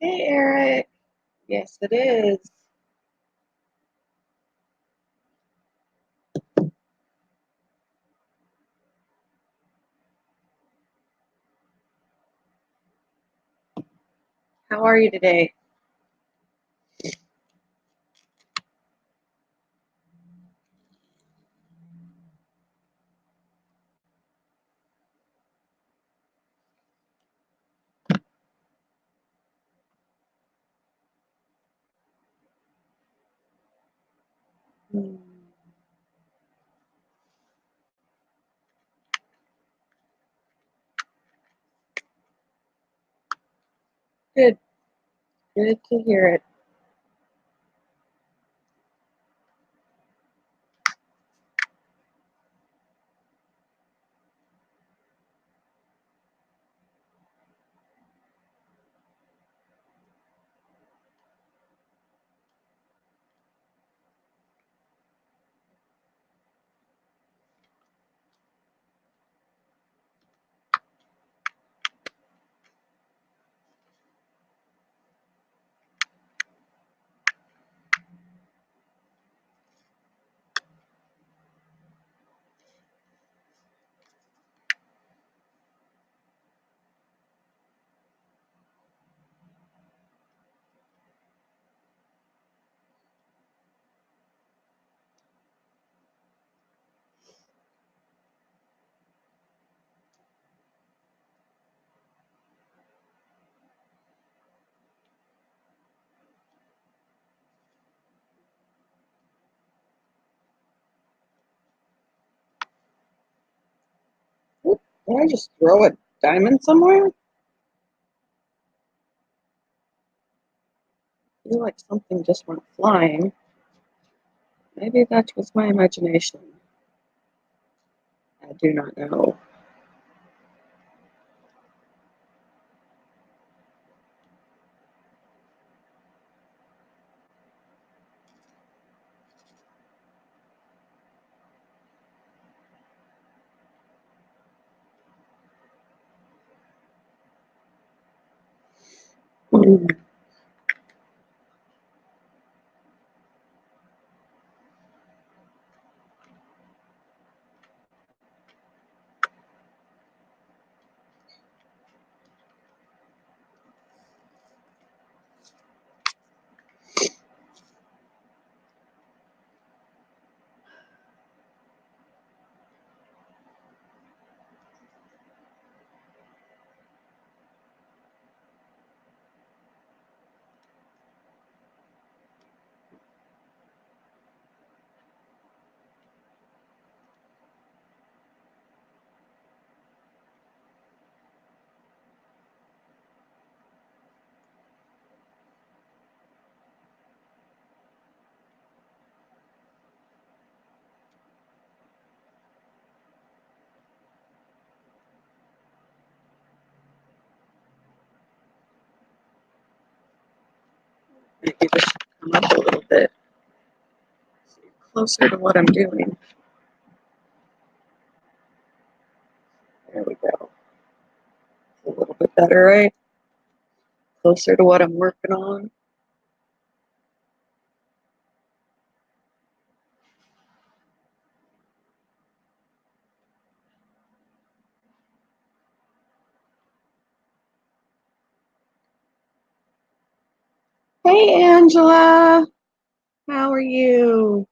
Hey, Eric. Yes, it is. How are you today? Hmm. Good. Good to hear it. Oop, did I just throw a diamond somewhere? I feel like something just went flying. Maybe that was my imagination. I do not know. Hmm. Maybe this should come up a little bit closer to what I'm doing. There we go. A little bit better, right? Closer to what I'm working on. Hey, Angela. How are you?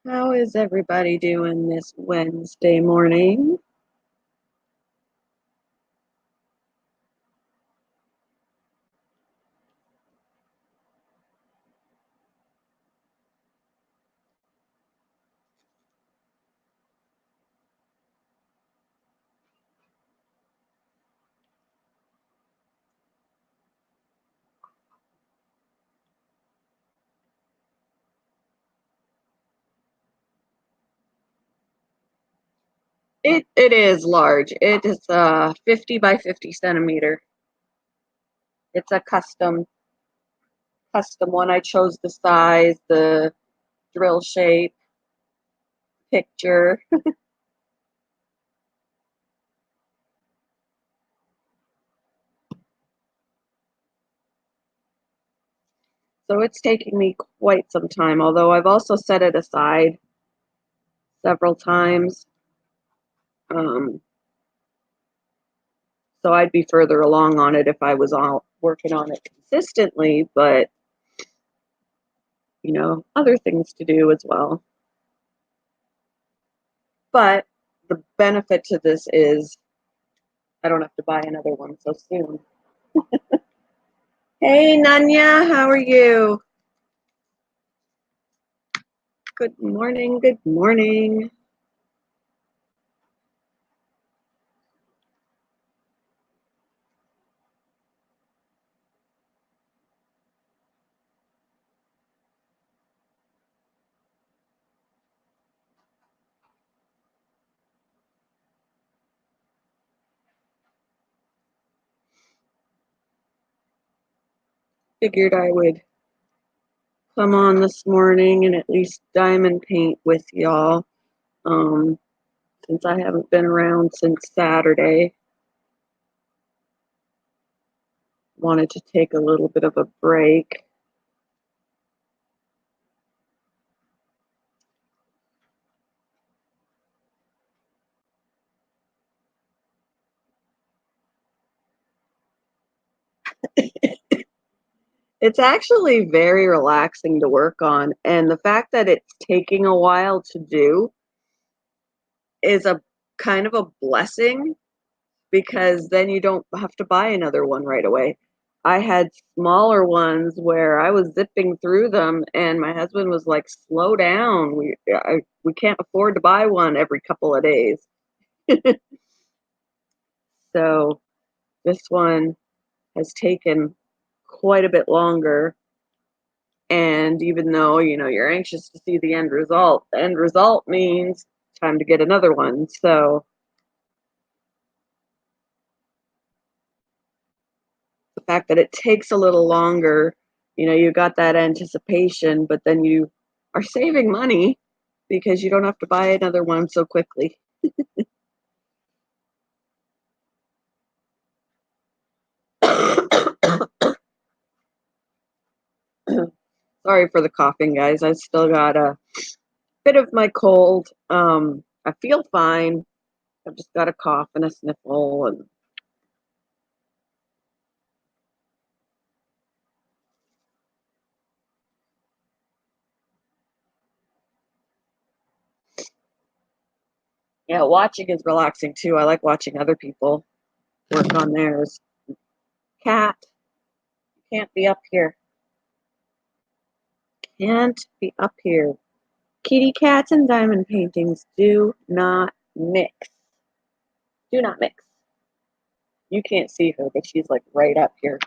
How is everybody doing this Wednesday morning? It is large. It is 50 by 50 centimeter. It's a custom one. I chose the size, the drill shape, picture. So it's taking me quite some time, although I've also set it aside several times. So I'd be further along on it if I was all working on it consistently, but other things to do as well. But the benefit to this is I don't have to buy another one so soon. Hey, Nanya, how are you? Good morning, good morning. Figured I would come on this morning and at least diamond paint with y'all, since I haven't been around since Saturday. Wanted to take a little bit of a break. It's actually very relaxing to work on, and the fact that it's taking a while to do is a kind of a blessing because then you don't have to buy another one right away. I had smaller ones where I was zipping through them, and my husband was like, "Slow down. We can't afford to buy one every couple of days." So this one has taken quite a bit longer. And even though, you're anxious to see the end result means time to get another one. So the fact that it takes a little longer, you got that anticipation, but then you are saving money because you don't have to buy another one so quickly. Sorry for the coughing, guys. I still got a bit of my cold. I feel fine. I've just got a cough and a sniffle, and yeah, watching is relaxing too. I like watching other people work on theirs. Cat, can't be up here. Can't be up here. Kitty cats and diamond paintings do not mix. Do not mix. You can't see her, but she's like right up here.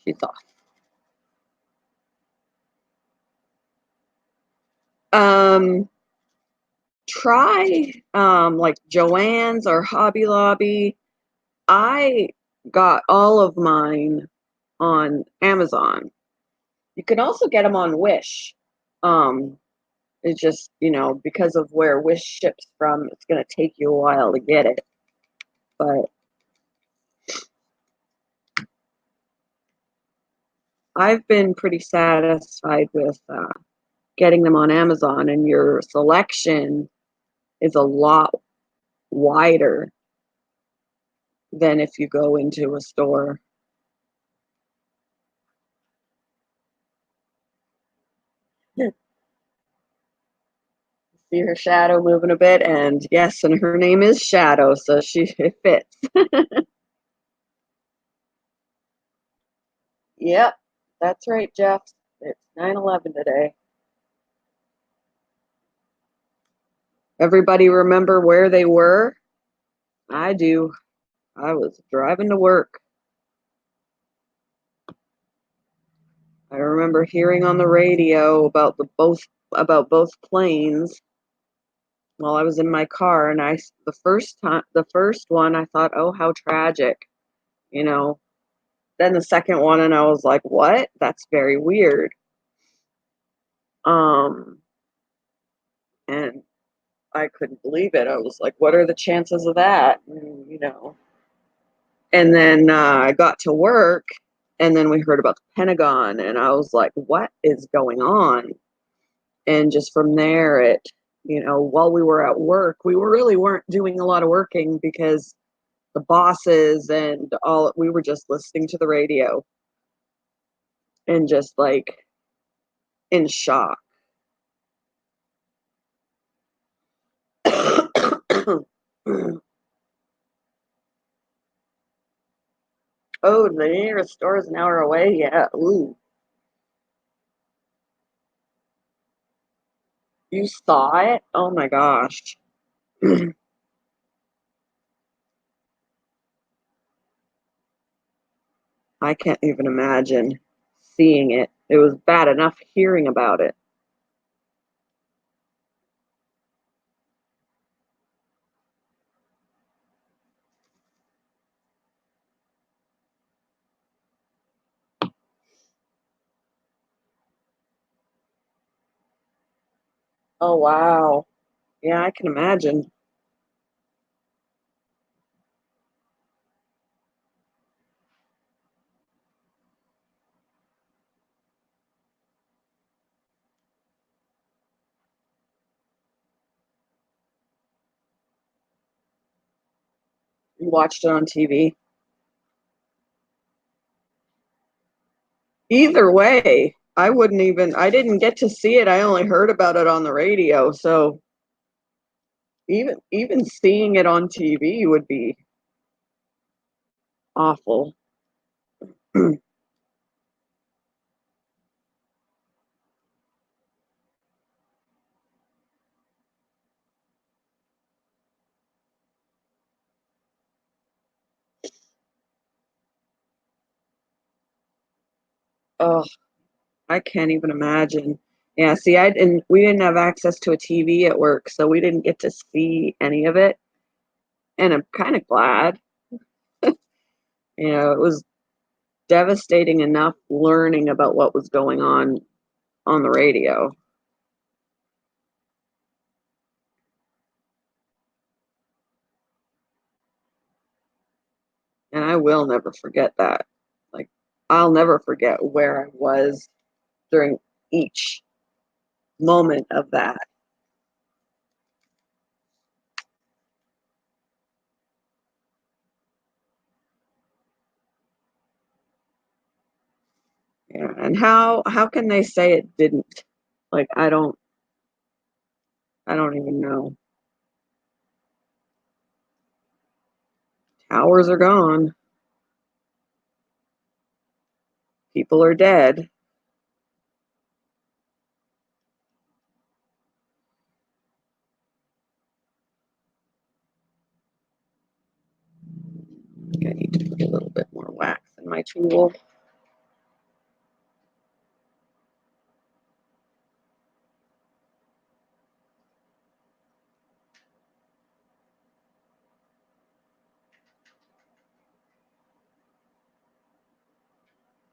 She's off. Um, Try like Joann's or Hobby Lobby. I got all of mine on Amazon. You can also get them on Wish. Um, it's just, because of where Wish ships from, it's going to take you a while to get it. But I've been pretty satisfied with getting them on Amazon, and your selection is a lot wider than if you go into a store. See her shadow moving a bit, and yes, and her name is Shadow, so it fits. Yep, that's right, Jeff. It's 9/11 today. Everybody remember where they were? I do. I was driving to work. I remember hearing on the radio about both planes while I was in my car, and the first one, I thought, "Oh, how tragic," you know. Then the second one, and I was like, "What? That's very weird." Um, and I couldn't believe it. I was like, "What are the chances of that?" And then I got to work, and then we heard about the Pentagon, and I was like, "What is going on?" And just from there, while we were at work, really weren't doing a lot of working because the bosses and all, we were just listening to the radio and just like in shock. Oh, the nearest store is an hour away. Yeah. Ooh, you saw it? Oh my gosh. I can't even imagine seeing it. It was bad enough hearing about it. Oh wow. Yeah, I can imagine. You watched it on TV. Either way, I didn't get to see it. I only heard about it on the radio. So even seeing it on TV would be awful. Oh, I can't even imagine. Yeah, see, we didn't have access to a TV at work, so we didn't get to see any of it. And I'm kind of glad. It was devastating enough learning about what was going on the radio. And I will never forget that. Like, I'll never forget where I was during each moment of that. Yeah, and how can they say it didn't? Like, I don't even know. Towers are gone. People are dead. I need to put a little bit more wax in my tool.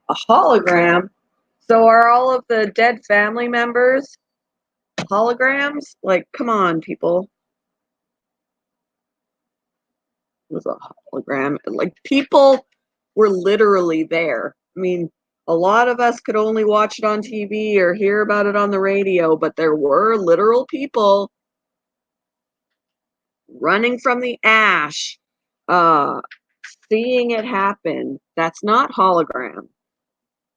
A hologram? So are all of the dead family members holograms? Like, come on, people. It was a hologram. Like, people were literally there. I mean, a lot of us could only watch it on TV or hear about it on the radio, but there were literal people running from the ash, uh, seeing it happen. That's not hologram.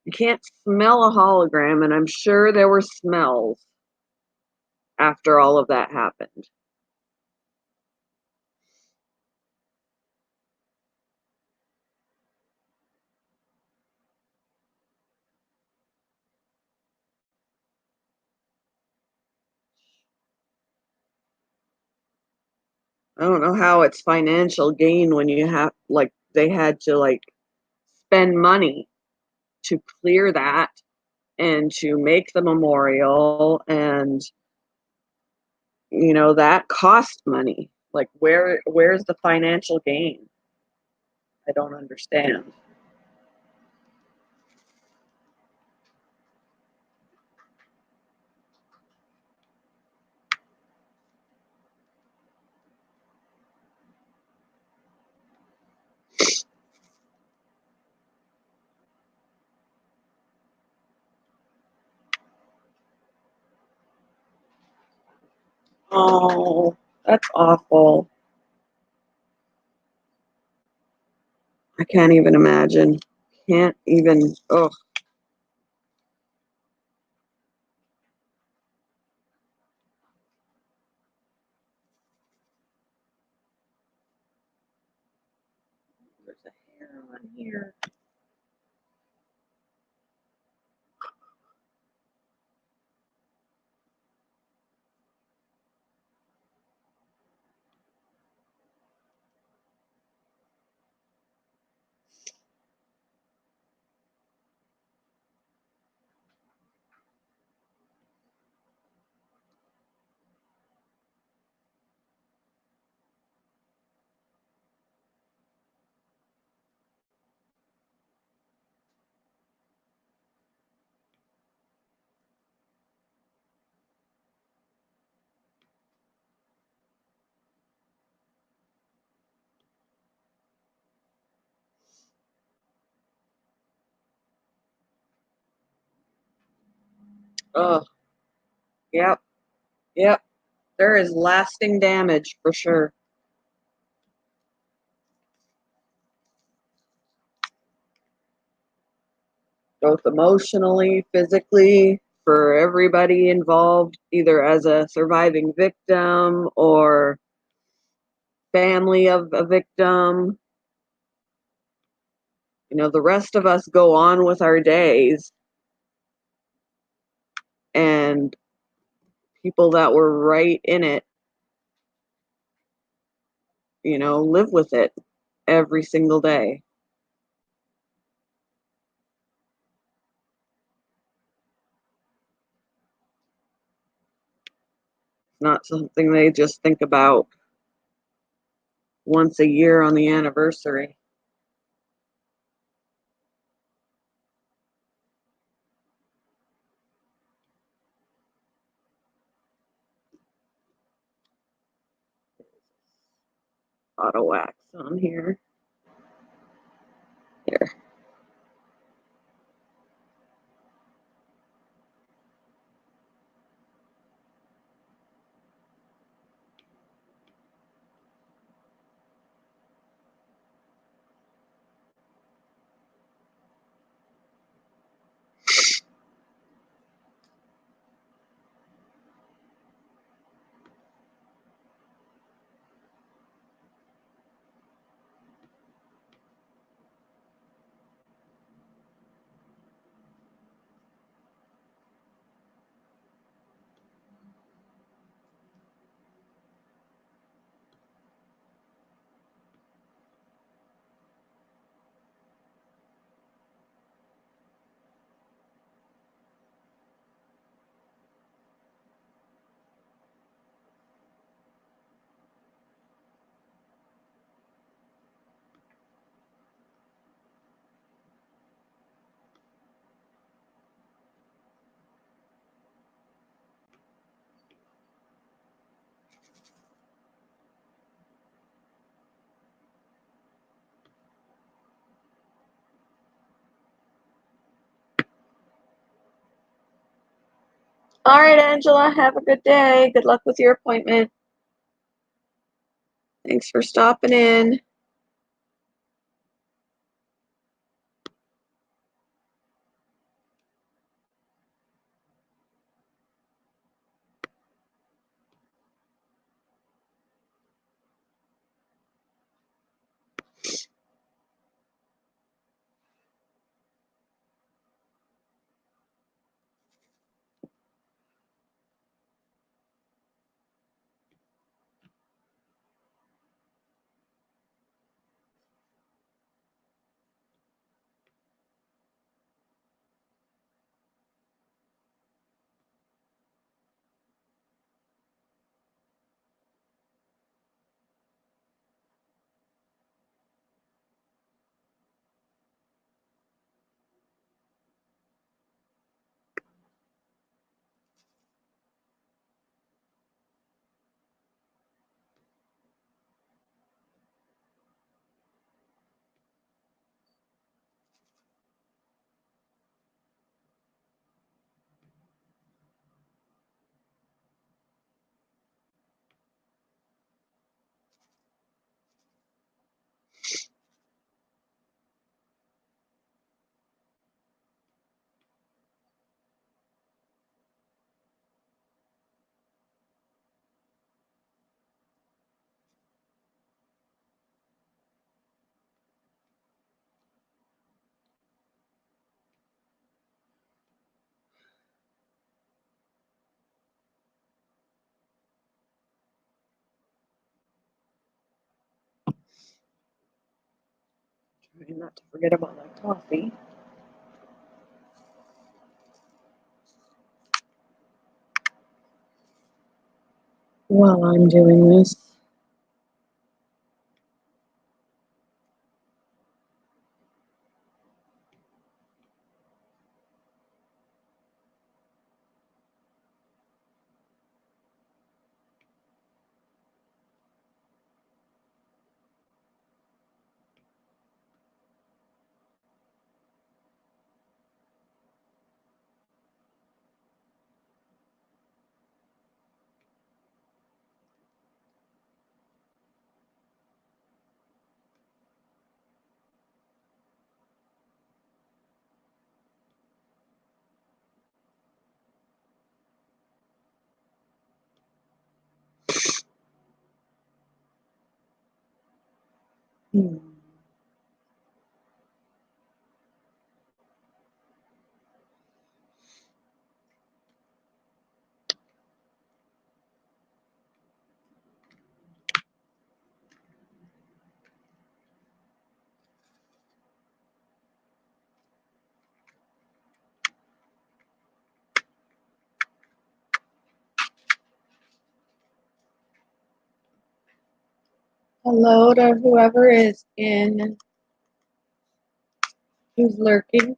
You can't smell a hologram, and I'm sure there were smells after all of that happened. I don't know how it's financial gain when you have like, they had to, like, spend money to clear that and to make the memorial, and, that cost money. Like, where's the financial gain? I don't understand. Oh, that's awful. I can't even imagine. Can't even oh, there's a hair on here. Oh, yep, yep. There is lasting damage for sure, both emotionally, physically, for everybody involved, either as a surviving victim or family of a victim. The rest of us go on with our days, and people that were right in it, live with it every single day. It's not something they just think about once a year on the anniversary. Auto wax on here. Here. All right, Angela, have a good day. Good luck with your appointment. Thanks for stopping in. Trying not to forget about that coffee. While I'm doing this. Hmm. Hello to whoever is in, who's lurking.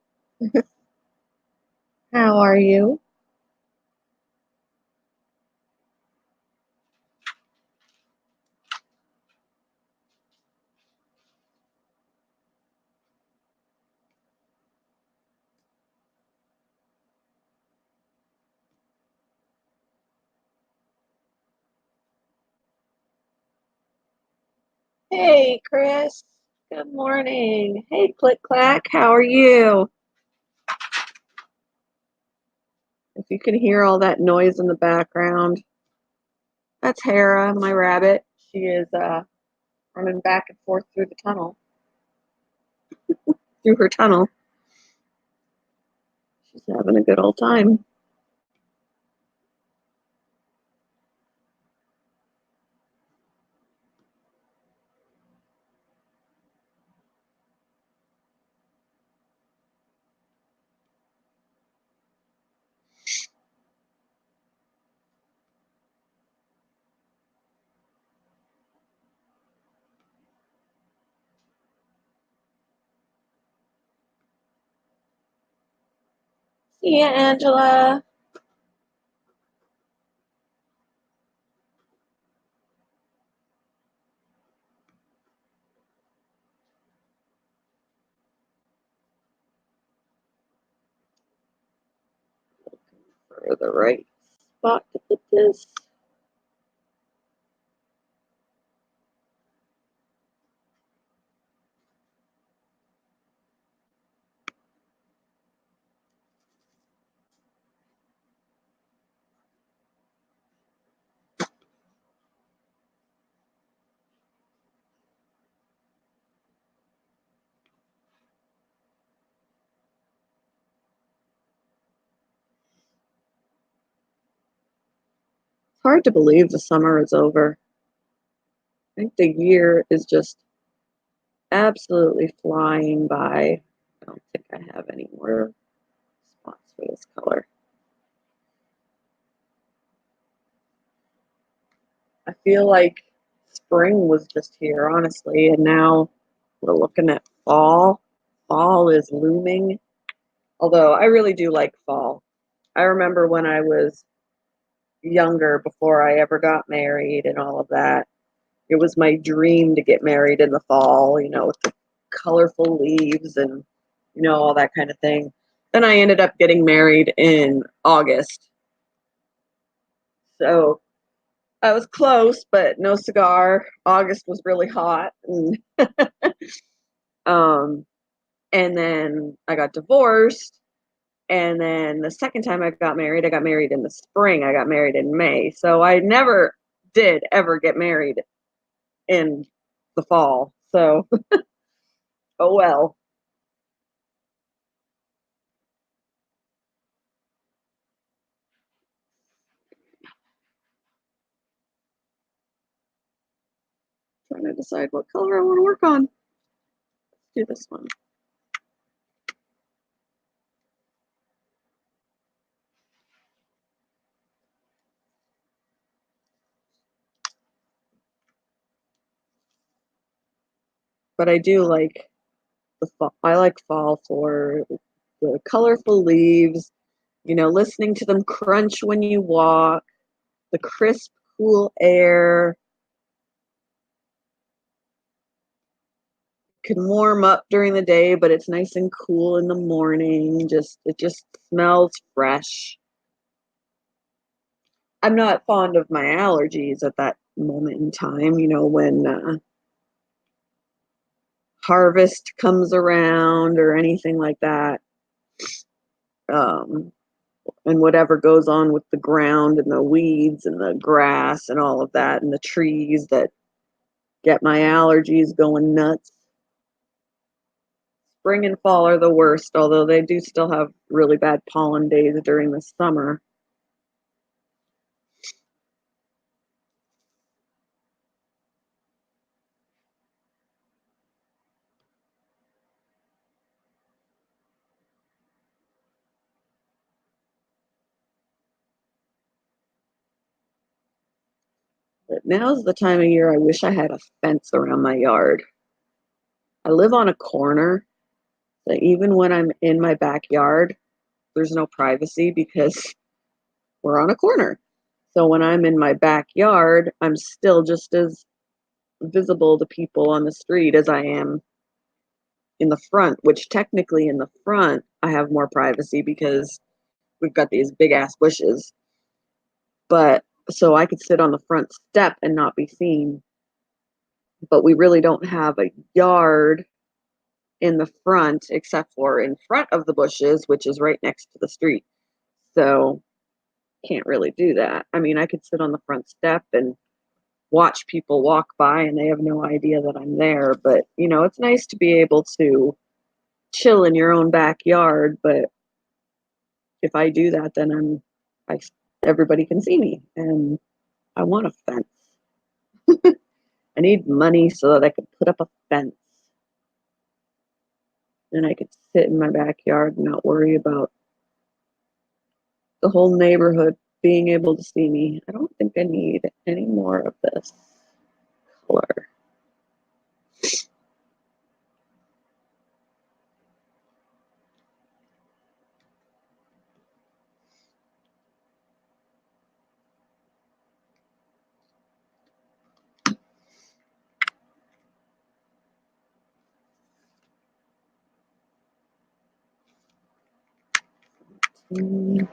How are you? Hey, Chris. Good morning. Hey, Click Clack. How are you? If you can hear all that noise in the background, that's Hera, my rabbit. She is running back and forth through her tunnel. She's having a good old time. See ya, Angela. For the right spot to put this. It's hard to believe the summer is over. I think the year is just absolutely flying by. I don't think I have any more spots for this color. I feel like spring was just here, honestly, and now we're looking at fall. Fall is looming, although I really do like fall. I remember when I was younger, before I ever got married and all of that, it was my dream to get married in the fall, with the colorful leaves and, all that kind of thing. Then I ended up getting married in August. So I was close, but no cigar. August was really hot. Um, and then I got divorced. And then the second time I got married in the spring. I got married in May. So I never did ever get married in the fall. So, oh well. Trying to decide what color I want to work on. do this one. But I do like the fall. I like fall for the colorful leaves, you know, listening to them crunch when you walk, the crisp, cool air. Can warm up during the day, but it's nice and cool in the morning. It just smells fresh. I'm not fond of my allergies at that moment in time, you know, when harvest comes around or anything like that. Um, and whatever goes on with the ground and the weeds and the grass and all of that and the trees that get my allergies going nuts. Spring and fall are the worst, although they do still have really bad pollen days during the summer. But now's the time of year I wish I had a fence around my yard. I live on a corner, so even when I'm in my backyard, there's no privacy because we're on a corner. So when I'm in my backyard, I'm still just as visible to people on the street as I am in the front, which technically in the front, I have more privacy because we've got these big ass bushes. But so I could sit on the front step and not be seen. But we really don't have a yard in the front except for in front of the bushes, which is right next to the street. So can't really do that. I mean, I could sit on the front step and watch people walk by and they have no idea that I'm there, but you know, it's nice to be able to chill in your own backyard, but if I do that then I everybody can see me and I want a fence. I need money so that I could put up a fence and I could sit in my backyard and not worry about the whole neighborhood being able to see me. I don't think I need any more of this color. Mm.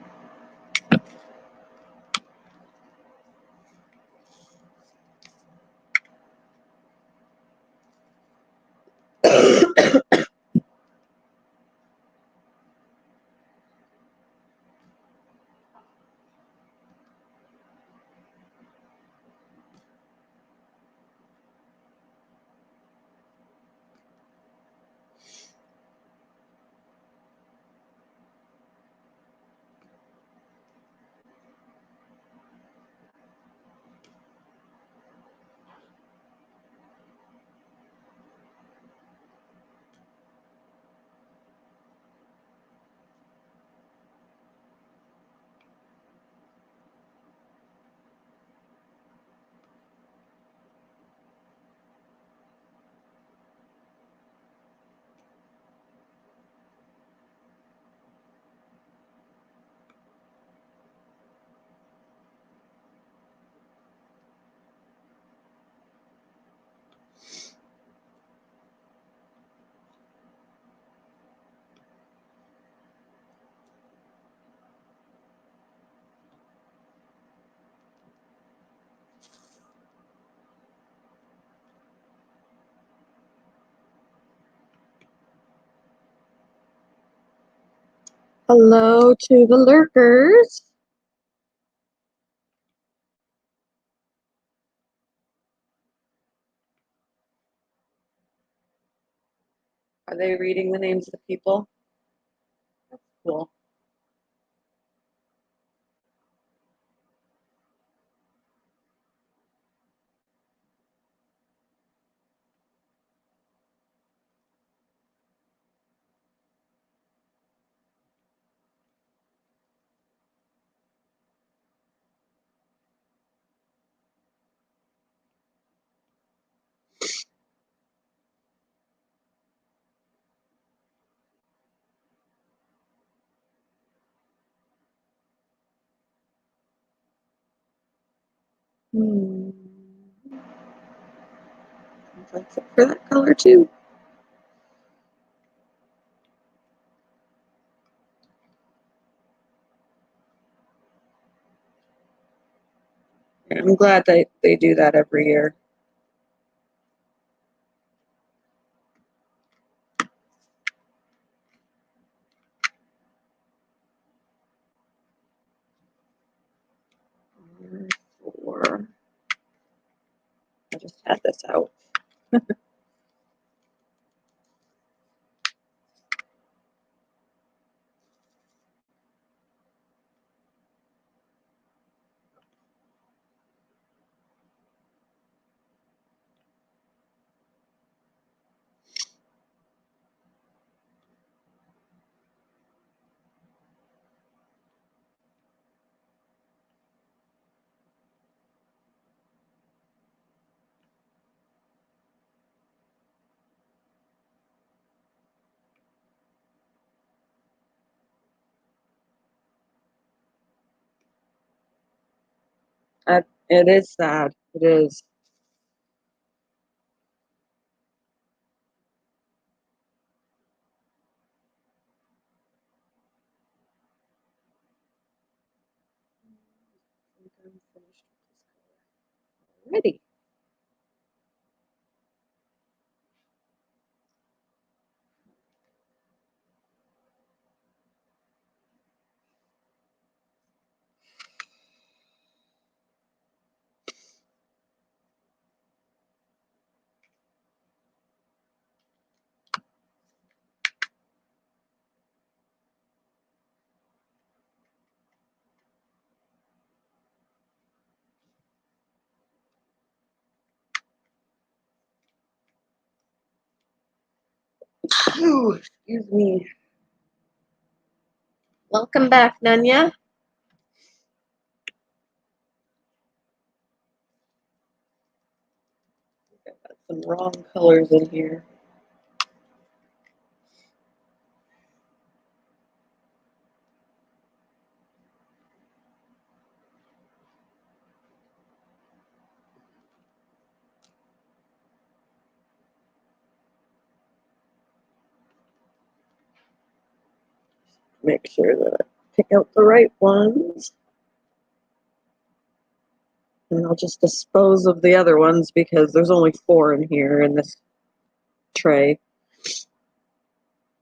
Hello to the lurkers. Are they reading the names of the people? That's cool. Hmm. That's it for that color too. I'm glad they do that every year. Four. I just had this out. It is sad. It is. I think I'm finished with this color. Ready. Ooh, excuse me. Welcome back, Nanya. I've got some wrong colors in here. Make sure that I pick out the right ones. And I'll just dispose of the other ones because there's only 4 in here in this tray.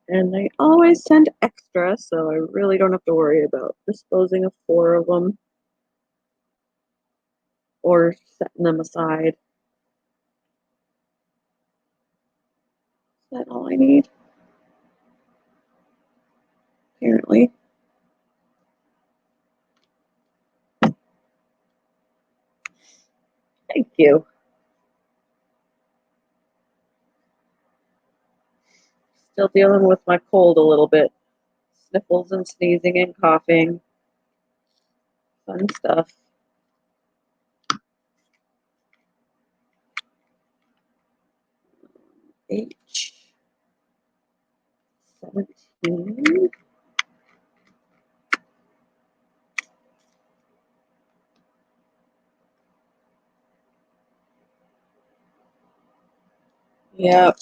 And they always send extra, so I really don't have to worry about disposing of 4 of them or setting them aside. Is that all I need? Apparently. Thank you. Still dealing with my cold a little bit. Sniffles and sneezing and coughing. Fun stuff. H17. Yep.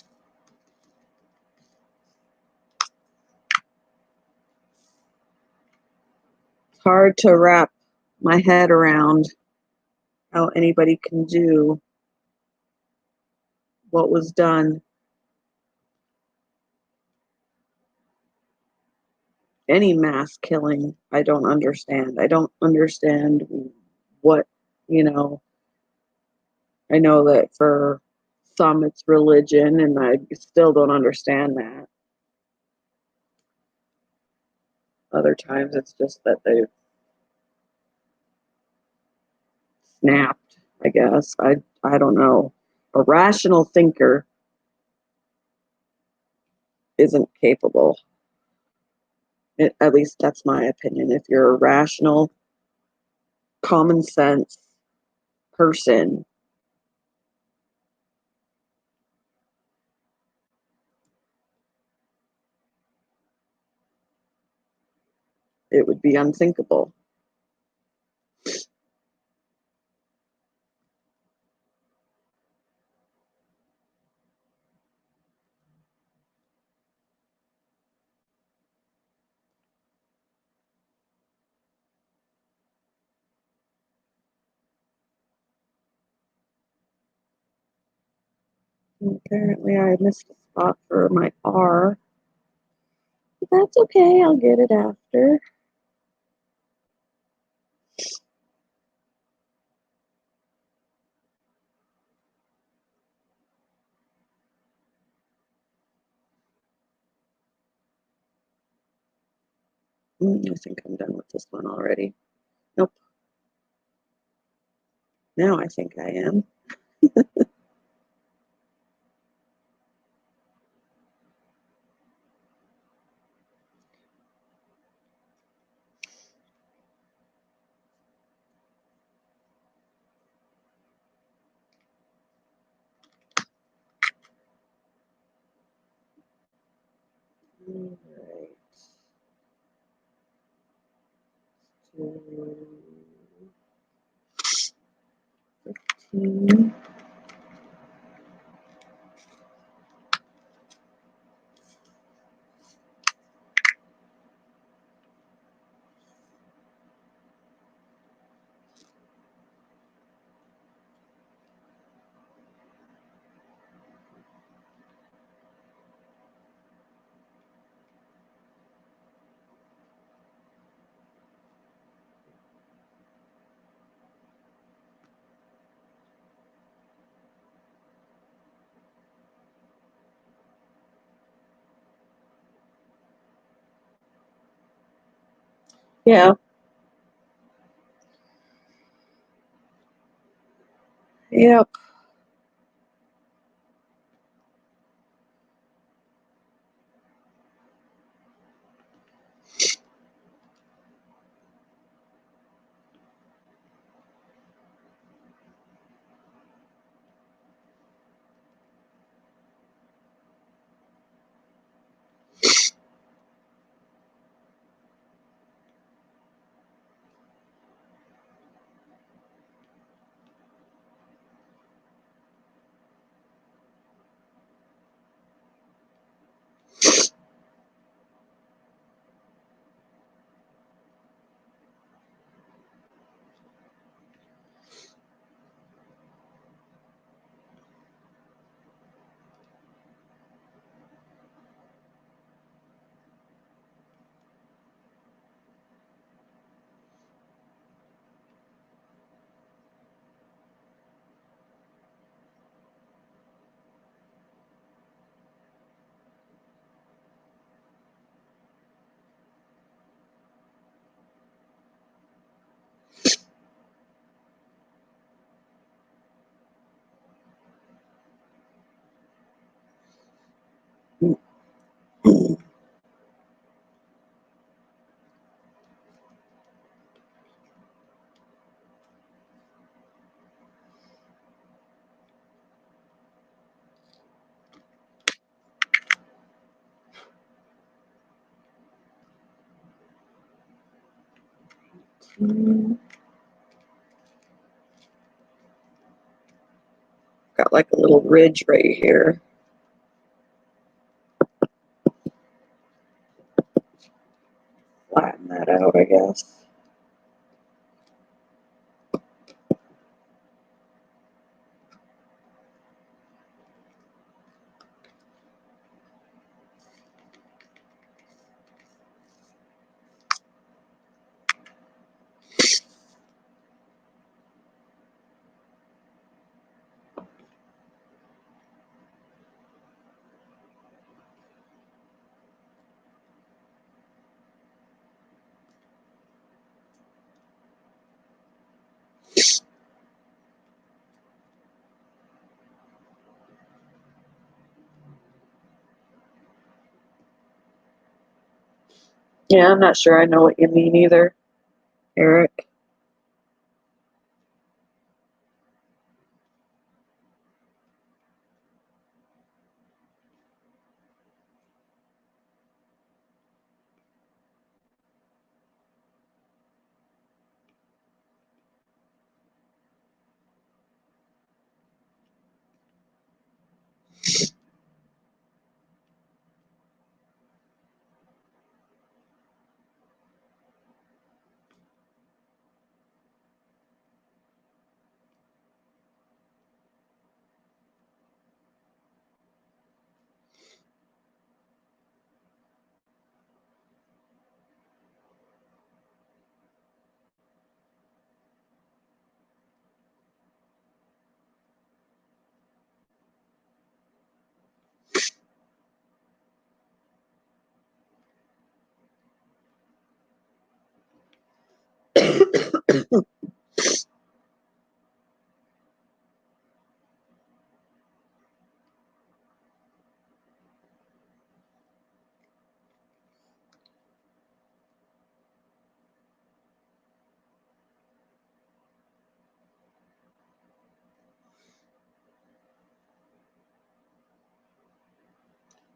It's hard to wrap my head around how anybody can do what was done. Any mass killing, I don't understand. I don't understand what, you know, I know that for some it's religion, and I still don't understand that. Other times it's just that they've snapped, I guess. I don't know. A rational thinker isn't capable. At least that's my opinion. If you're a rational, common sense person, it would be unthinkable. Apparently I missed a spot for my R. But that's okay, I'll get it after. I think I'm done with this one already. Nope. Now I think I am. All right. 15. Yeah. Yep. Got like a little ridge right here. Flatten that out, I guess. Yeah, I'm not sure I know what you mean either, Eric.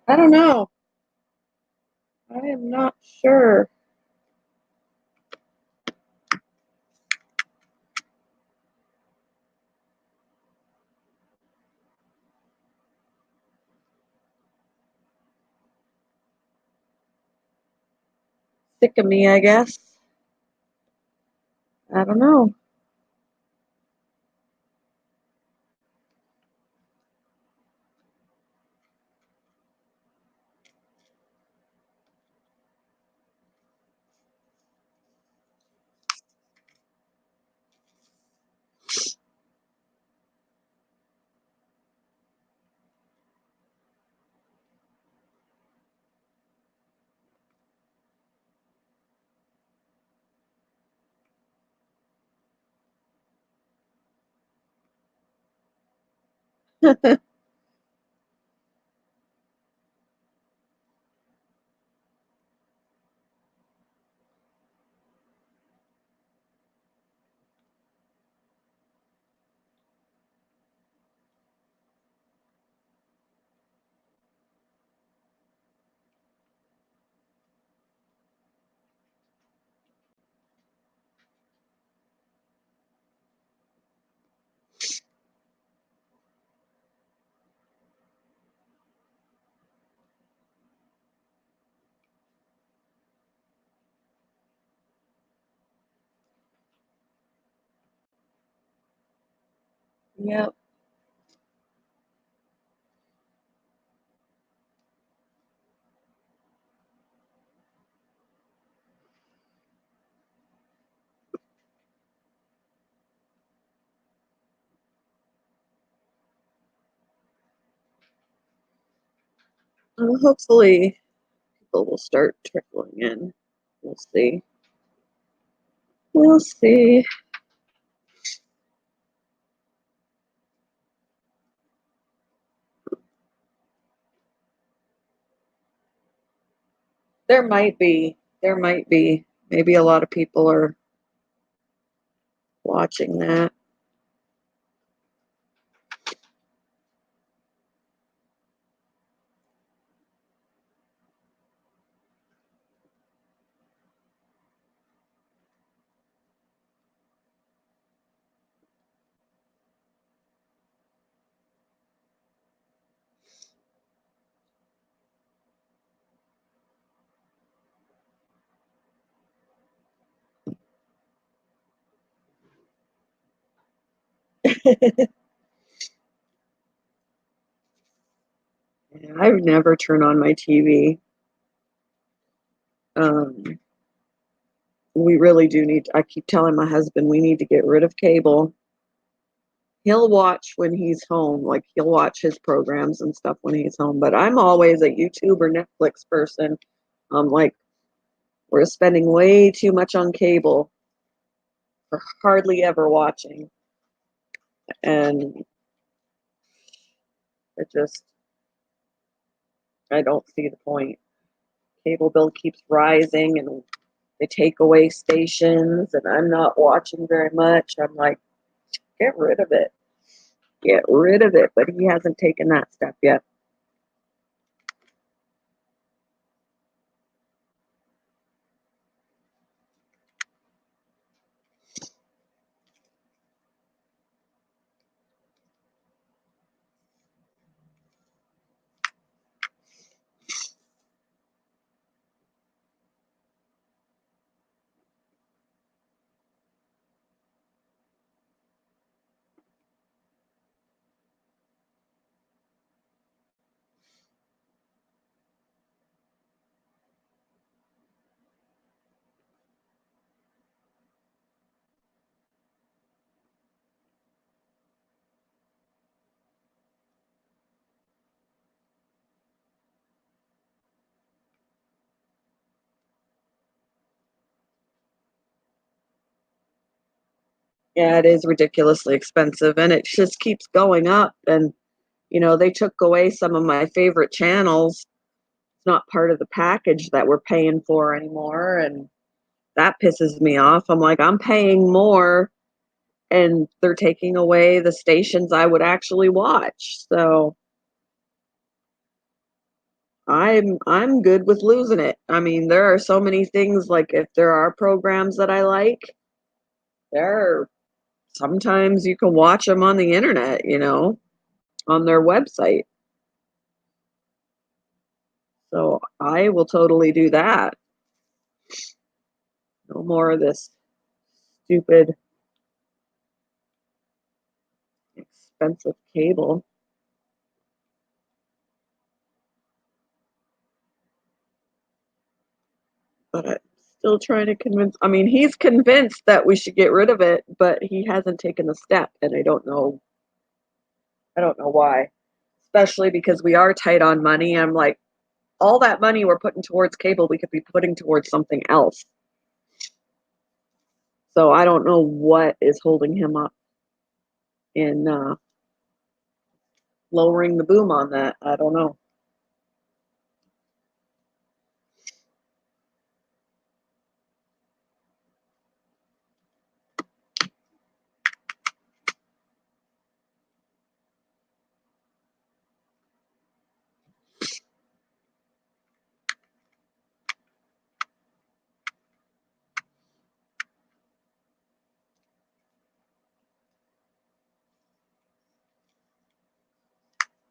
I don't know. I am not sure. Sick of me, I guess. I don't know. Yep. Hopefully, people will start trickling in. We'll see. We'll see. There might be. There might be. Maybe a lot of people are watching that. I've never turned on my TV. Um, we really do need. I keep telling my husband we need to get rid of cable. He'll watch when he's home, like he'll watch his programs and stuff when he's home. But I'm always a YouTube or Netflix person. Like we're spending way too much on cable for hardly ever watching, and it just I don't see the point. Cable bill keeps rising, and they take away stations, and I'm not watching very much. I'm like, get rid of it. Get rid of it. But he hasn't taken that step yet. Yeah, it is ridiculously expensive, and it just keeps going up, and, they took away some of my favorite channels. It's not part of the package that we're paying for anymore, and that pisses me off. I'm like, "I'm paying more, and they're taking away the stations I would actually watch." So, I'm good with losing it. I mean, there are so many things, like, if there are programs that I like, there are sometimes you can watch them on the internet, on their website. So I will totally do that. No more of this stupid, expensive cable. But I'm still trying to convince. I mean, he's convinced that we should get rid of it, but he hasn't taken the step, and I don't know. I don't know why. Especially because we are tight on money. I'm like, all that money we're putting towards cable, we could be putting towards something else. So I don't know what is holding him up in lowering the boom on that. I don't know.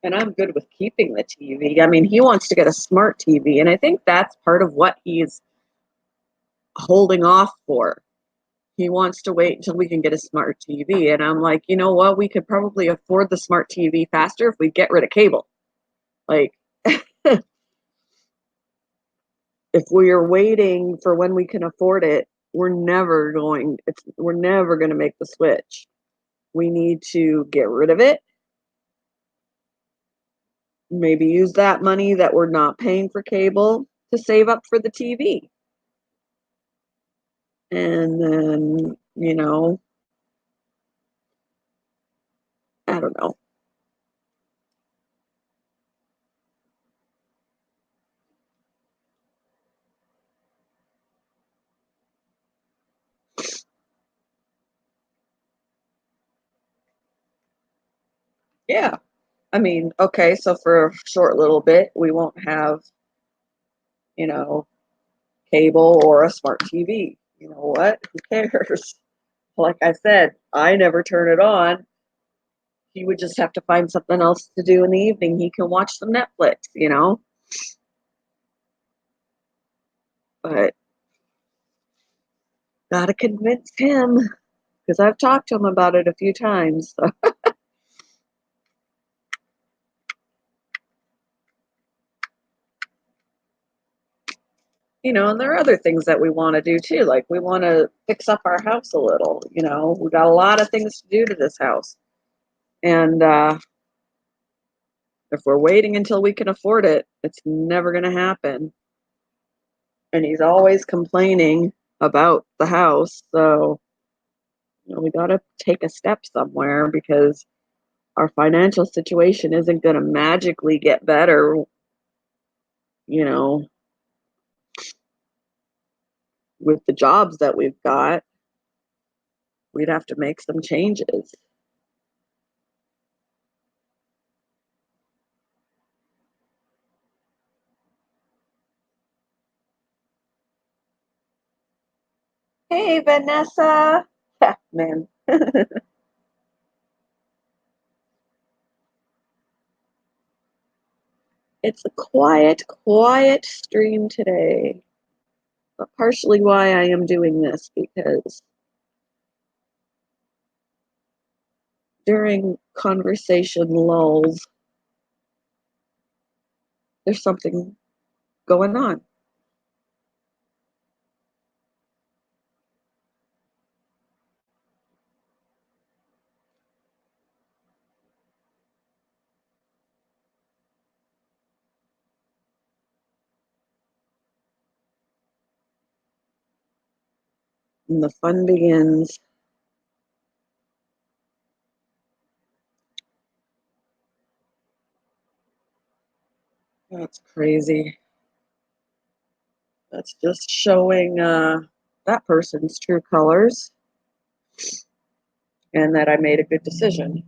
And I'm good with keeping the TV. I mean, he wants to get a smart TV, and I think that's part of what he's holding off for. He wants to wait until we can get a smart TV, and I'm like, you know what? We could probably afford the smart TV faster if we get rid of cable. Like, if we are waiting for when we can afford it, we're never going to make the switch. We need to get rid of it, maybe use that money that we're not paying for cable to save up for the TV. And then, I don't know. Yeah. I mean, okay, so for a short little bit, we won't have, you know, cable or a smart TV. You know what? Who cares? Like I said, I never turn it on. He would just have to find something else to do in the evening. He can watch some Netflix. But gotta convince him because I've talked to him about it a few times. So, and there are other things that we want to do too. Like we want to fix up our house a little. We got a lot of things to do to this house. And if we're waiting until we can afford it, it's never going to happen. And he's always complaining about the house. So, we got to take a step somewhere because our financial situation isn't going to magically get better, you know, with the jobs that we've got. We'd have to make some changes. Hey, Vanessa. Man, it's a quiet, quiet stream today. But partially why I am doing this because during conversation lulls, there's something going on. And the fun begins. That's crazy. That's just showing that person's true colors and that I made a good decision.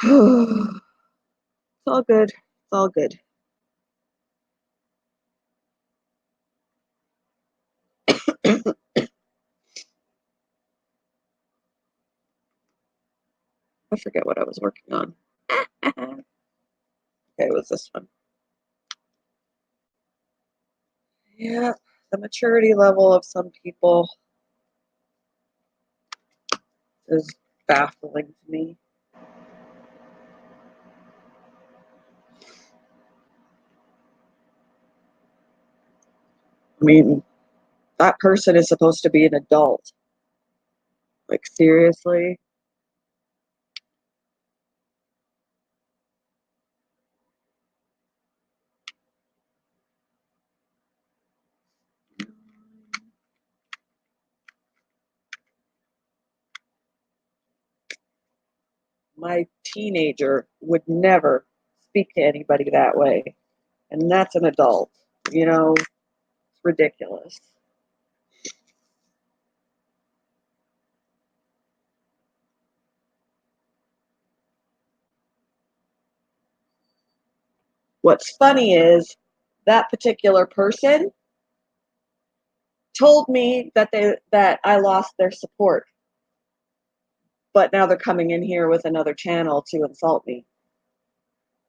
It's all good. It's all good. I forget what I was working on. Okay, it was this one. Yeah, the maturity level of some people is baffling to me. I mean, that person is supposed to be an adult. Like, seriously? My teenager would never speak to anybody that way. And that's an adult. It's ridiculous. What's funny is that particular person told me that I lost their support, but now they're coming in here with another channel to insult me.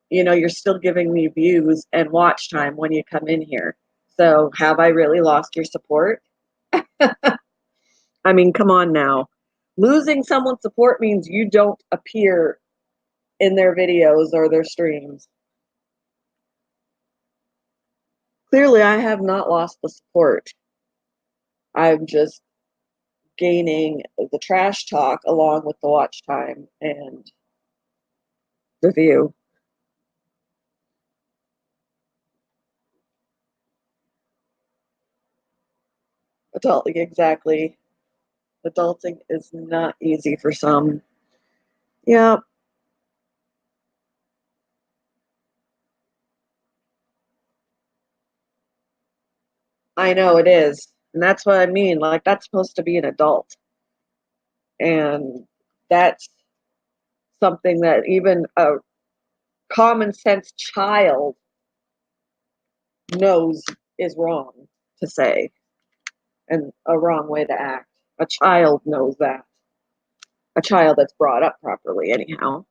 You're still giving me views and watch time when you come in here. So have I really lost your support? I mean, come on now. Losing someone's support means you don't appear in their videos or their streams. Clearly, I have not lost the support. I'm just gaining the trash talk along with the watch time and the view. Adulting, exactly. Adulting is not easy for some. Yeah, I know it is. And that's what I mean. Like, that's supposed to be an adult. And that's something that even a common sense child knows is wrong to say and a wrong way to act. A child knows that. A child that's brought up properly, anyhow.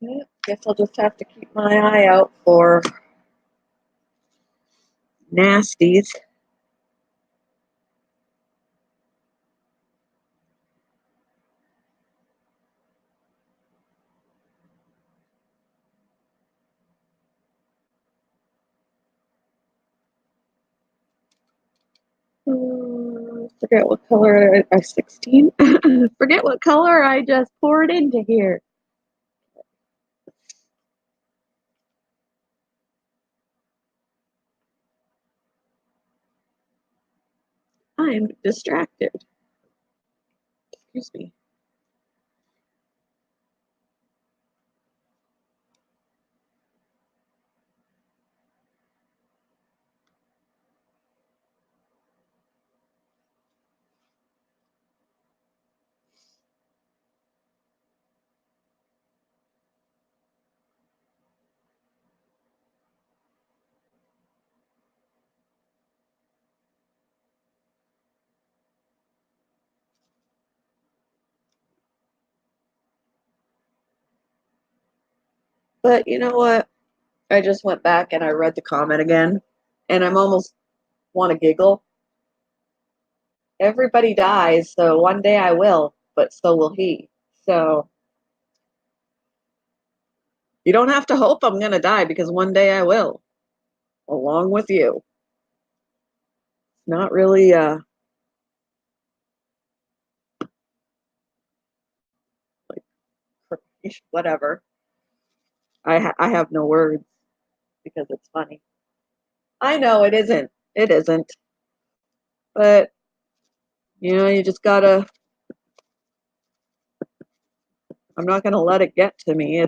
Yeah, guess I'll just have to keep my eye out for nasties. Forget what color I 16. Forget what color I just poured into here. I'm distracted. Excuse me. But you know what? I just went back and I read the comment again, and I'm almost want to giggle everybody dies, so one day I will, but so will he. So you don't have to hope I'm gonna die because one day I will, along with you. Not really like whatever. I have no words because it's funny. I know it isn't. It isn't. But you just gotta. I'm not gonna let it get to me.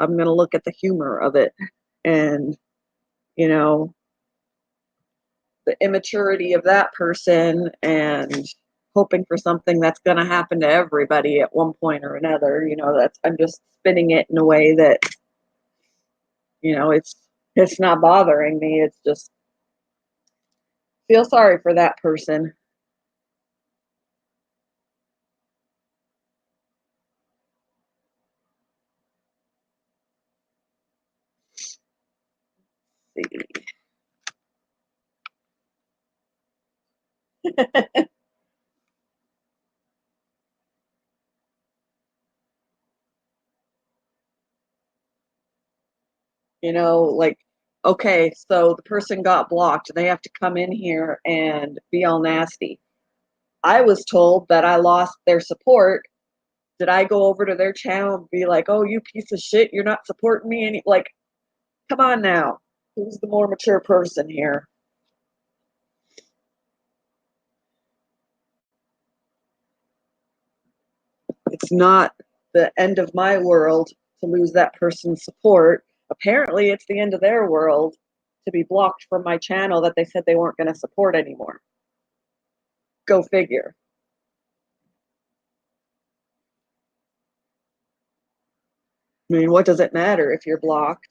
I'm gonna look at the humor of it, and you know the immaturity of that person, and hoping for something that's gonna happen to everybody at one point or another. That's I'm just spinning it in a way that it's not bothering me. It's just feel sorry for that person. Like, okay, so the person got blocked and they have to come in here and be all nasty. I was told that I lost their support. Did I go over to their channel and be like, oh, you piece of shit, you're not supporting me? Like, come on now. Who's the more mature person here? It's not the end of my world to lose that person's support. Apparently, it's the end of their world to be blocked from my channel that they said they weren't going to support anymore. Go figure. I mean, what does it matter if you're blocked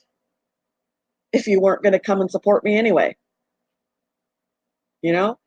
if you weren't going to come and support me anyway? You know?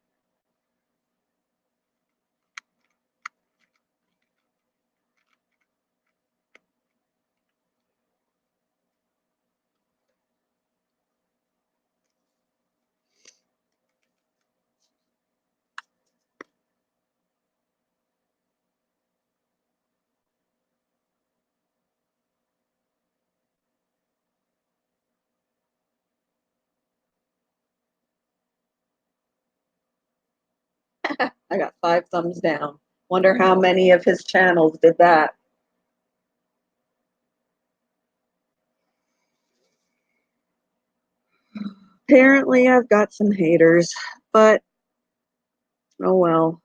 I got 5 thumbs down. Wonder how many of his channels did that. Apparently, I've got some haters, but oh well.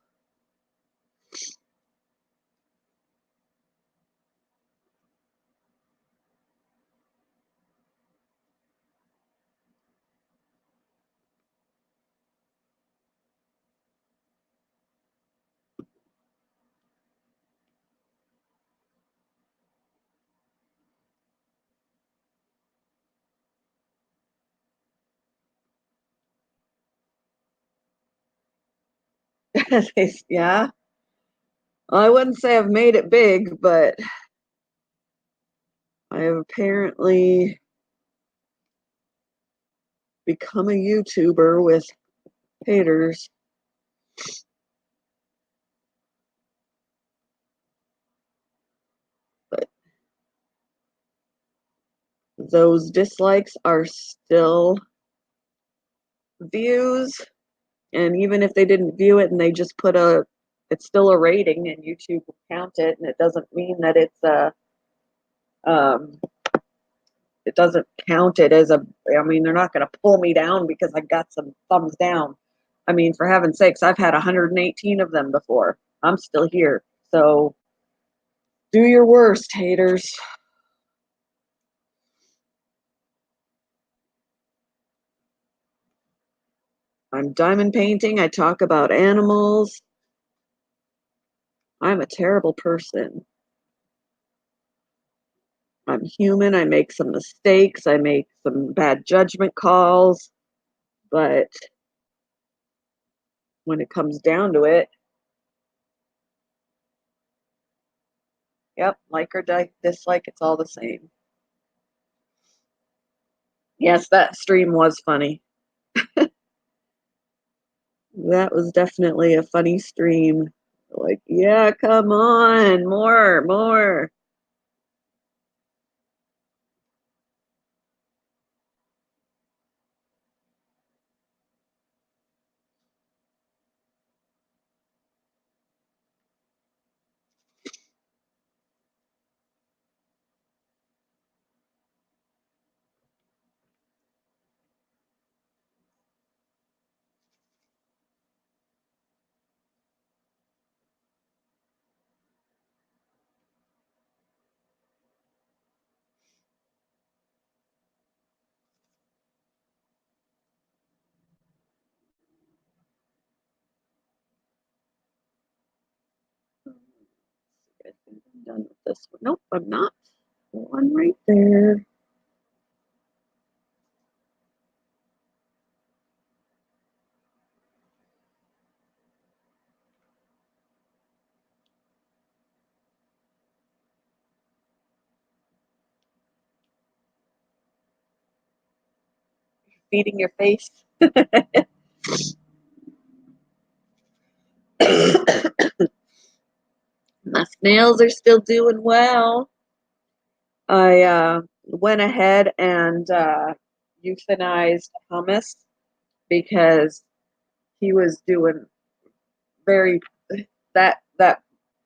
Yeah. Well, I wouldn't say I've made it big, but I have apparently become a YouTuber with haters. But those dislikes are still views. And even if they didn't view it and they just it's still a rating and YouTube will count it. And it doesn't mean that um, it doesn't count it as I mean, they're not going to pull me down because I got some thumbs down. I mean, for heaven's sakes, I've had 118 of them before. I'm still here. So do your worst, haters. I'm diamond painting. I talk about animals. I'm a terrible person. I'm human. I make some mistakes. I make some bad judgment calls. But when it comes down to it, yep, like or dislike, it's all the same. Yes, that stream was funny. That was definitely a funny stream. Like, yeah, come on, more, more. I think I'm done with this one. Nope, I'm not. One right there. Feeding your face. My snails are still doing well. I went ahead and euthanized Hummus because he was doing very that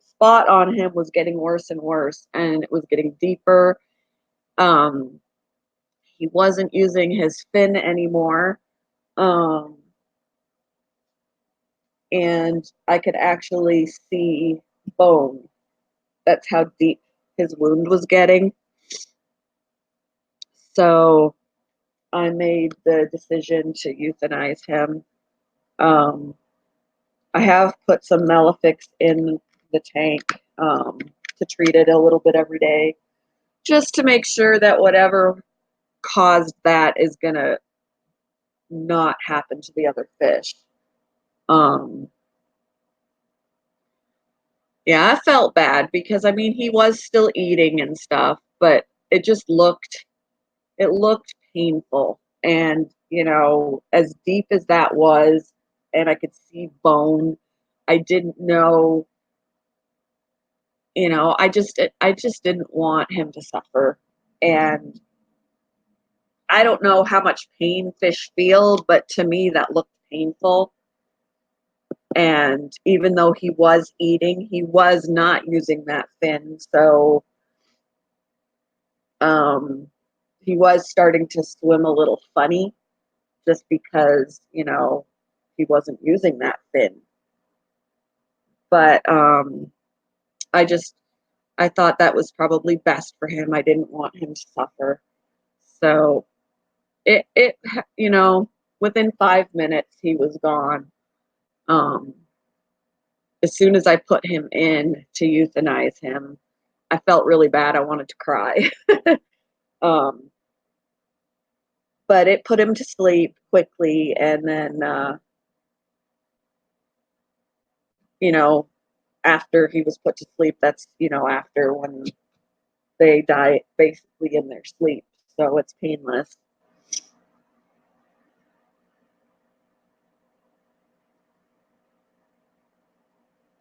spot on him was getting worse and worse, and it was getting deeper. Um, he wasn't using his fin anymore, um, and I could actually see bone. That's how deep his wound was getting. So I made the decision to euthanize him. Um, I have put some Melafix in the tank to treat it a little bit every day, just to make sure that whatever caused that is gonna not happen to the other fish. Um, yeah, I felt bad because I mean he was still eating and stuff, but it looked painful. And, as deep as that was, and I could see bone, I didn't know, I just didn't want him to suffer. And I don't know how much pain fish feel, but to me that looked painful. And even though he was eating, he was not using that fin. So um, he was starting to swim a little funny just because, he wasn't using that fin. But I just I thought that was probably best for him. I didn't want him to suffer. So it you know within 5 minutes he was gone. Um, as soon as I put him in to euthanize him, I felt really bad. I wanted to cry. um, but it put him to sleep quickly, and then you know after he was put to sleep, that's after when they die basically in their sleep, so it's painless.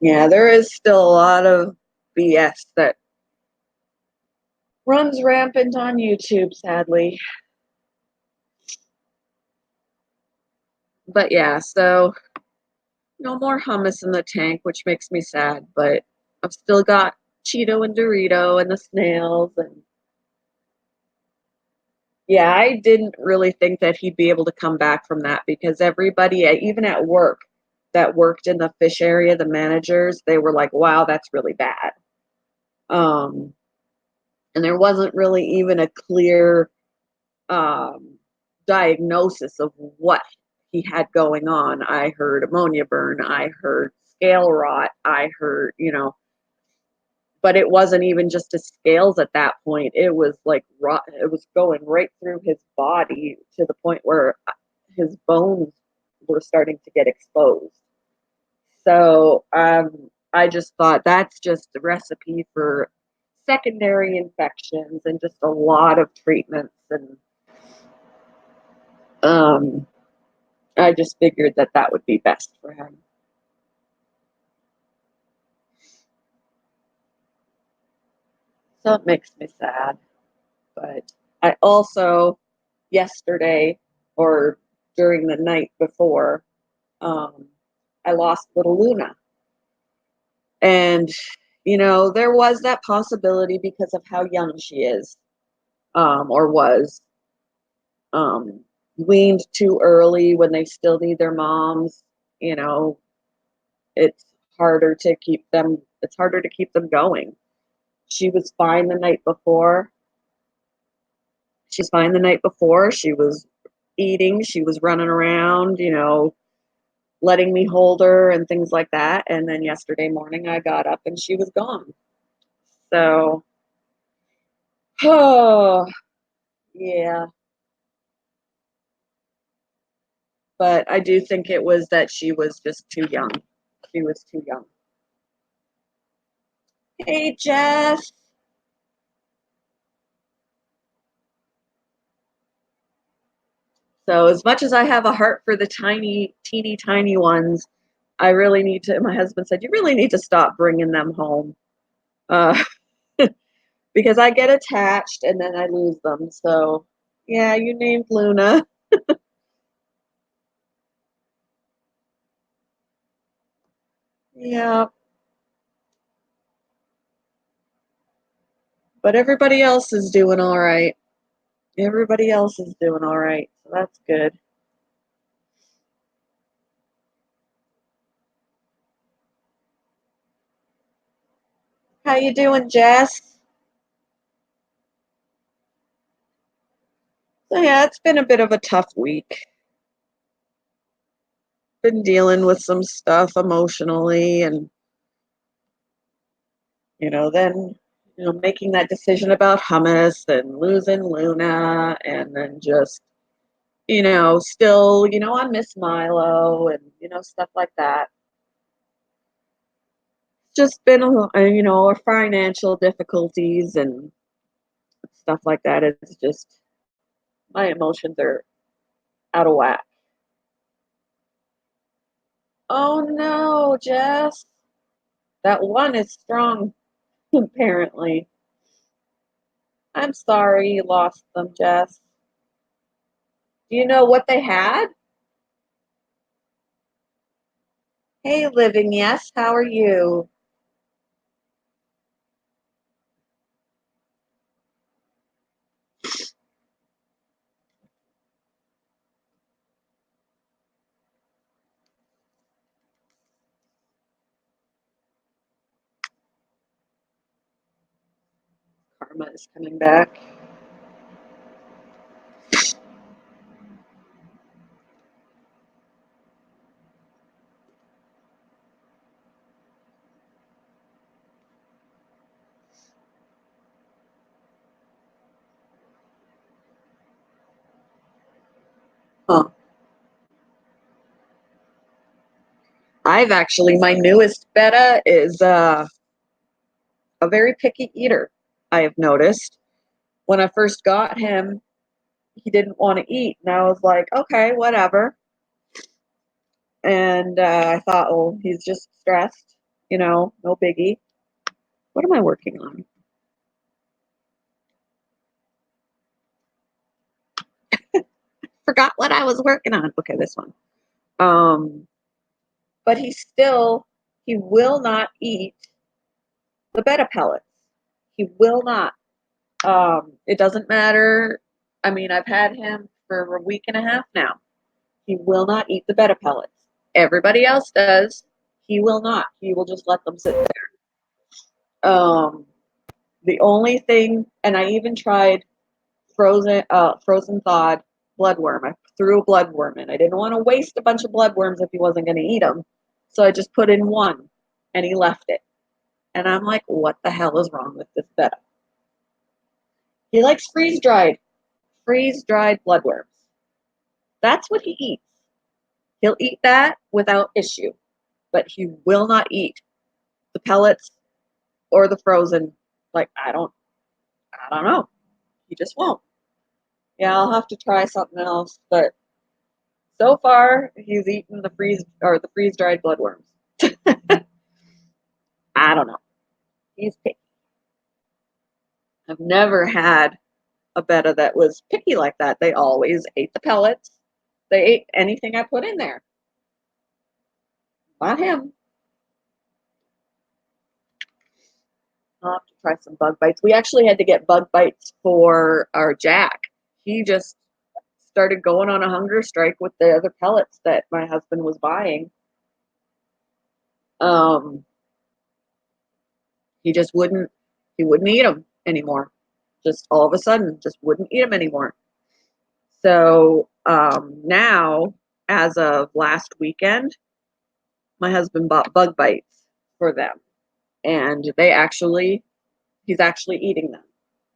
Yeah, there is still a lot of BS that runs rampant on YouTube, sadly. But yeah, so no more hummus in the tank, which makes me sad, but I've still got Cheeto and Dorito and the snails. And yeah, I didn't really think that he'd be able to come back from that because everybody, even at work, that worked in the fish area, the managers, they were like, wow, that's really bad. Um, and there wasn't really even a clear um, diagnosis of what he had going on. I heard ammonia burn, I heard scale rot, I heard, but it wasn't even just his scales at that point. It was like rot, it was going right through his body to the point where his bones were starting to get exposed. So I just thought that's just a recipe for secondary infections and just a lot of treatments. And um, I just figured that that would be best for him. So it makes me sad. But I also, yesterday or during the night before, um, I lost little Luna. And, there was that possibility because of how young she is, or was, um, weaned too early when they still need their moms. You know, it's it's harder to keep them going. She was fine the night before. She's fine the night before. She was eating, she was running around, letting me hold her and things like that. And then yesterday morning I got up and she was gone. So, oh, yeah. But I do think it was that she was just too young. She was too young. Hey, Jess. So, as much as I have a heart for the tiny, teeny, tiny ones, I really need to. My husband said, you really need to stop bringing them home. Uh, because I get attached and then I lose them. So, yeah, you named Luna. Yeah, but everybody else is doing all right. Everybody else is doing all right. So that's good. How you doing, Jess? So yeah, it's been a bit of a tough week. Been dealing with some stuff emotionally and then making that decision about hummus and losing Luna and then just still on Miss Milo and stuff like that. Just been financial difficulties and stuff like that. It's just my emotions are out of whack. Oh no, Jess. That one is strong, apparently. I'm sorry you lost them, Jess. Do you know what they had? Hey, Living Yes, how are you? Karma is coming back. Huh. My newest betta is a very picky eater, I have noticed. When I first got him, he didn't want to eat. And I was like, okay, whatever. And I thought, oh, he's just stressed, no biggie. What am I working on? Forgot what I was working on. Okay, this one. Um, but he will not eat the betta pellets. He will not. It doesn't matter. I mean, I've had him for a week and a half now. He will not eat the betta pellets. Everybody else does. He will not. He will just let them sit there. The only thing, and I even tried frozen thawed bloodworm. I threw a bloodworm in. I didn't want to waste a bunch of bloodworms if he wasn't going to eat them, so I just put in one, and he left it. And I'm like, what the hell is wrong with this betta? He likes freeze dried bloodworms. That's what he eats. He'll eat that without issue, but he will not eat the pellets or the frozen. Like I don't know. He just won't. Yeah, I'll have to try something else, but So far, he's eaten the freeze dried bloodworms. I don't know. He's picky. I've never had a betta that was picky like that. They always ate the pellets. They ate anything I put in there. Not him. I'll have to try some bug bites. We actually had to get bug bites for our Jack. He just started going on a hunger strike with the other pellets that my husband was buying. Um, he just wouldn't eat them anymore. Just all of a sudden, just wouldn't eat them anymore. So now, as of last weekend, my husband bought bug bites for them, and he's actually eating them.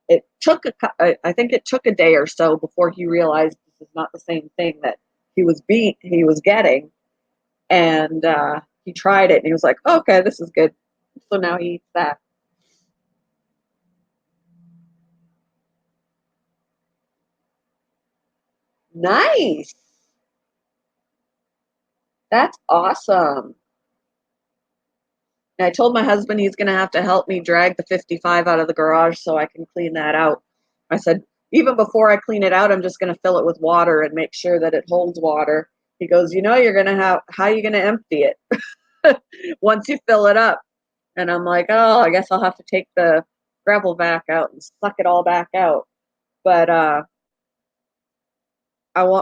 It took I think it took a day or so before he realized this is not the same thing that he was getting, and he tried it and he was like, oh, okay, this is good. So now he eats that. Nice. That's awesome. And I told my husband he's going to have to help me drag the 55 out of the garage so I can clean that out. I said, even before I clean it out, I'm just going to fill it with water and make sure that it holds water. He goes, you're going to how are you going to empty it once you fill it up? And I'm like, oh, I guess I'll have to take the gravel vac out and suck it all back out. But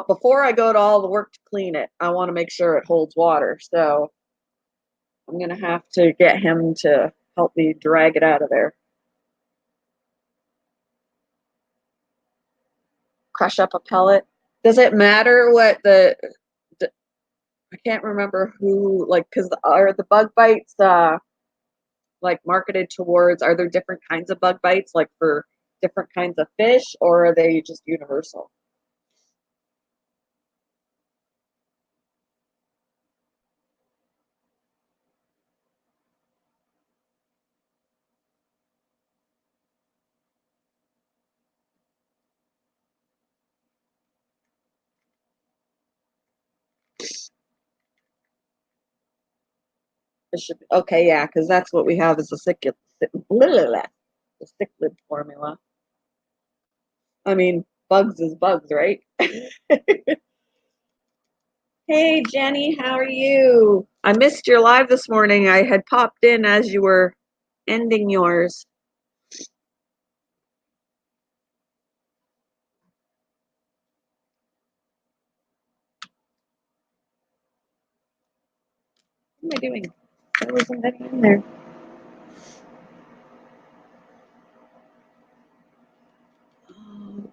before I go to all the work to clean it, I want to make sure it holds water. So I'm going to have to get him to help me drag it out of there. Crush up a pellet. Does it matter what the I can't remember who, like, because are the bug bites like marketed towards, are there different kinds of bug bites like for different kinds of fish, or are they just universal? It should be, okay, yeah, because that's what we have is the cichlid formula. I mean, bugs is bugs, right? Hey, Jenny, how are you? I missed your live this morning. I had popped in as you were ending yours. What am I doing? There wasn't any in there.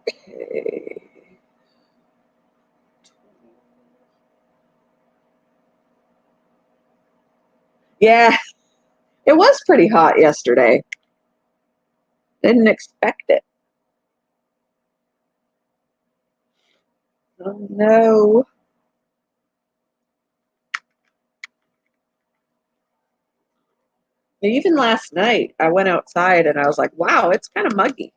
Okay. Yeah, it was pretty hot yesterday. Didn't expect it. Oh no. Even last night, I went outside and I was like, wow, it's kind of muggy.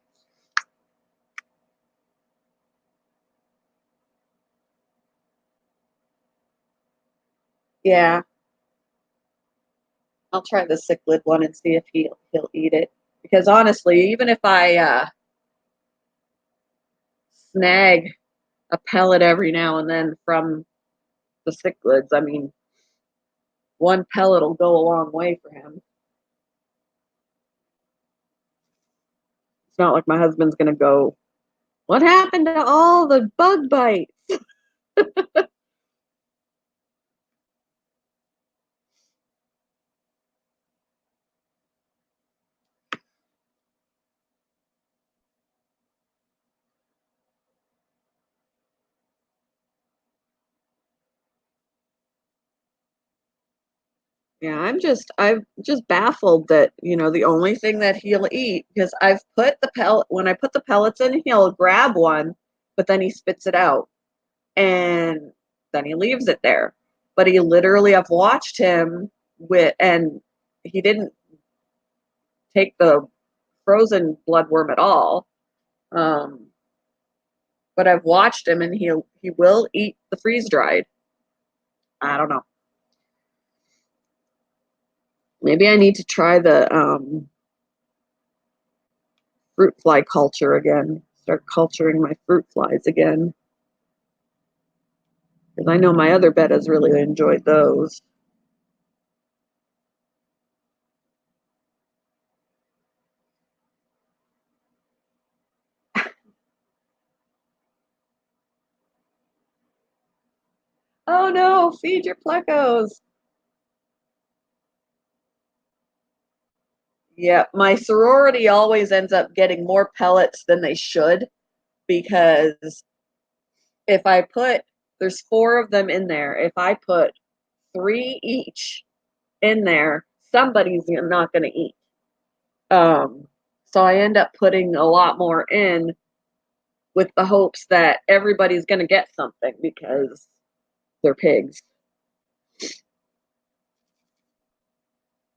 Yeah, I'll try the cichlid one and see if he'll eat it. Because honestly, even if I snag a pellet every now and then from the cichlids, I mean, one pellet will go a long way for him. It's not like my husband's gonna go, what happened to all the bug bites? Yeah, I'm just baffled that, the only thing that he'll eat, because when I put the pellets in, he'll grab one, but then he spits it out and then he leaves it there. But he literally, I've watched him and he didn't take the frozen bloodworm at all. Um, but I've watched him and he will eat the freeze dried. I don't know. Maybe I need to try the fruit fly culture again. Start culturing my fruit flies again. Because I know my other bettas really enjoyed those. Oh no, feed your plecos. Yeah, my sorority always ends up getting more pellets than they should because if I put, there's four of them in there. If I put three each in there, somebody's not going to eat. Um, so I end up putting a lot more in with the hopes that everybody's going to get something because they're pigs.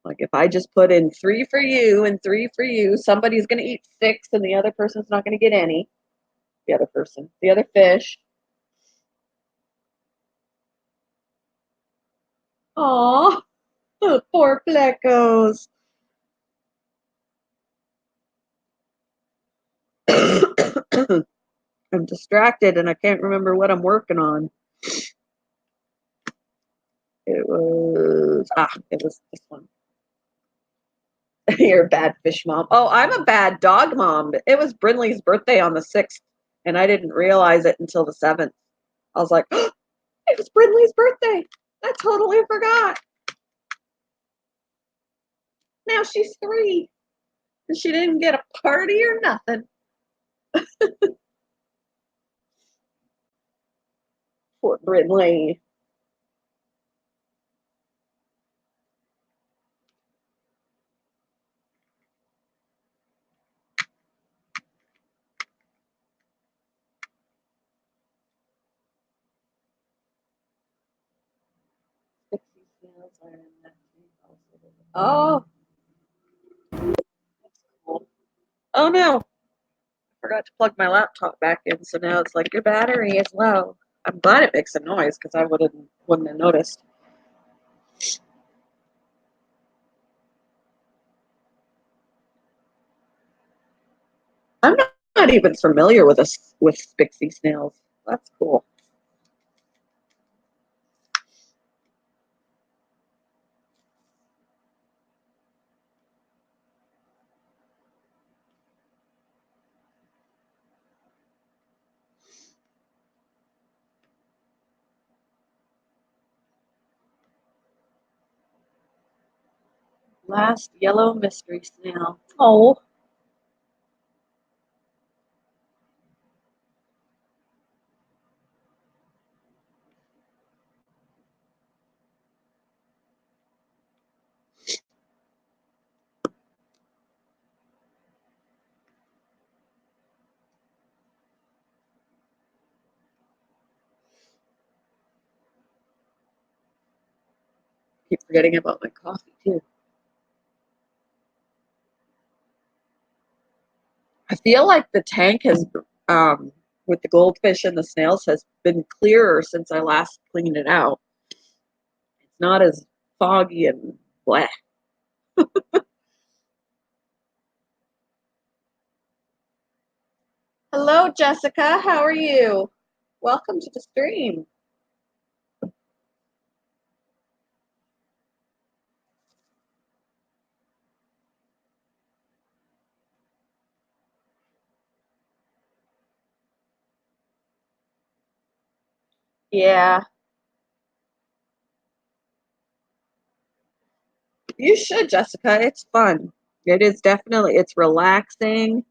Like if I just put in three for you and three for you, somebody's going to eat six and the other person's not going to get any. The other person, the other fish. Aw, poor plecos. I'm distracted and I can't remember what I'm working on. It was this one. You're a bad fish mom. Oh, I'm a bad dog mom. It was Brinley's birthday on the 6th, and I didn't realize it until the 7th. I was like, oh, it was Brinley's birthday. I totally forgot. Now she's 3, and she didn't get a party or nothing. Poor Brinley. Oh, that's cool. Oh no, I forgot to plug my laptop back in, so now it's like your battery is low. I'm glad it makes a noise because I wouldn't have noticed. I'm not even familiar with Spixie snails. That's cool. Last yellow mystery snail. Oh, keep forgetting about my coffee too. I feel like the tank has, with the goldfish and the snails, has been clearer since I last cleaned it out. It's not as foggy and bleh. Hello, Jessica. How are you? Welcome to the stream. Yeah, you should, Jessica. It's fun. It is definitely, it's relaxing.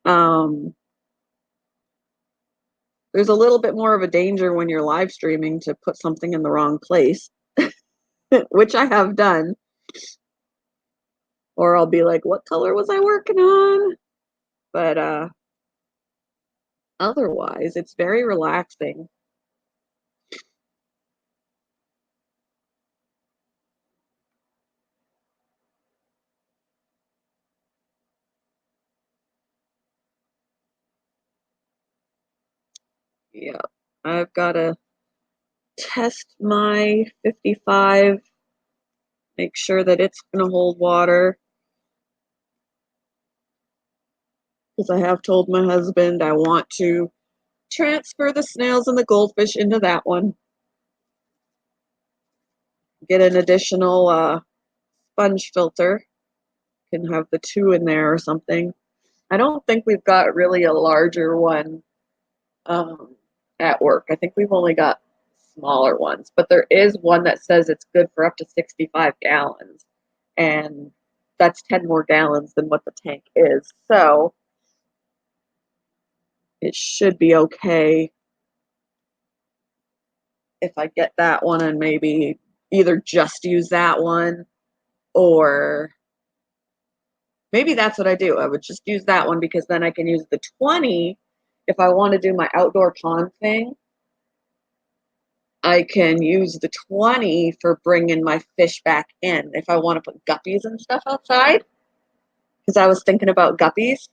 Um, there's a little bit more of a danger when you're live streaming to put something in the wrong place, which I have done. Or I'll be like, what color was I working on? But otherwise, it's very relaxing. Yeah, I've got to test my 55, make sure that it's going to hold water. Because I have told my husband I want to transfer the snails and the goldfish into that one. Get an additional sponge filter. Can have the two in there or something. I don't think we've got really a larger one at work. I think we've only got smaller ones, but there is one that says it's good for up to 65 gallons, and that's 10 more gallons than what the tank is. So it should be okay if I get that one and maybe either just use that one, or maybe that's what I do. I would just use that one because then I can use the 20 if I want to do my outdoor pond thing. I can use the 20 for bringing my fish back in if I want to put guppies and stuff outside, because I was thinking about guppies,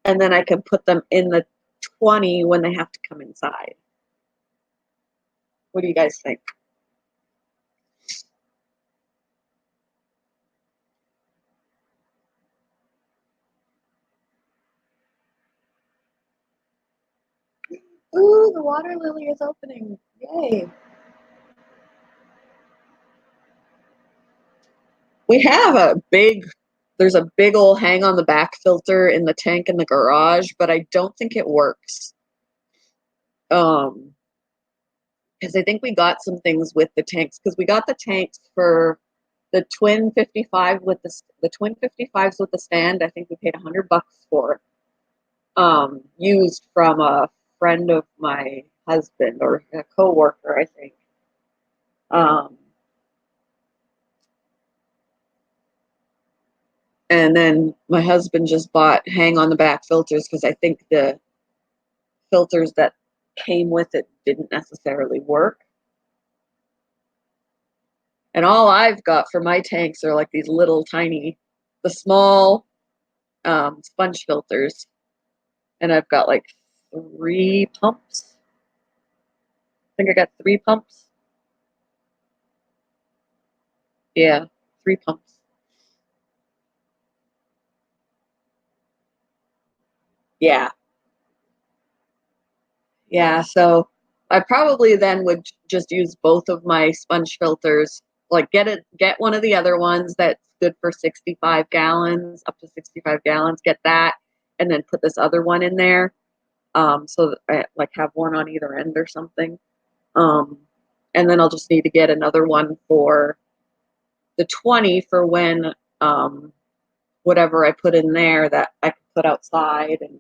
and then I can put them in the 20 when they have to come inside. What do you guys think? Ooh, the water lily is opening. Yay. We have there's a big old hang on the back filter in the tank in the garage, but I don't think it works. Because I think we got some things with the tanks, because we got the tanks for the twin 55 with the twin 55s with the stand. I think we paid $100 for, used from a friend of my husband or a coworker, I think. Um, and then my husband just bought hang on the back filters because I think the filters that came with it didn't necessarily work. And all I've got for my tanks are like these little tiny, the small sponge filters. And I've got like 3 pumps. I think I got 3 pumps. Yeah, 3 pumps. Yeah, yeah. So I probably then would just use both of my sponge filters. Like get one of the other ones that's good for 65 gallons, up to 65 gallons. Get that, and then put this other one in there. So that I like have one on either end or something. Um, and then I'll just need to get another one for the 20 for when whatever I put in there that I can put outside, and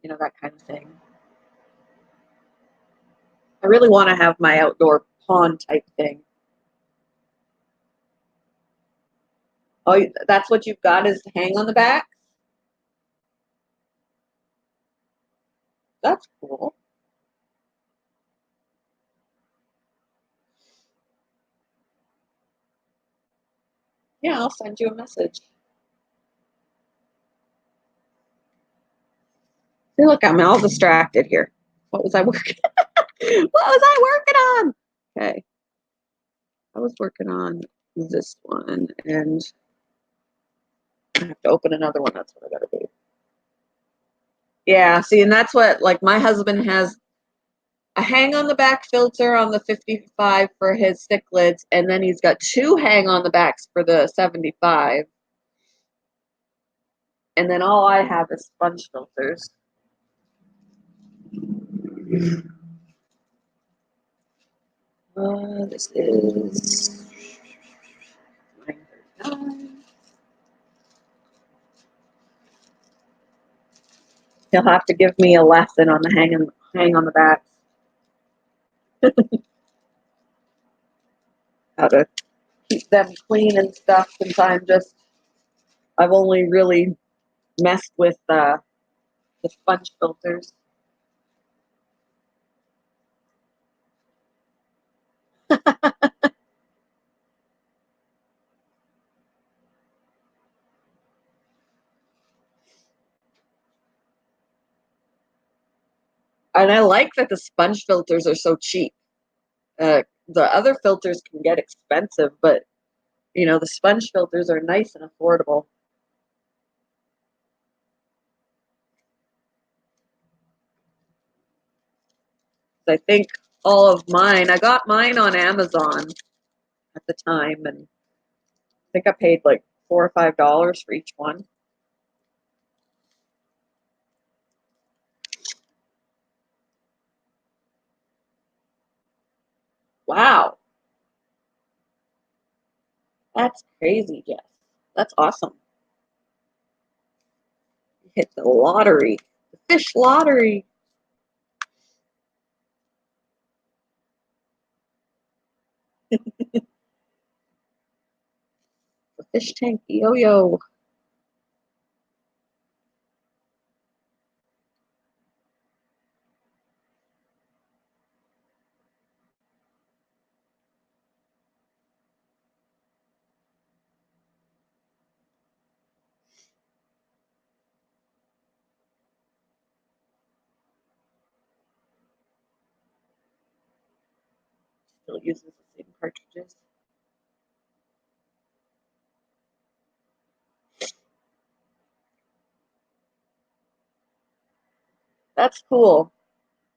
that kind of thing. I really want to have my outdoor pond type thing. Oh, that's what you've got is to hang on the back? That's cool. Yeah, I'll send you a message. See, look, I'm all distracted here. What was I working? What was I working on? Okay, I was working on this one, and I have to open another one. That's what I gotta do. Yeah, see, and that's what, like, my husband has a hang on the back filter on the 55 for his cichlids, and then he's got two hang on the backs for the 75. And then all I have is sponge filters. This is 939. He'll have to give me a lesson on the hang on the back, how to keep them clean and stuff. Since I've only really messed with the sponge filters. And I like that the sponge filters are so cheap. The other filters can get expensive, but the sponge filters are nice and affordable. I think all of mine, I got mine on Amazon at the time, and I think I paid like $4 or $5 for each one. Wow, that's crazy, Jess. That's awesome. You hit the lottery, the fish lottery. The fish tank yo-yo. Still uses the same cartridges. That's cool.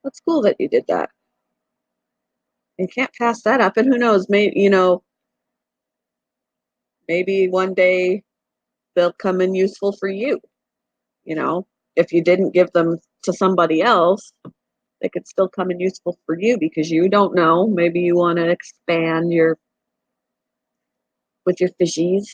That's cool that you did that. You can't pass that up. And who knows, maybe one day they'll come in useful for you. You know, if you didn't give them to somebody else, they could still come in useful for you because you don't know. Maybe you want to expand with your fishies.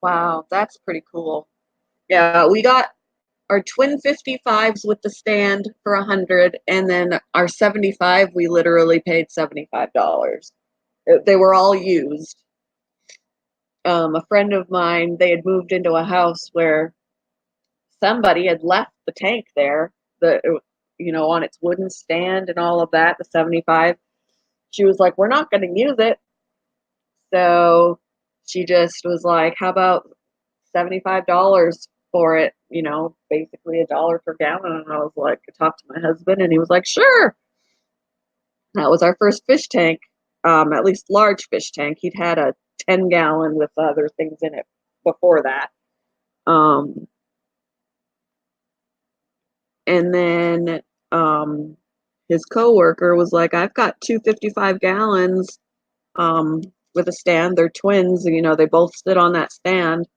Wow, that's pretty cool. Yeah, we got our twin 55s with the stand for 100, and then our 75 we literally paid $75. They were all used. A friend of mine, they had moved into a house where somebody had left the tank there, on its wooden stand and all of that, the 75. She was like, "We're not going to use it." So she just was like, "How about $75 for it?" Basically $1 per gallon. And I was like, I talked to my husband, and he was like, "Sure." That was our first fish tank, at least large fish tank. He'd had a 10-gallon with other things in it before that. Um, and then his coworker was like, "I've got two 55 gallons um, with a stand. They're twins, and they both sit on that stand,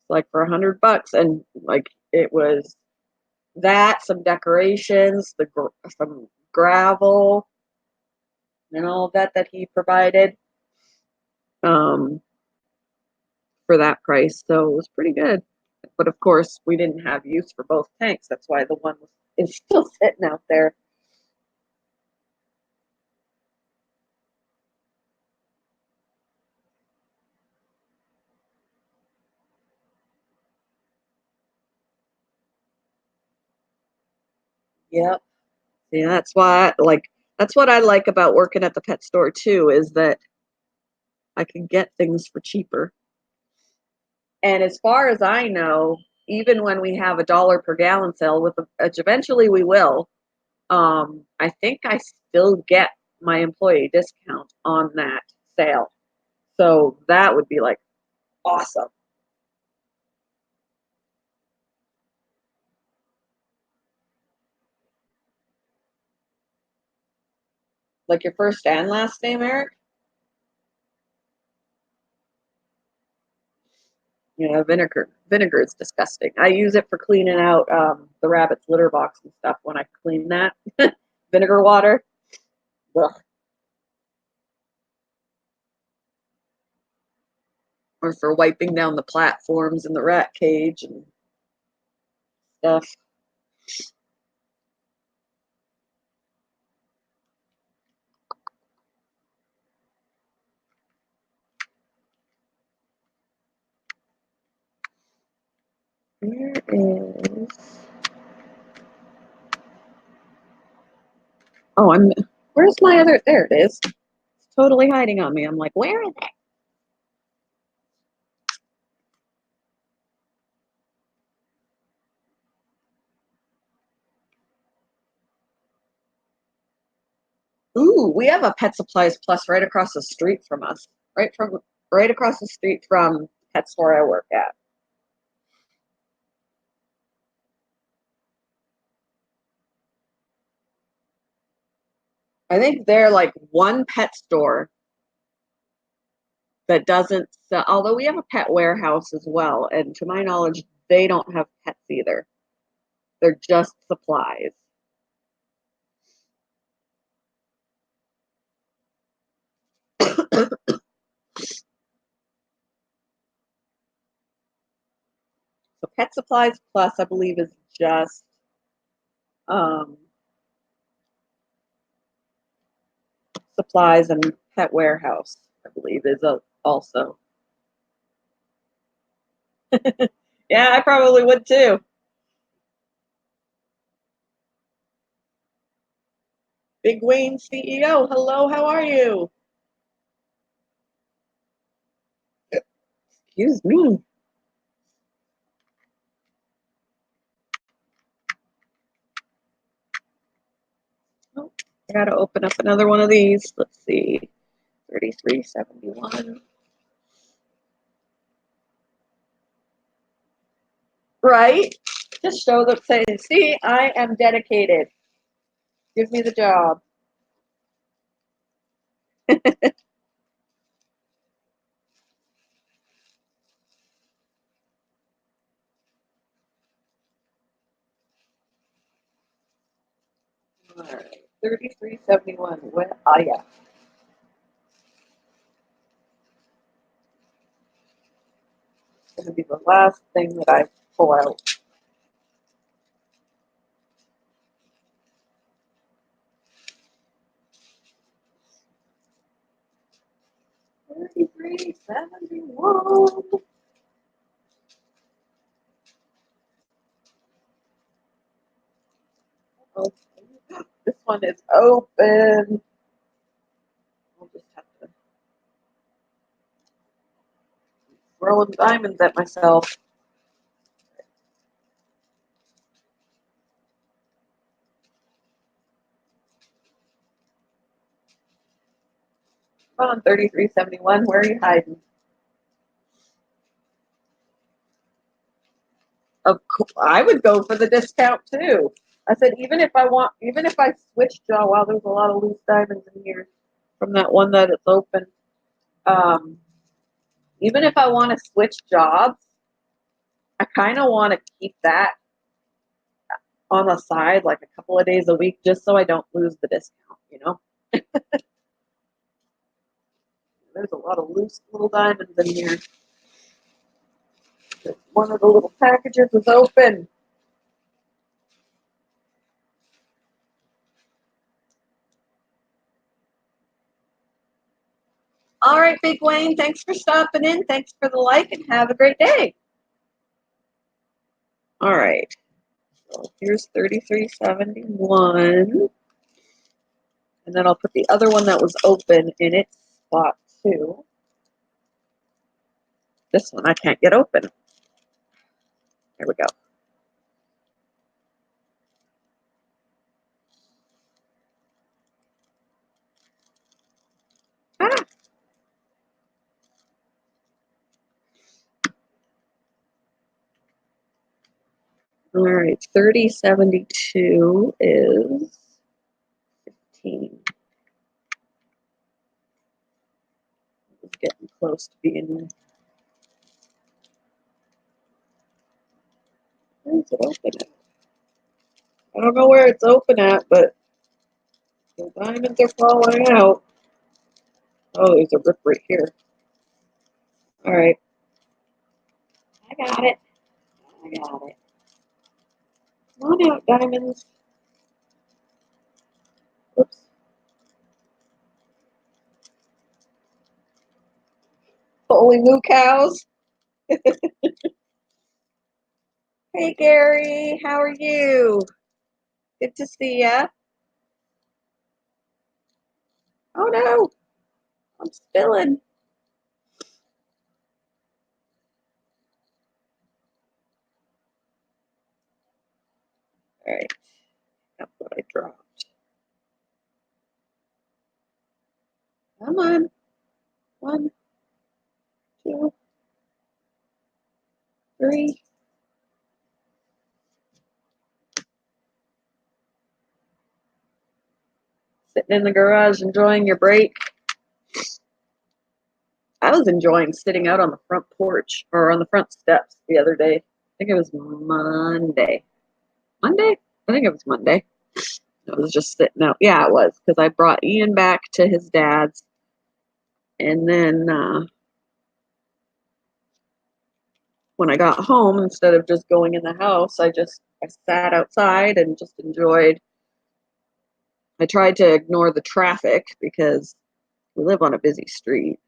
like for $100." And like it was that, some decorations, some gravel, and all of that he provided um, for that price. So it was pretty good. But of course, we didn't have use for both tanks. That's why the one is still sitting out there. Yep. Yeah, that's what I like about working at the pet store too, is that I can get things for cheaper. And as far as I know, even when we have $1 per gallon sale, which eventually we will, I think I still get my employee discount on that sale. So that would be like awesome. Like your first and last name, Eric? Vinegar. Vinegar is disgusting. I use it for cleaning out the rabbit's litter box and stuff when I clean that. Vinegar water. Ugh. Or for wiping down the platforms in the rat cage and stuff. Where is... Oh, where's my other... There it is. It's totally hiding on me. I'm like, where is it? Ooh, we have a Pet Supplies Plus right across the street from us. Right across the street from pet store I work at. I think they're like one pet store that doesn't sell, although we have a pet warehouse as well, and to my knowledge, they don't have pets either. They're just supplies. So Pet Supplies Plus, I believe, is just um, supplies, and Pet Warehouse, I believe, is also. Yeah, I probably would too. Big Wayne CEO, hello, how are you? Excuse me. Oh, I gotta open up another one of these. Let's see. 3371. Right? Just show them, say, see, I am dedicated. Give me the job. All right. 3371. Yeah. It's going to be the last thing that I pull out. $33.71. Okay. This one is open. I'll just have to throwing diamonds at myself. Come on, 3371. Where are you hiding? I would go for the discount too. I said even if I switch jaw, wow, there's a lot of loose diamonds in here from that one that is open. Um, Even if I want to switch jobs, I kind of want to keep that on the side, like a couple of days a week, just so I don't lose the discount. There's a lot of loose little diamonds in here. One of the little packages is open. All right, Big Wayne, thanks for stopping in. Thanks for the like, and have a great day. All right. So here's 3371. And then I'll put the other one that was open in its spot too. This one I can't get open. There we go. Ah. All right, 3072 is 15. It's getting close to being. Where is it open at? I don't know where it's open at, but the diamonds are falling out. Oh, there's a rip right here. All right. I got it. I got it. Come on out, diamonds. Oops. Holy moo cows. Hey, Gary. How are you? Good to see ya. Oh, no. I'm spilling. All right. That's what I dropped. Come on. 1, 2, 3. Sitting in the garage enjoying your break. I was enjoying sitting out on the front porch or on the front steps the other day. I think it was Monday. Monday? I think it was Monday. I was just sitting out. Yeah, it was because I brought Ian back to his dad's, and then when I got home, instead of just going in the house, I sat outside and just enjoyed. I tried to ignore the traffic because we live on a busy street.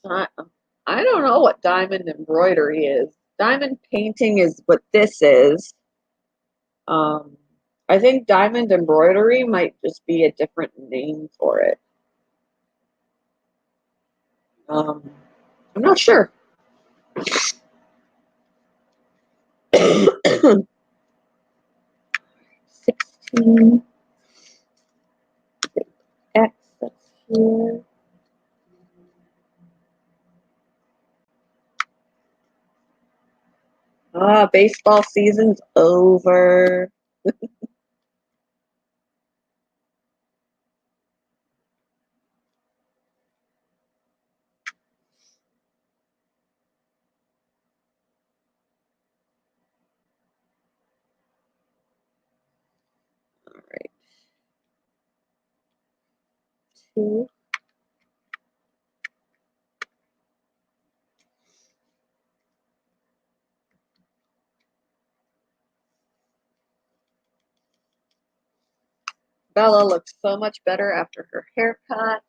I, I don't know what diamond embroidery is. Diamond painting is what this is. Um, I think diamond embroidery might just be a different name for it. Um, I'm not sure. 16 X, that's here. Ah, baseball season's over. All right. 2. Bella looks so much better after her haircut.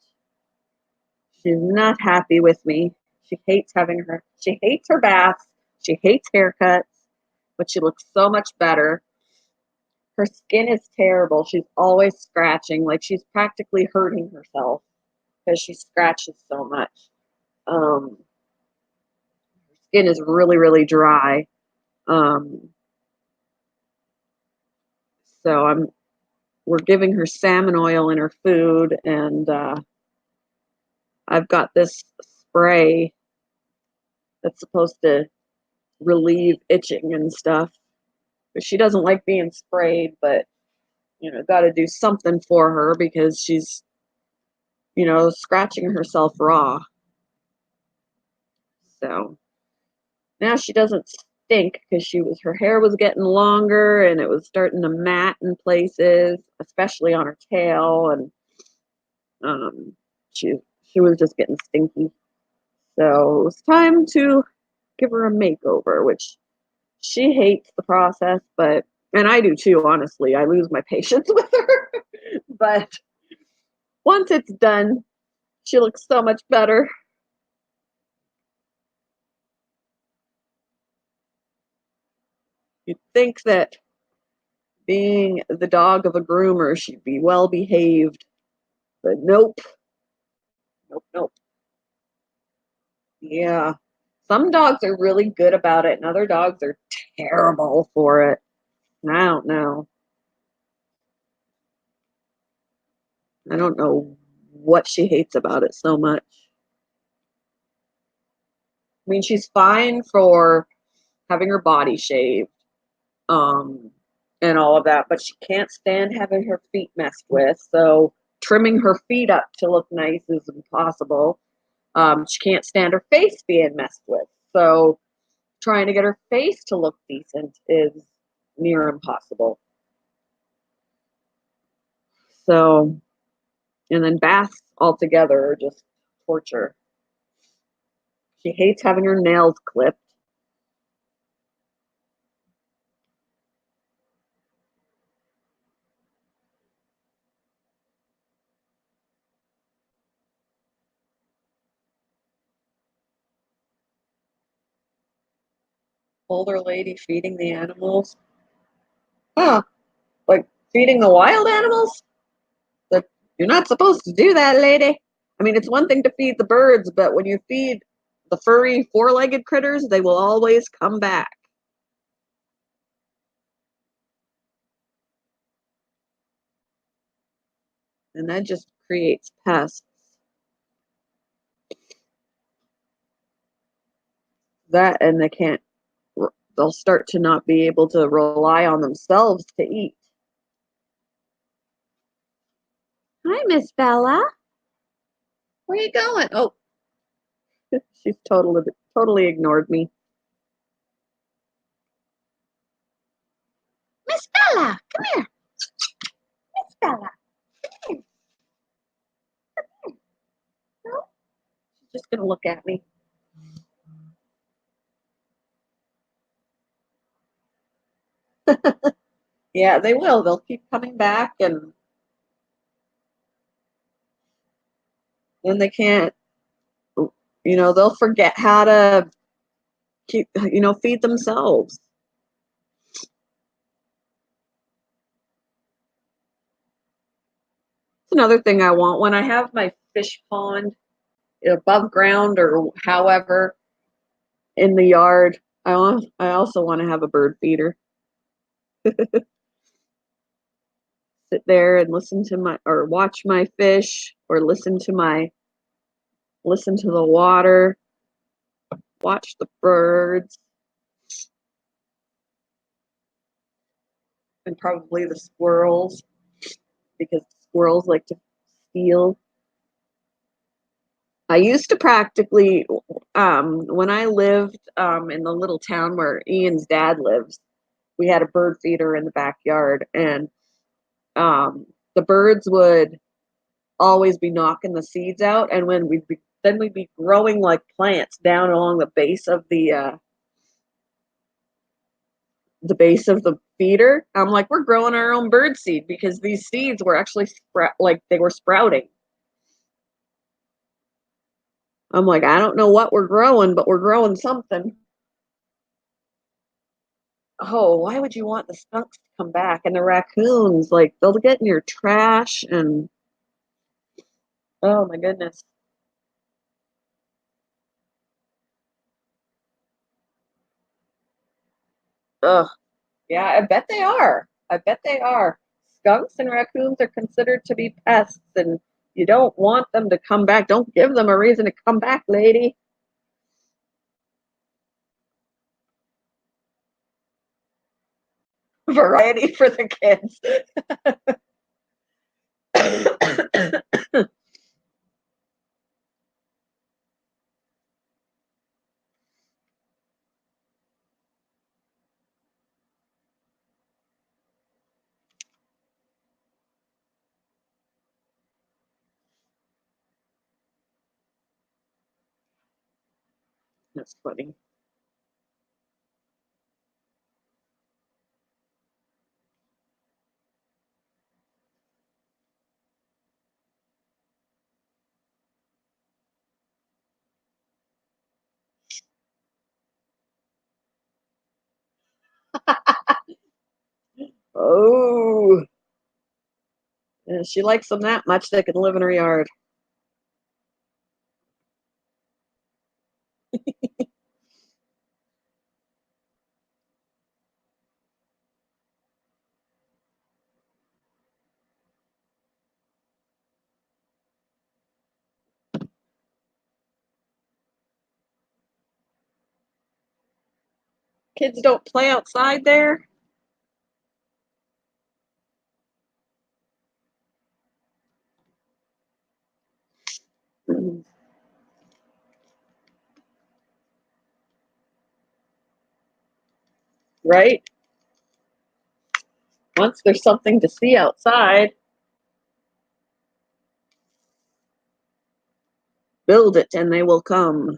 She's not happy with me. She hates her baths. She hates haircuts, but she looks so much better. Her skin is terrible. She's always scratching, like she's practically hurting herself because she scratches so much. Her skin is really, really dry. Um, so we're giving her salmon oil in her food, and I've got this spray that's supposed to relieve itching and stuff. But she doesn't like being sprayed, but got to do something for her because she's scratching herself raw. So now she doesn't stink because her hair was getting longer and it was starting to mat in places, especially on her tail, and um, she was just getting stinky. So it was time to give her a makeover, which she hates the process, and I do too, honestly. I lose my patience with her. But once it's done, she looks so much better. You'd think that being the dog of a groomer, she'd be well behaved, but nope, nope, nope. Yeah. Some dogs are really good about it, and other dogs are terrible for it. I don't know. I don't know what she hates about it so much. I mean, she's fine for having her body shaved, um, and all of that, but she can't stand having her feet messed with. So trimming her feet up to look nice is impossible. She can't stand her face being messed with. So trying to get her face to look decent is near impossible. So, and then baths altogether are just torture. She hates having her nails clipped. Older lady feeding the animals. Huh. Like feeding the wild animals? Like, you're not supposed to do that, lady. I mean, it's one thing to feed the birds, but when you feed the furry four-legged critters, they will always come back. And that just creates pests. That and they'll start to not be able to rely on themselves to eat. Hi, Miss Bella. Where you going? Oh, she's totally ignored me. Miss Bella, come here. Miss Bella. Come here. No, she's just gonna look at me. Yeah, they will. They'll keep coming back, and then they can't. They'll forget how to feed themselves. It's another thing I want when I have my fish pond above ground or however in the yard. I also want to have a bird feeder. Sit there and listen to my or watch my fish or listen to the water, watch the birds, and probably the squirrels because squirrels like to steal. I used to practically, when I lived in the little town where Ian's dad lives, we had a bird feeder in the backyard, and the birds would always be knocking the seeds out, and then we'd be growing like plants down along the base of the feeder. I'm like, we're growing our own bird seed because these seeds were actually like they were sprouting. I'm like, I don't know what we're growing, but we're growing something. Oh, why would you want the skunks to come back and the raccoons? Like they'll get in your trash and oh my goodness. Ugh. Yeah, I bet they are. I bet they are. Skunks and raccoons are considered to be pests, and you don't want them to come back. Don't give them a reason to come back, lady. Variety for the kids. That's funny. Oh, yeah, she likes them that much they can live in her yard. Kids don't play outside there. Right? Once there's something to see outside, build it and they will come.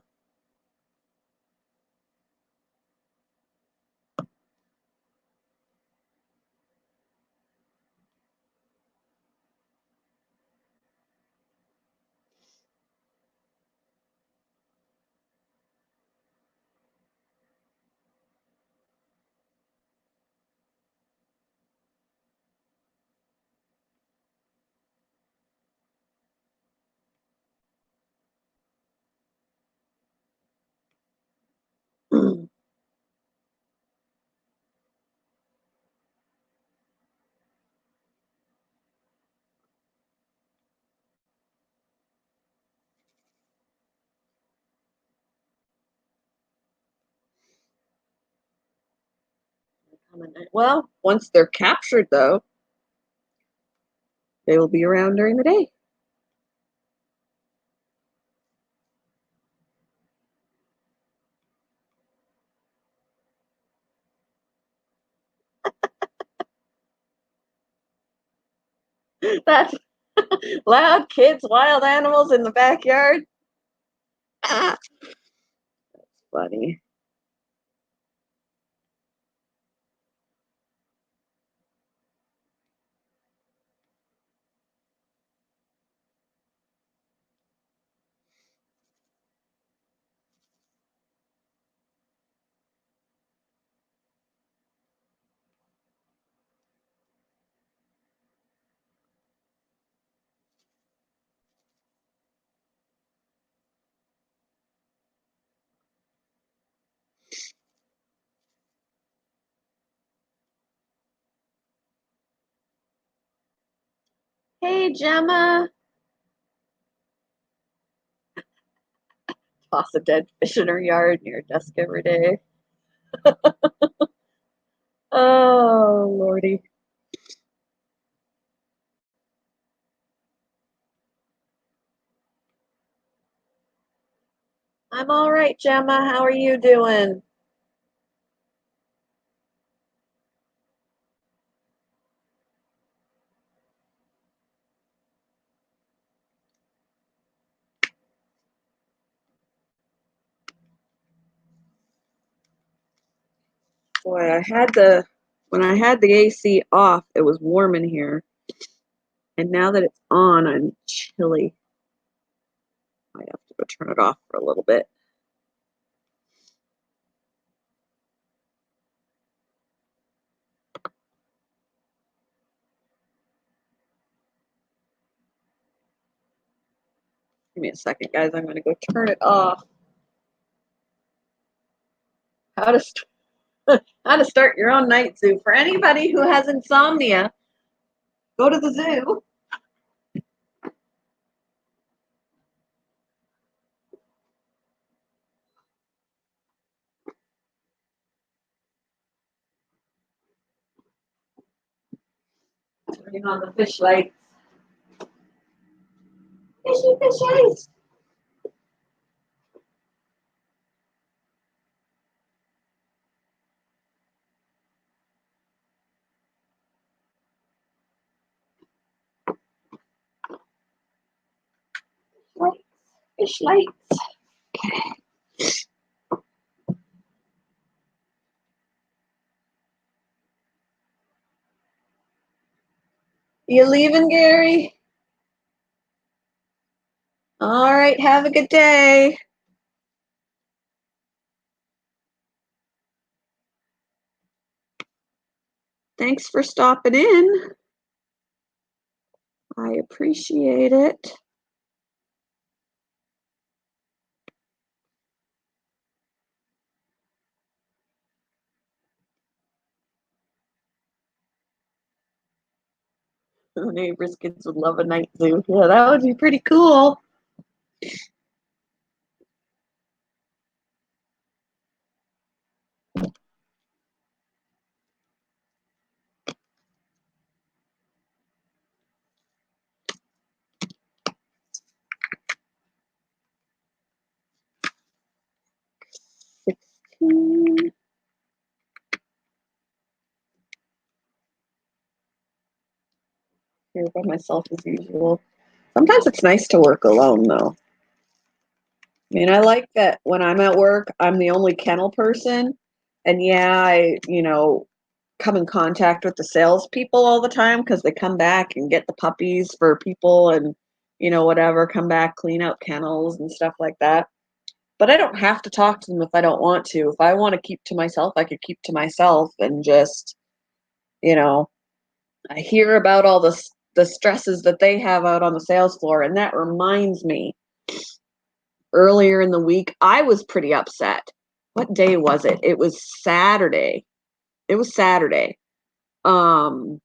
Well, once they're captured, though, they will be around during the day. That's loud kids, wild animals in the backyard. Ah, funny. Hey, Gemma. Toss a dead fish in her yard near her desk every day. Oh, Lordy. I'm all right, Gemma. How are you doing? Boy, when I had the AC off, it was warm in here, and now that it's on, I'm chilly. I have to go turn it off for a little bit. Give me a second, guys. I'm gonna go turn it off. How to how to start your own night zoo. For anybody who has insomnia, go to the zoo. Turning on the fish lights. Fishy, fishies. Lights, fish lights. You leaving, Gary? All right, have a good day. Thanks for stopping in. I appreciate it. The neighbors' kids would love a night zoo. Yeah, that would be pretty cool. Here by myself as usual. Sometimes it's nice to work alone, though. I mean, I like that when I'm at work, I'm the only kennel person. And yeah, come in contact with the salespeople all the time because they come back and get the puppies for people and, whatever, come back, clean out kennels and stuff like that. But I don't have to talk to them if I don't want to. If I want to keep to myself, I could keep to myself and just, you know, I hear about all the stresses that they have out on the sales floor, and that reminds me earlier in the week, I was pretty upset what day was it? It was Saturday. It was Saturday. Um,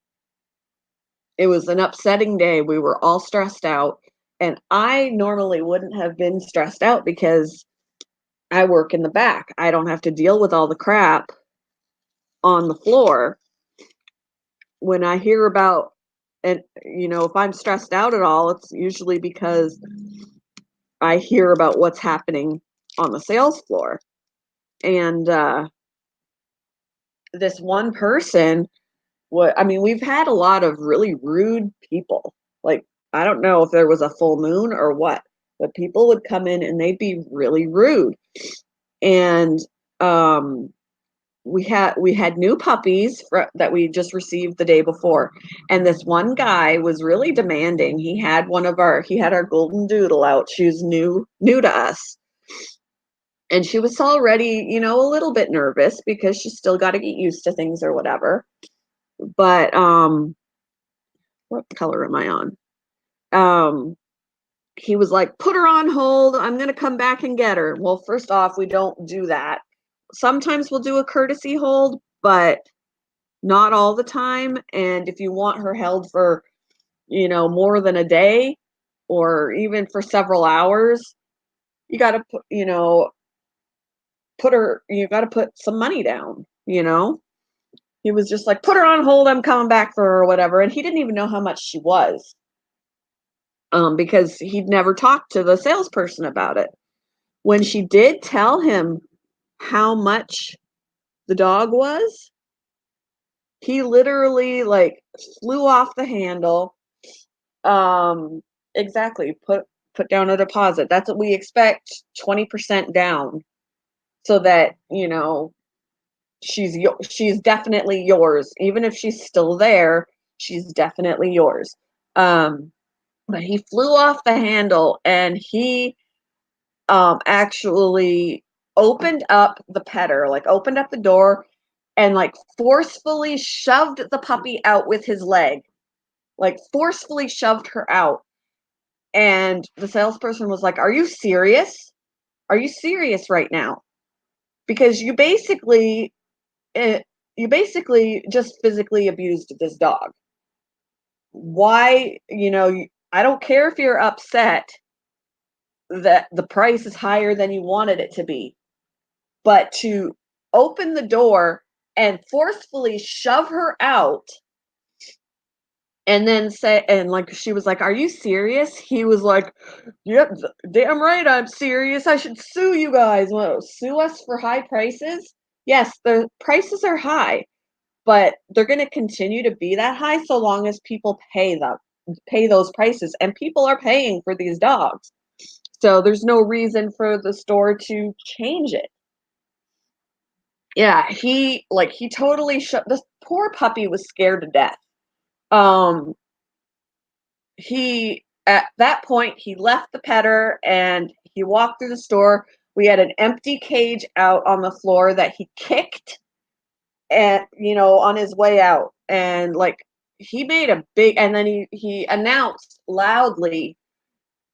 it was an upsetting day. We were all stressed out, and I normally wouldn't have been stressed out because I work in the back. I don't have to deal with all the crap on the floor. When I hear about and if I'm stressed out at all, it's usually because I hear about what's happening on the sales floor. And this one person, I mean, we've had a lot of really rude people. Like, I don't know if there was a full moon or what, but people would come in and they'd be really rude. And um, we had new puppies that we just received the day before, and this one guy was really demanding. He had our golden doodle out. She was new to us, and she was already a little bit nervous because she's still got to get used to things or whatever. But what color am I on? um he was like, put her on hold, I'm gonna come back and get her. Well, first off, we don't do that. Sometimes we'll do a courtesy hold, but not all the time. And if you want her held for, more than a day or even for several hours, you got to you got to put some money down. He was just like, put her on hold, I'm coming back for her or whatever. And he didn't even know how much she was, because he'd never talked to the salesperson about it. When she did tell him how much the dog was, he literally like flew off the handle. Um, exactly. Put down a deposit. That's what we expect, 20% down, so that, she's definitely yours. Even if she's still there, she's definitely yours. Um, but he flew off the handle, and he actually opened up the petter, like opened up the door and like forcefully shoved the puppy out with his leg. Like forcefully shoved her out. And the salesperson was like, "Are you serious? Are you serious right now? Because uh, you basically just physically abused this dog. Why, I don't care if you're upset that the price is higher than you wanted it to be, but to open the door and forcefully shove her out and then say, and like she was like, "Are you serious?" He was like, "Yep, damn right I'm serious. I should sue you guys." Well, sue us for high prices? Yes, the prices are high, but they're going to continue to be that high so long as people pay those prices, and people are paying for these dogs. So there's no reason for the store to change it. Yeah, he totally shut this poor puppy was scared to death. Um he At that point he left the petter and he walked through the store. We had an empty cage out on the floor that he kicked and on his way out. And like he made a big and then he announced loudly,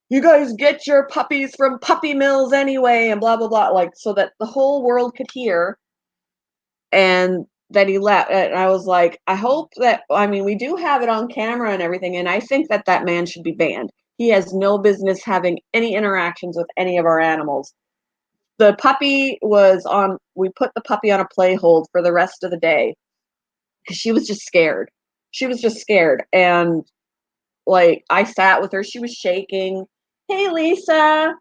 "You guys get your puppies from Puppy Mills anyway," and blah blah blah, like so that the whole world could hear. And then he left, and I was like, I hope that, I mean, we do have it on camera and everything, and I think that that man should be banned. He has no business having any interactions with any of our animals. The puppy was on We put the puppy on a play hold for the rest of the day because she was just scared. She was just scared. And like I sat with her, she was shaking. "Hey, Lisa."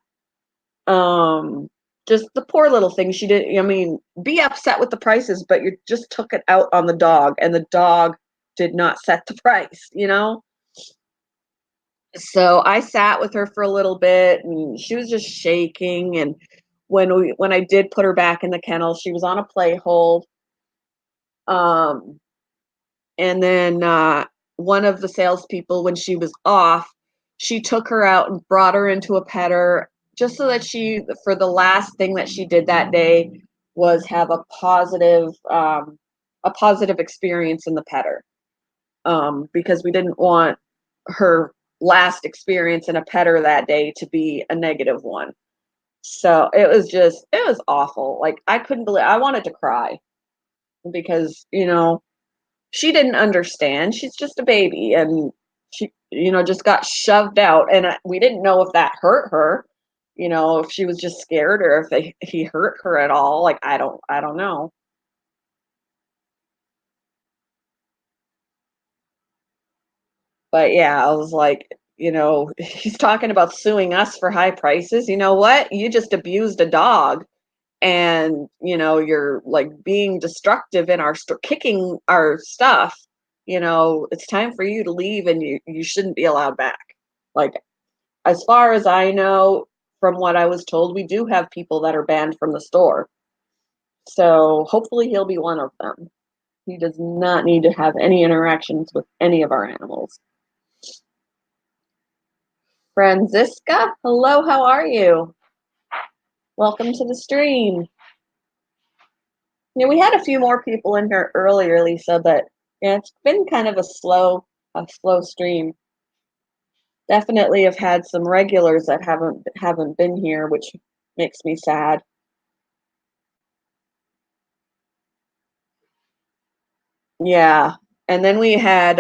Um, just the poor little thing. She did. I mean, be upset with the prices, but you just took it out on the dog, and the dog did not set the price. So I sat with her for a little bit, and she was just shaking. And when I did put her back in the kennel, she was on a play hold. Um, and then one of the salespeople, when she was off, she took her out and brought her into a petter just so that for the last thing that she did that day was have a positive experience in the petter. Because we didn't want her last experience in a petter that day to be a negative one. So it was awful. Like I couldn't believe I wanted to cry because, she didn't understand. She's just a baby and she, just got shoved out and we didn't know if that hurt her, if she was just scared or if he hurt her at all. Like I don't know. But yeah, I was like, he's talking about suing us for high prices. You know what? You just abused a dog and, you're like being destructive in our store, kicking our stuff. It's time for you to leave and you shouldn't be allowed back. Like, as far as I know, from what I was told, we do have people that are banned from the store. So hopefully he'll be one of them. He does not need to have any interactions with any of our animals. Franziska, hello, how are you? Welcome to the stream. Yeah, we had a few more people in here earlier, Lisa, but yeah, it's been kind of a slow stream. Definitely have had some regulars that haven't been here, which makes me sad. Yeah. And then we had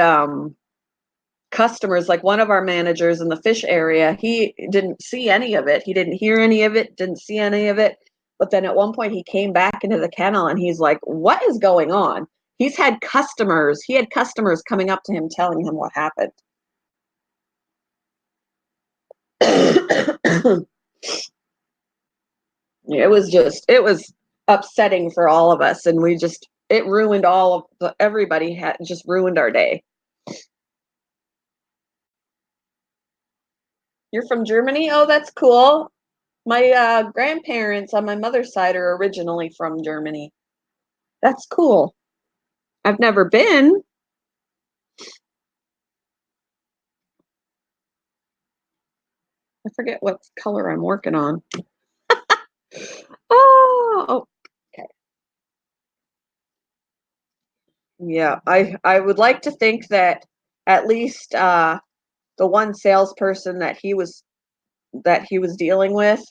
customers, like one of our managers in the fish area, he didn't see any of it. He didn't hear any of it, didn't see any of it. But then at one point he came back into the kennel and he's like, "What is going on?" He had customers coming up to him telling him what happened. It was upsetting for all of us and it ruined all of everybody had just ruined our day. You're from Germany? Oh, that's cool. My grandparents on my mother's side are originally from Germany. That's cool. I've never been. I forget what color I'm working on. Oh, okay. Yeah, I would like to think that at least the one salesperson that he was dealing with,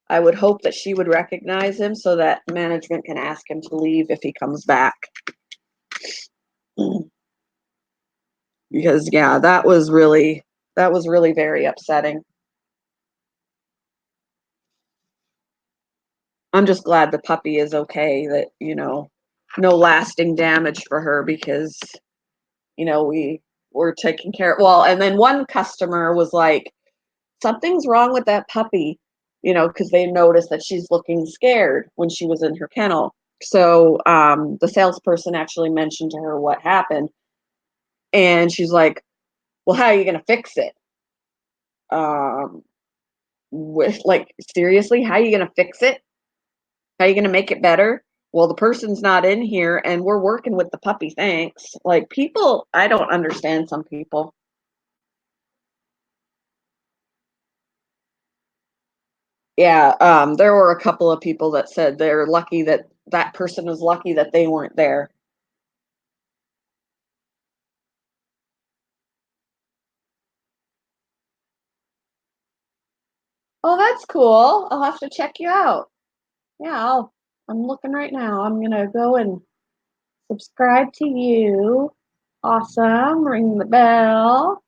I would hope that she would recognize him so that management can ask him to leave if he comes back. Because yeah, that was really very upsetting. I'm just glad the puppy is okay, that, no lasting damage for her because, we were taking care well, and then one customer was like, "Something's wrong with that puppy," because they noticed that she's looking scared when she was in her kennel. So, the salesperson actually mentioned to her what happened, and she's like, "Well, how are you gonna fix it?" Um, with like, seriously, how are you gonna fix it? How you gonna make it better? Well, the person's not in here and we're working with the puppy, thanks. Like people, I don't understand some people. Yeah, there were a couple of people that said they're lucky that that person was lucky that they weren't there. Oh, that's cool. I'll have to check you out. Yeah, I'm looking right now. I'm gonna go and subscribe to you. Awesome. Ring the bell.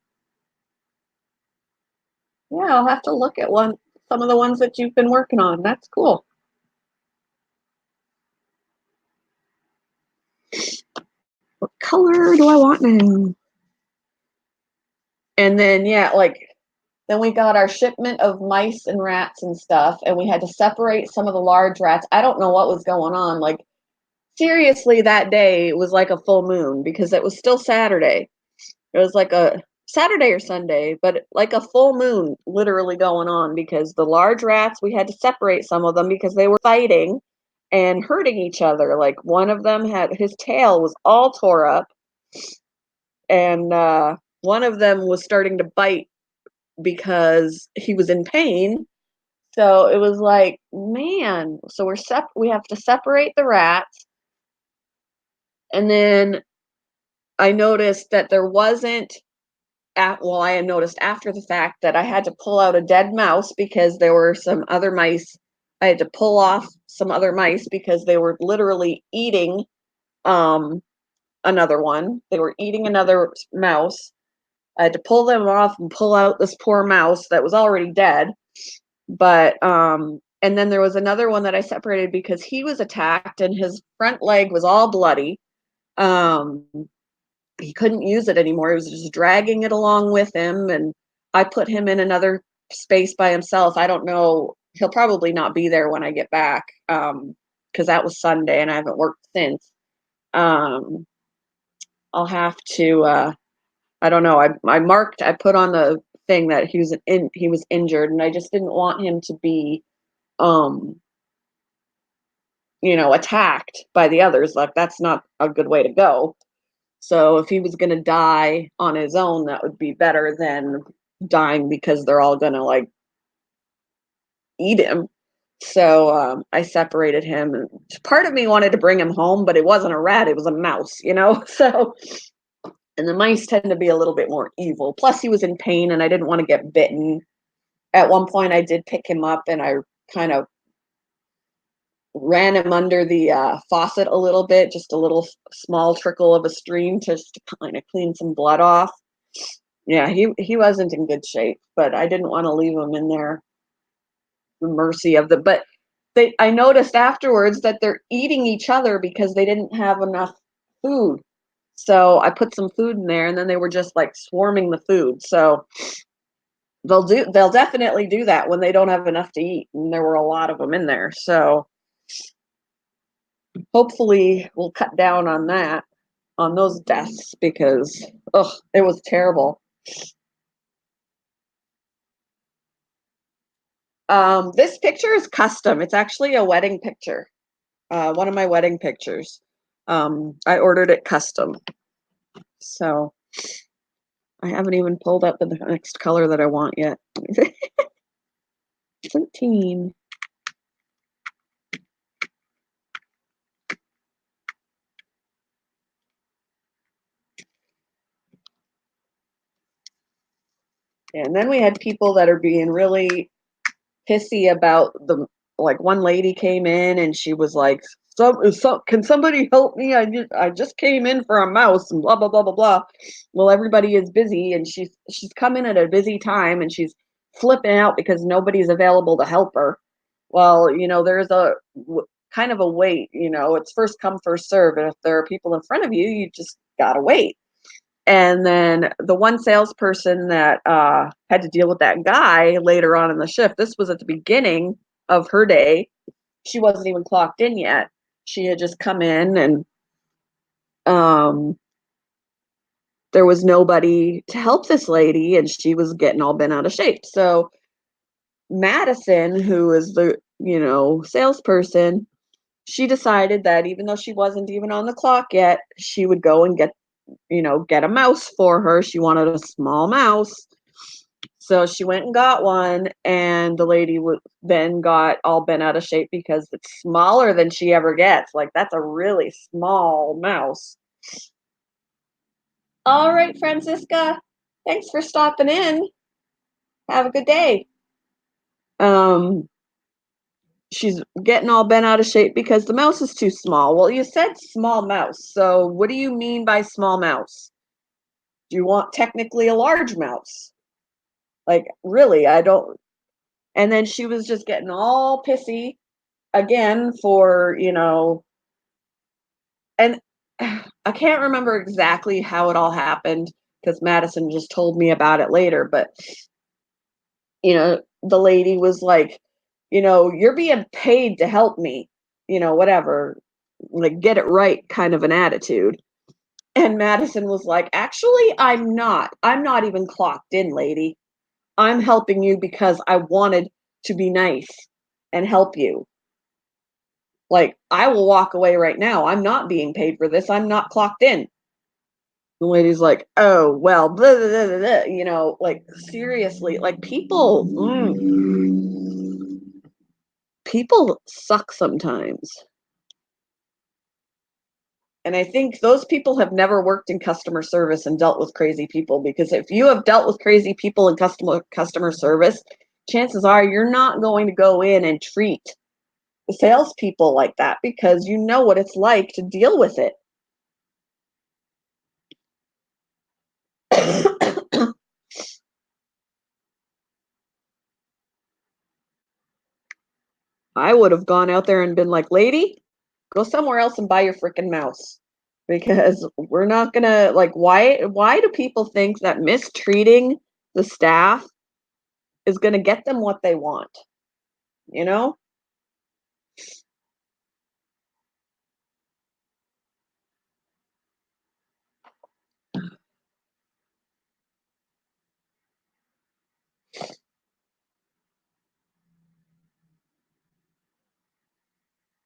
Yeah, I'll have to look at some of the ones that you've been working on. That's cool. What color do I want now? And then yeah, like then we got our shipment of mice and rats and stuff, and we had to separate some of the large rats. I don't know what was going on. Like seriously, that day was like a full moon because it was still Saturday. It was like a Saturday or Sunday, but like a full moon literally going on because the large rats, we had to separate some of them because they were fighting and hurting each other. Like one of them had his tail was all tore up, and one of them was starting to bite because he was in pain. So it was like, man, so we have to separate the rats. And then I noticed that there wasn't well, I had noticed after the fact that I had to pull out a dead mouse because there were some other mice. I had to pull off some other mice because they were literally eating um another one. They were eating another mouse. I had to pull them off and pull out this poor mouse that was already dead. But and then there was another one that I separated because he was attacked and his front leg was all bloody. Um he couldn't use it anymore. He was just dragging it along with him, and I put him in another space by himself. I don't know. He'll probably not be there when I get back, because that was Sunday and I haven't worked since. Um, I'll have to. I don't know. I marked. I put on the thing that he was injured, and I just didn't want him to be, um, attacked by the others. Like that's not a good way to go. So if he was gonna die on his own, that would be better than dying because they're all gonna, like, eat him. So, I separated him, and part of me wanted to bring him home, but it wasn't a rat, it was a mouse, you know? So and the mice tend to be a little bit more evil. Plus, he was in pain, and I didn't wanna get bitten. At one point, I did pick him up, and I kind of ran him under the, faucet a little bit, just a little small trickle of a stream just to kinda clean some blood off. Yeah, he wasn't in good shape, but I didn't wanna leave him in there, the mercy of the but they I noticed afterwards that they're eating each other because they didn't have enough food. So, I put some food in there, and then they were just, like, swarming the food. So, they'll definitely do that when they don't have enough to eat, and there were a lot of them in there. So, hopefully, we'll cut down on that, on those deaths because, ugh, it was terrible. This picture is custom. It's actually a wedding picture. One of my wedding pictures. I ordered it custom. So I haven't even pulled up the next color that I want yet. 13. And then we had people that are being really pissy about like one lady came in and she was like, can somebody help me? I just came in for a mouse and blah blah blah blah blah. Well, everybody is busy and she's come in at a busy time and she's flipping out because nobody's available to help her. Well, there's kind of a wait. It's first come first serve, and if there are people in front of you, you just gotta wait. And then the one salesperson that, had to deal with that guy later on in the shift, this was at the beginning of her day. She wasn't even clocked in yet. She had just come in and, um, there was nobody to help this lady, and she was getting all bent out of shape. So Madison, who is the, salesperson, she decided that even though she wasn't even on the clock yet, she would go and get a mouse for her. She wanted a small mouse. So she went and got one, and the lady then got all bent out of shape because it's smaller than she ever gets. Like, that's a really small mouse. All right, Francisca. Thanks for stopping in. Have a good day. Um, she's getting all bent out of shape because the mouse is too small. Well, you said small mouse. So what do you mean by small mouse? Do you want technically a large mouse? Like, really, I don't. And then she was just getting all pissy again and I can't remember exactly how it all happened because Madison just told me about it later. But, the lady was like, you're being paid to help me, whatever, like get it right kind of an attitude. And Madison was like, actually, I'm not. I'm not even clocked in, lady. I'm helping you because I wanted to be nice and help you. Like, I will walk away right now. I'm not being paid for this. I'm not clocked in. The lady's like, oh, well, blah, blah, blah, blah, blah, like, seriously, like, people suck sometimes. And I think those people have never worked in customer service and dealt with crazy people, because if you have dealt with crazy people in customer service, chances are you're not going to go in and treat the salespeople like that, because you know what it's like to deal with it. I would have gone out there and been like, "Lady, go somewhere else and buy your freaking mouse." Because we're not gonna, like, why do people think that mistreating the staff is gonna get them what they want, you know?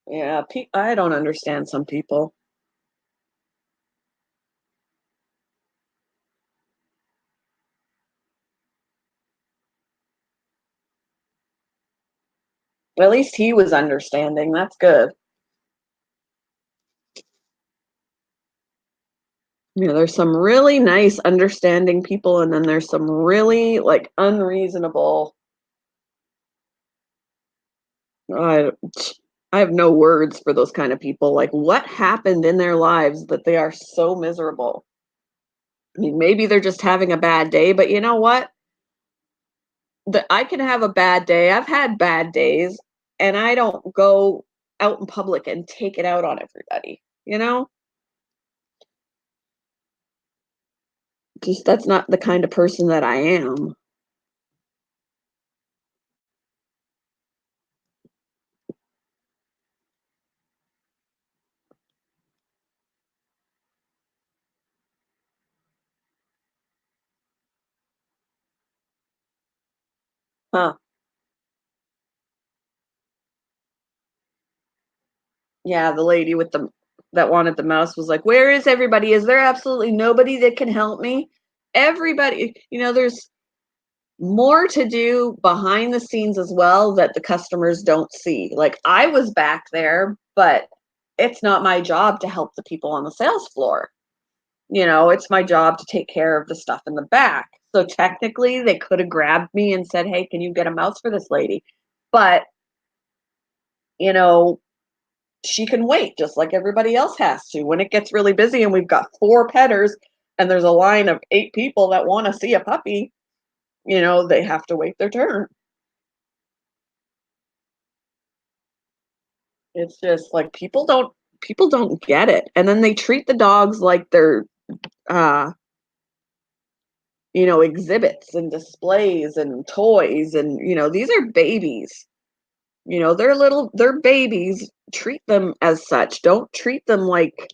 Yeah, I don't understand some people. At least he was understanding, that's good. There's some really nice, understanding people, and then there's some really, like, unreasonable. I I have no words for those kind of people. Like, what happened in their lives that they are so miserable? I mean, maybe they're just having a bad day, but you know what? I can have a bad day. I've had bad days, and I don't go out in public and take it out on everybody, you know? Just that's not the kind of person that I am. Huh. Yeah, the lady with the that wanted the mouse was like, "Where is everybody? Is there absolutely nobody that can help me?" Everybody, there's more to do behind the scenes as well that the customers don't see. Like, I was back there, but it's not my job to help the people on the sales floor. It's my job to take care of the stuff in the back. So technically, they could have grabbed me and said, "Hey, can you get a mouse for this lady?" But, you know, she can wait just like everybody else has to. When it gets really busy and we've got four petters and there's a line of eight people that want to see a puppy, they have to wait their turn. It's just like people don't get it. And then they treat the dogs like they're uh exhibits and displays and toys, and these are babies. They're babies. Treat them as such. Don't treat them like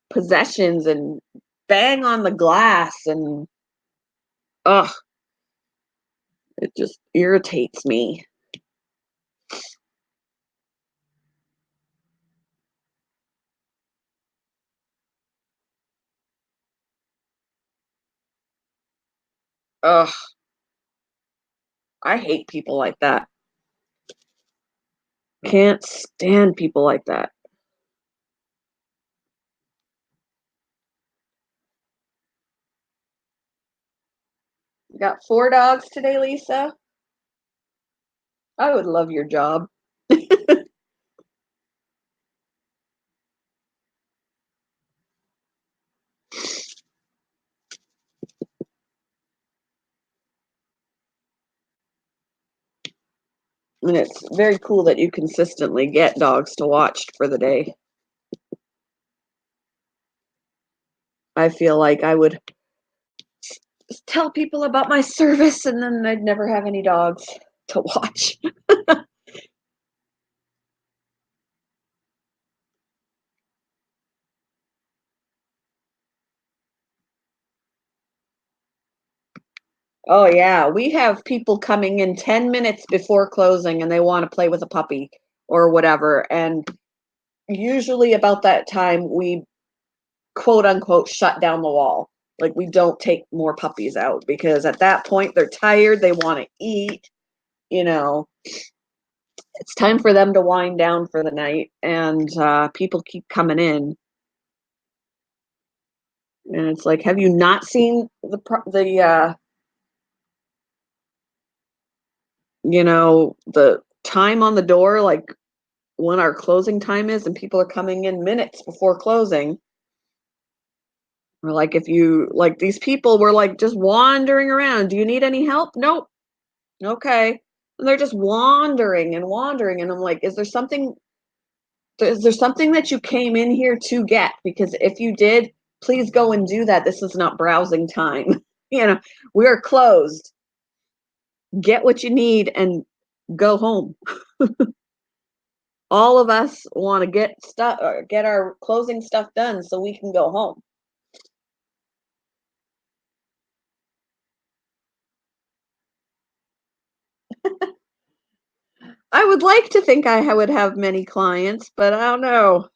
possessions and bang on the glass, and ugh, it just irritates me. Ugh, I hate people like that. Can't stand people like that. You got four dogs today, Lisa? I would love your job. And it's very cool that you consistently get dogs to watch for the day. I feel like I would tell people about my service and then I'd never have any dogs to watch. Oh, yeah. We have people coming in 10 minutes before closing and they want to play with a puppy or whatever. And usually about that time, we quote unquote shut down the wall. Like, we don't take more puppies out because at that point they're tired, they want to eat, you know. It's time for them to wind down for the night, and people keep coming in. And it's like, have you not seen the time on the door, like when our closing time is and people are coming in minutes before closing? Or like if you like these people were like just wandering around. Do you need any help? Nope. Okay. And they're just wandering and wandering. And I'm like, is there something that you came in here to get? Because if you did, please go and do that. This is not browsing time. We're closed. Get what you need and go home. All of us want to get our closing stuff done so we can go home. I would like to think would have many clients, but I don't know.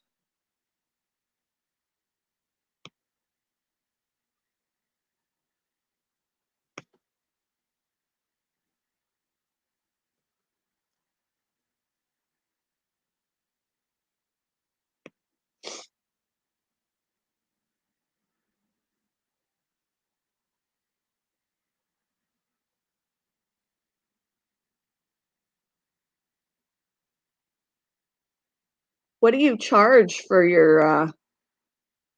What do you charge for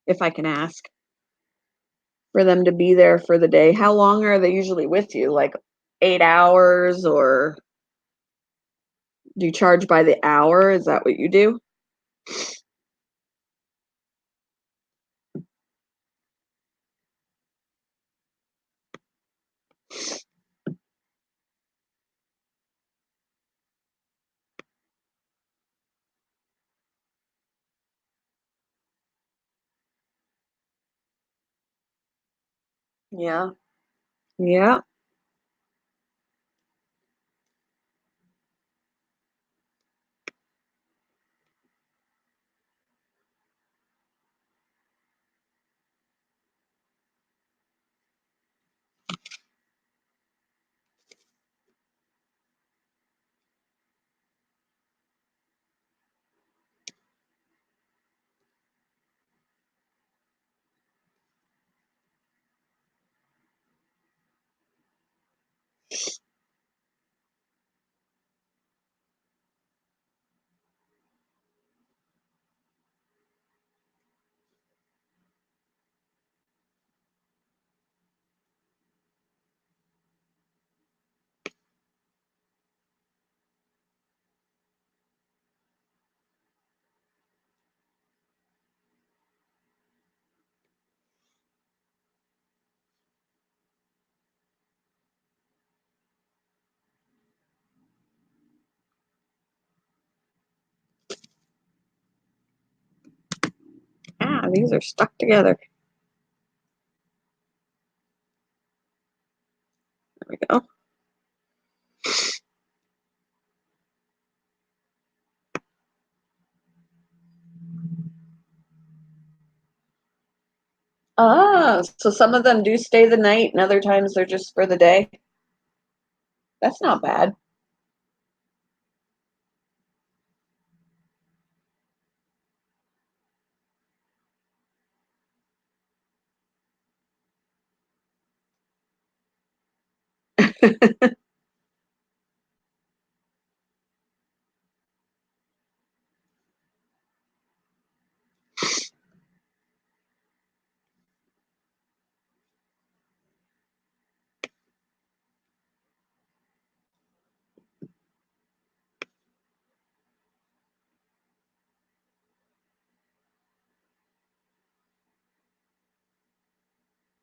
if I can ask, for them to be there for the day? How long are they usually with you? Like 8 hours, or do you charge by the hour? Is that what you do? Yeah. Yeah. Ah, these are stuck together. There we go. Ah, so some of them do stay the night and other times they're just for the day. That's not bad.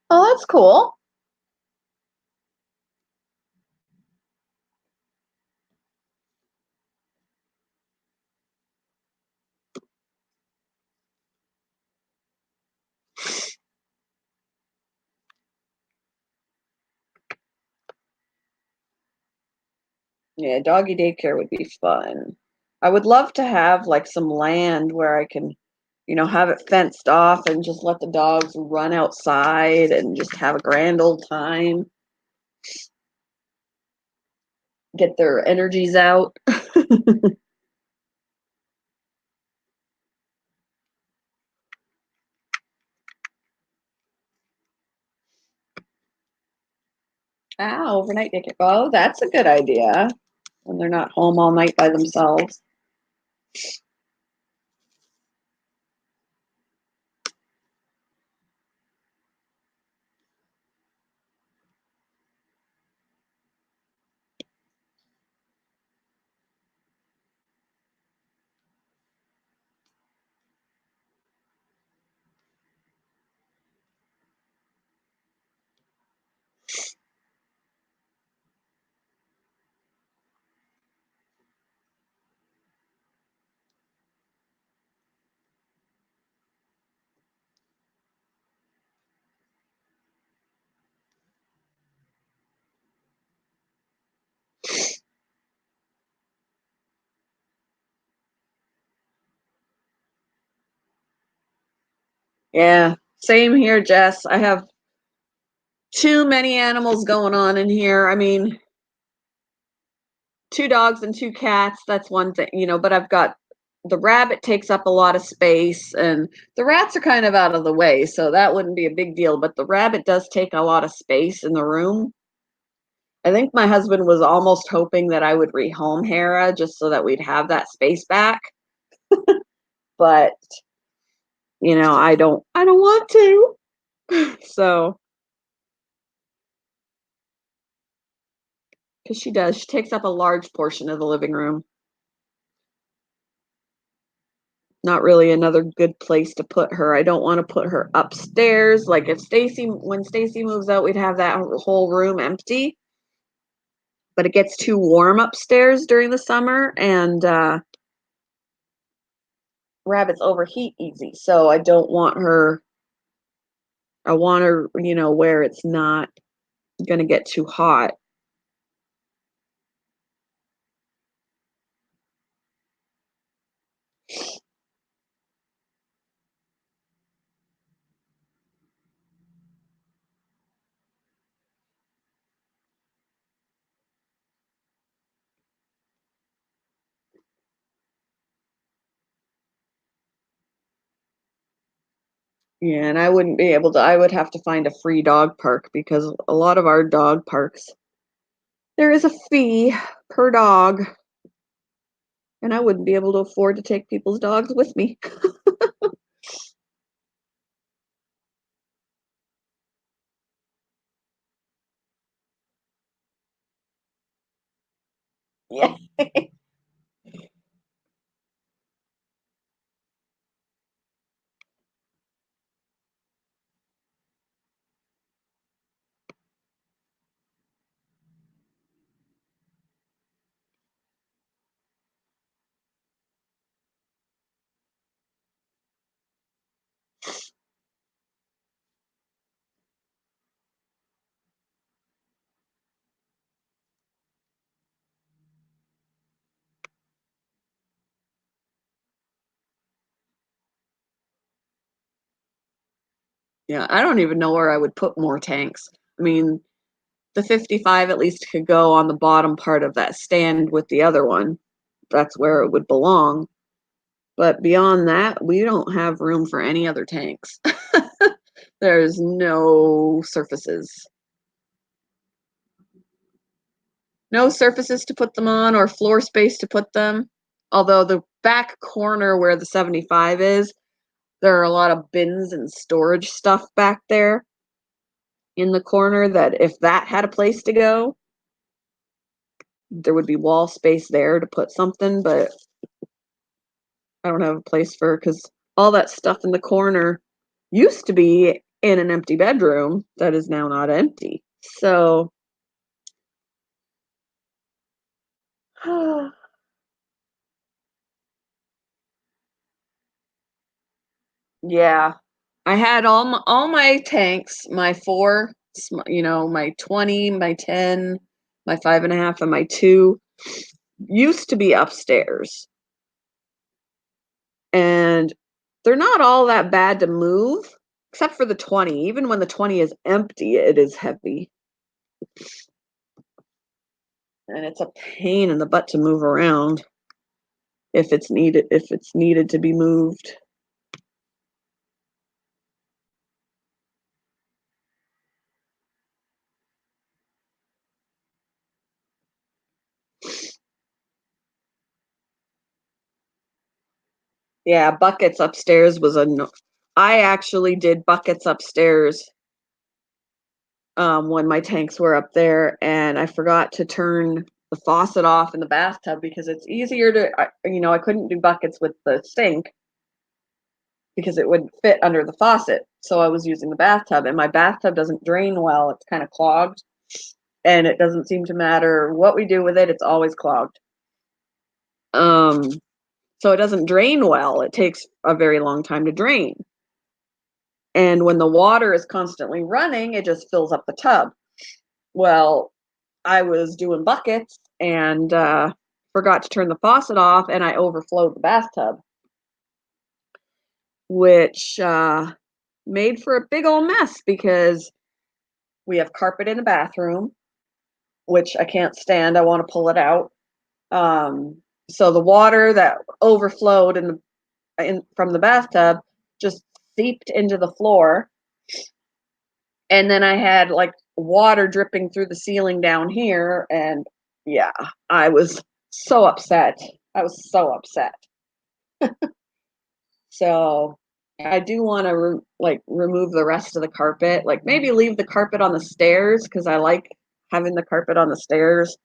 Oh, that's cool. Yeah, doggy daycare would be fun. I would love to have like some land where I can, have it fenced off and just let the dogs run outside and just have a grand old time, get their energies out. Ah, overnight daycare. Oh, that's a good idea when they're not home all night by themselves. Yeah, same here, Jess. I have too many animals going on in here. I mean, two dogs and two cats, that's one thing, but I've got the rabbit takes up a lot of space, and the rats are kind of out of the way, so that wouldn't be a big deal, but the rabbit does take a lot of space in the room. I think my husband was almost hoping that I would rehome Hera just so that we'd have that space back, but I don't want to. So, because she takes up a large portion of the living room. Not really another good place to put her. I don't want to put her upstairs. Like if when Stacy moves out, we'd have that whole room empty. But it gets too warm upstairs during the summer, and rabbits overheat easy. So I don't want her. I want her, where it's not going to get too hot. Yeah, and I wouldn't be able to. I would have to find a free dog park because a lot of our dog parks, there is a fee per dog, and I wouldn't be able to afford to take people's dogs with me. Yeah. Yeah, I don't even know where I would put more tanks. I mean, the 55 at least could go on the bottom part of that stand with the other one. That's where it would belong. But beyond that, we don't have room for any other tanks. There's no surfaces. No surfaces to put them on or floor space to put them. Although the back corner where the 75 is, there are a lot of bins and storage stuff back there in the corner that if that had a place to go, there would be wall space there to put something, but I don't have a place for because all that stuff in the corner used to be in an empty bedroom that is now not empty. So, yeah, I had all my tanks, my four, my 20, my 10, my 5.5, and my 2 used to be upstairs, and they're not all that bad to move, except for the 20. Even when the 20 is empty, it is heavy. And it's a pain in the butt to move around if it's needed to be moved. Yeah, buckets upstairs was a no. I actually did buckets upstairs, when my tanks were up there, and I forgot to turn the faucet off in the bathtub because it's easier to I couldn't do buckets with the sink because it wouldn't fit under the faucet, so I was using the bathtub, and my bathtub doesn't drain well, it's kinda clogged, and it doesn't seem to matter what we do with it, it's always clogged. Um, so it doesn't drain well, it takes a very long time to drain, and when the water is constantly running, it just fills up the tub. Well, I was doing buckets and, forgot to turn the faucet off, and I overflowed the bathtub, which, made for a big old mess because we have carpet in the bathroom, which I can't stand, I wanna pull it out. Um, so the water that overflowed in from the bathtub just seeped into the floor, and then I had, like, water dripping through the ceiling down here, and yeah, I was so upset. I was so upset. So, I do wanna remove the rest of the carpet, like, maybe leave the carpet on the stairs because I like having the carpet on the stairs,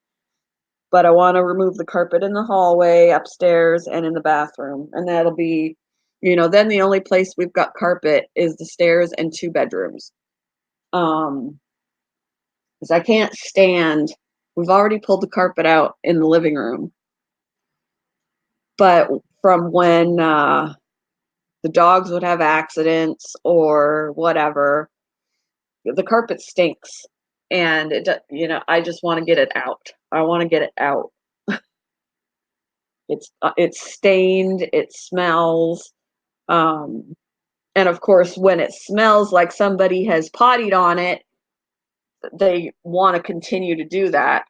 but I wanna remove the carpet in the hallway, upstairs, and in the bathroom, and that'll be then the only place we've got carpet is the stairs and 2 bedrooms. Um, 'Cause I can't stand we've already pulled the carpet out in the living room, but from when, the dogs would have accidents or whatever, the carpet stinks, and I just wanna get it out. I wanna get it out. It's stained, it smells, um, and of course, when it smells like somebody has pottied on it, they wanna continue to do that.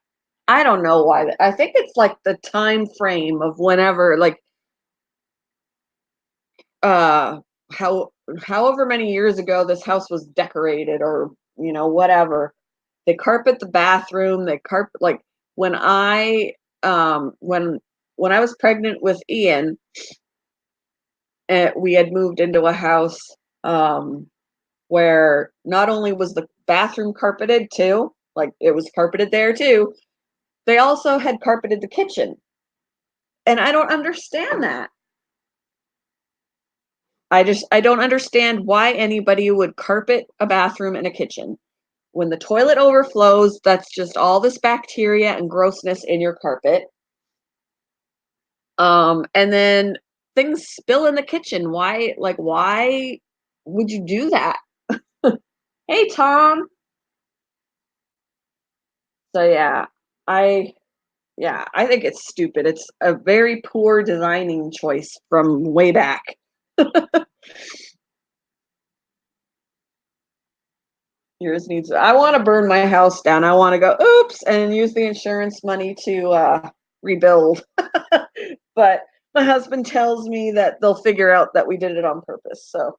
I don't know why. I think it's like the time frame of whenever, like, uh, how however many years ago this house was decorated or, whatever. They carpet the bathroom, they carpet like when I when I was pregnant with Ian, we had moved into a house um where not only was the bathroom carpeted too, like it was carpeted there too, they also had carpeted the kitchen. And I don't understand that. I don't understand why anybody would carpet a bathroom and a kitchen. When the toilet overflows, that's just all this bacteria and grossness in your carpet. And then things spill in the kitchen. Why would you do that? Hey, Tom. So I I think it's stupid. It's a very poor designing choice from way back. Yours needs I wanna burn my house down. I wanna go, "Oops," and use the insurance money to, rebuild. But my husband tells me that they'll figure out that we did it on purpose, so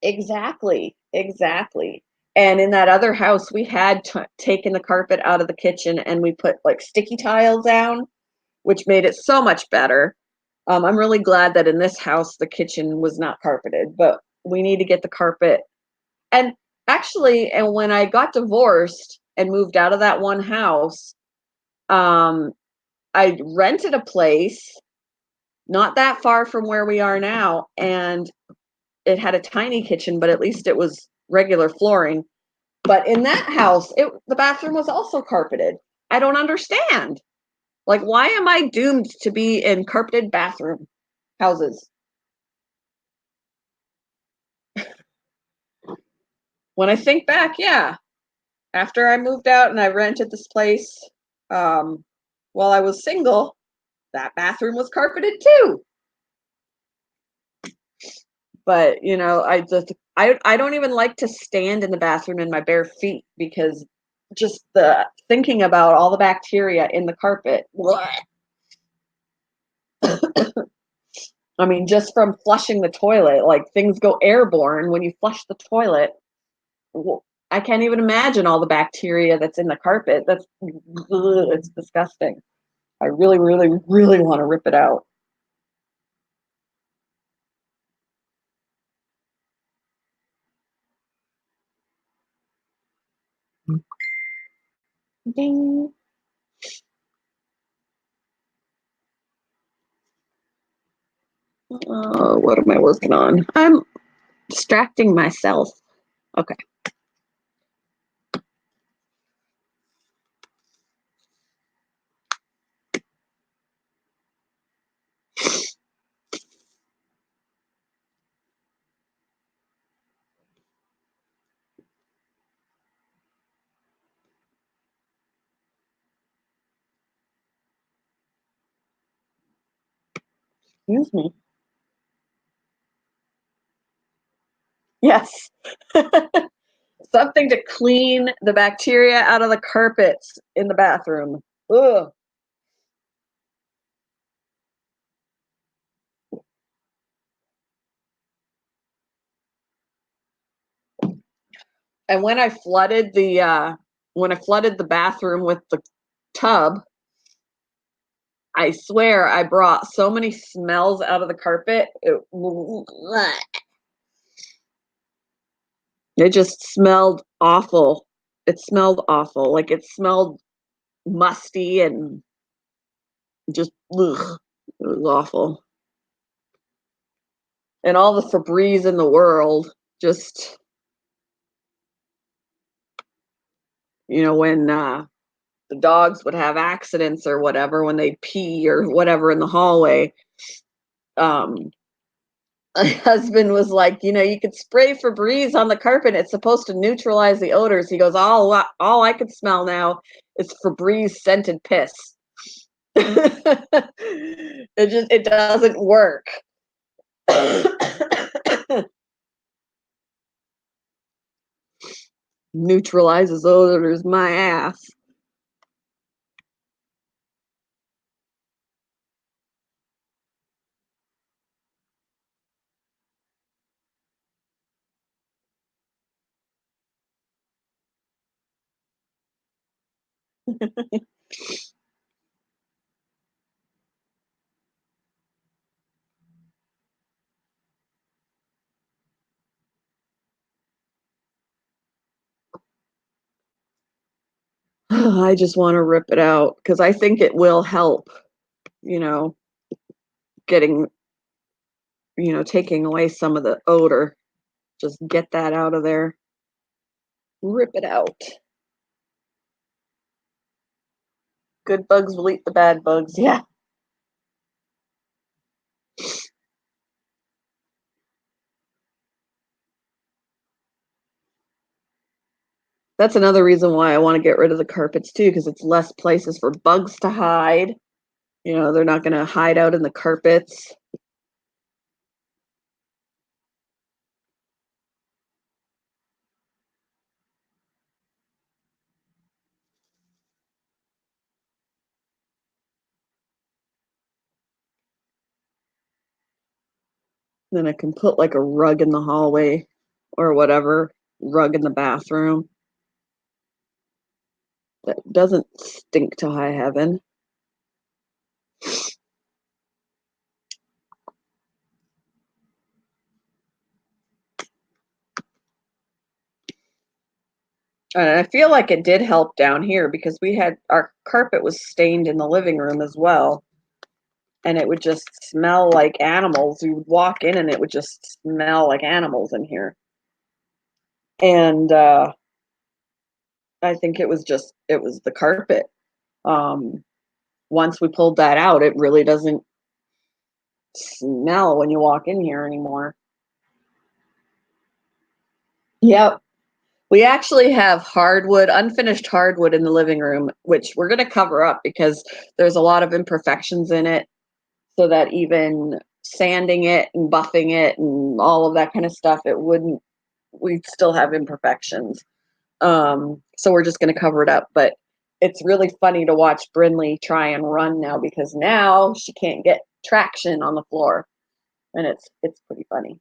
exactly, exactly. And in that other house, we had taken the carpet out of the kitchen and we put, like, sticky tile down, which made it so much better. I'm really glad that in this house, the kitchen was not carpeted, but we need to get the carpet. And actually, and when I got divorced and moved out of that one house, um, I rented a place not that far from where we are now, and it had a tiny kitchen, but at least it was regular flooring. But in that house, the bathroom was also carpeted. I don't understand. Like, why am I doomed to be in carpeted bathroom houses? When I think back, yeah, after I moved out and I rented this place, um, while I was single, that bathroom was carpeted too. But, I don't even like to stand in the bathroom in my bare feet because just the thinking about all the bacteria in the carpet. Blech. I mean, just from flushing the toilet, like things go airborne when you flush the toilet. I can't even imagine all the bacteria that's in the carpet. It's disgusting. I really, really, really want to rip it out. Ding. What am I working on? I'm distracting myself. Okay. Excuse me. Yes. Something to clean the bacteria out of the carpets in the bathroom. Ugh. And when I flooded the bathroom with the tub, I swear I brought so many smells out of the carpet. It just smelled awful. It smelled awful. Like it smelled musty and just ugh, it was awful. And all the Febreze in the world, just when the dogs would have accidents or whatever when they pee or whatever in the hallway. Um, my husband was like, you could spray Febreze on the carpet. It's supposed to neutralize the odors. He goes, all I could smell now is Febreze scented piss. It doesn't work. Neutralizes odors, my ass. I just want to rip it out because I think it will help, you know, getting, taking away some of the odor. Just get that out of there. Rip it out. Good bugs will eat the bad bugs. Yeah. That's another reason why I want to get rid of the carpets too, because it's less places for bugs to hide. They're not going to hide out in the carpets. Then I can put like a rug in the hallway or whatever, rug in the bathroom that doesn't stink to high heaven. And I feel like it did help down here because our carpet was stained in the living room as well. And it would just smell like animals. You would walk in and it would just smell like animals in here. And I think it was the carpet. Um, Once we pulled that out, it really doesn't smell when you walk in here anymore. Yep. We actually have unfinished hardwood in the living room, which we're going to cover up because there's a lot of imperfections in it, so that even sanding it and buffing it and all of that kind of stuff, we'd still have imperfections. So we're just going to cover it up. But it's really funny to watch Brinley try and run now because now she can't get traction on the floor, and it's pretty funny.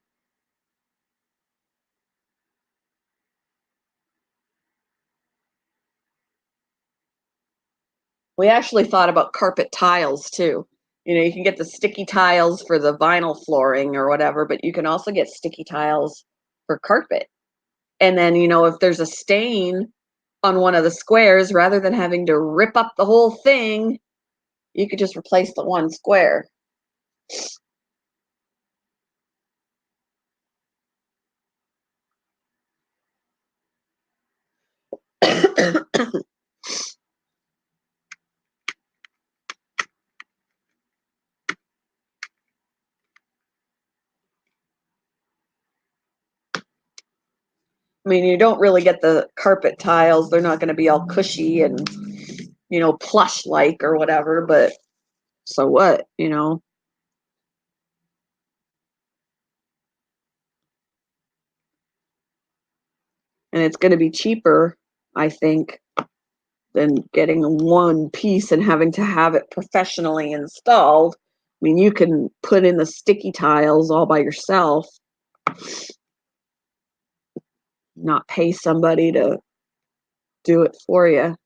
We actually thought about carpet tiles too. You can get the sticky tiles for the vinyl flooring or whatever, but you can also get sticky tiles for carpet. And then, if there's a stain on one of the squares rather than having to rip up the whole thing. You could just replace the one square. I mean, you don't really get the carpet tiles. They're not going to be all cushy and, plush like or whatever, but so what? And it's going to be cheaper, I think, than getting one piece and having to have it professionally installed. I mean, you can put in the sticky tiles all by yourself, not pay somebody to do it for you.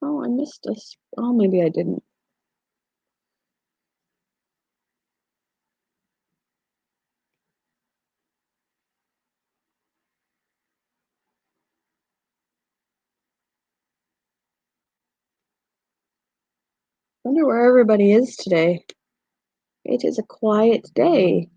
Oh, I missed this. Oh, maybe I didn't. Wonder where everybody is today. It is a quiet day.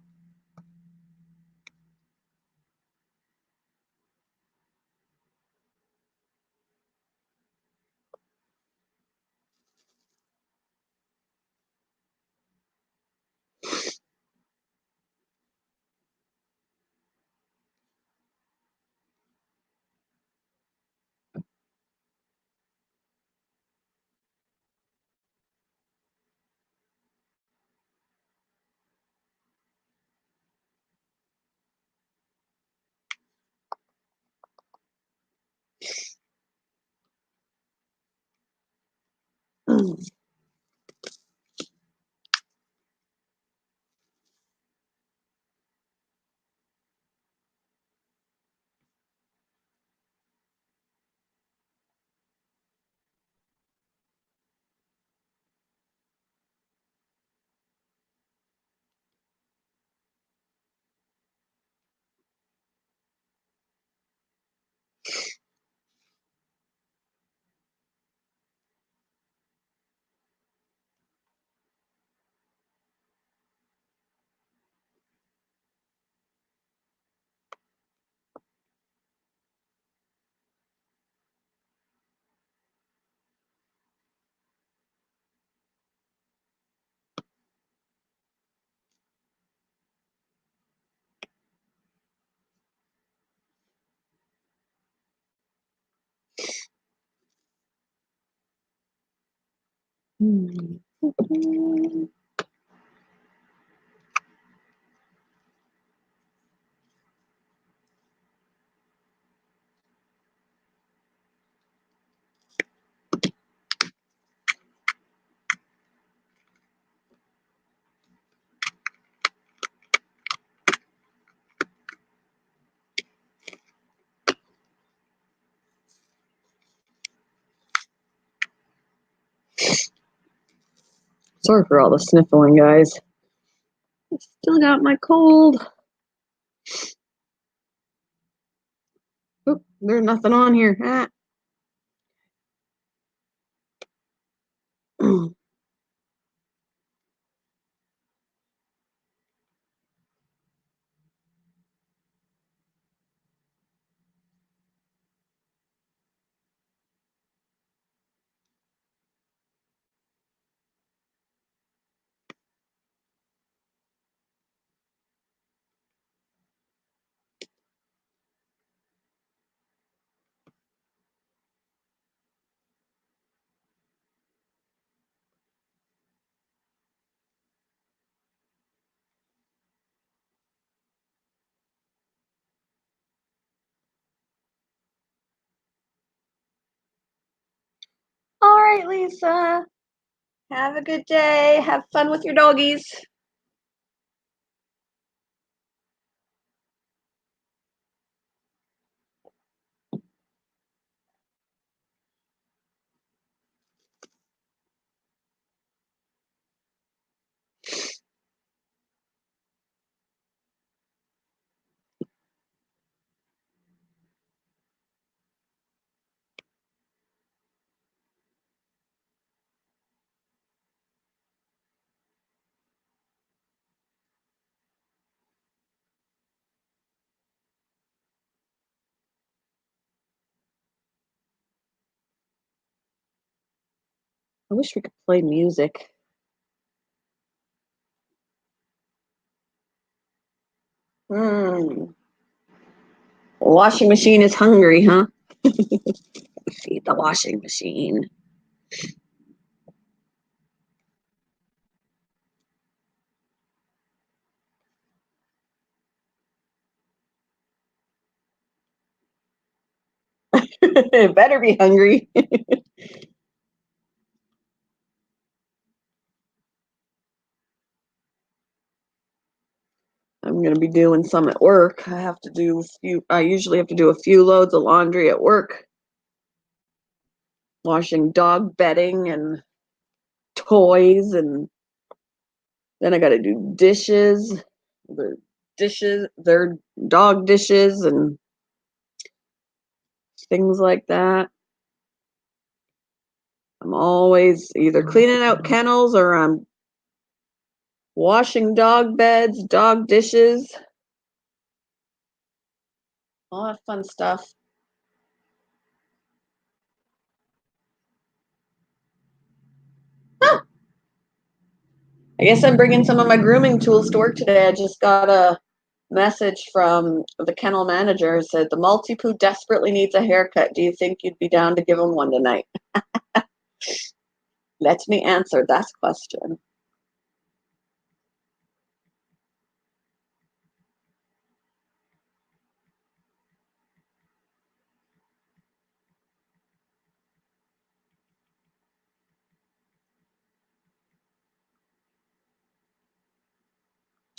Sorry for all the sniffling, guys. I still got my cold. Oop, there's nothing on here. Ah. All right, Lisa. Have a good day. Have fun with your doggies. I wish we could play music. Hmm. Washing machine is hungry, huh? Feed the washing machine. It better be hungry. I'm gonna be doing some at work. I usually have to do a few loads of laundry at work, washing dog bedding and toys, and then I gotta do dishes, their dog dishes and things like that. I'm always either cleaning out kennels or I'm washing dog beds, dog dishes, all that fun stuff. I guess I'm bringing some of my grooming tools to work today. I just got a message from the kennel manager. It said the Maltipoo desperately needs a haircut. Do you think you'd be down to give him one tonight? Let me answer that question.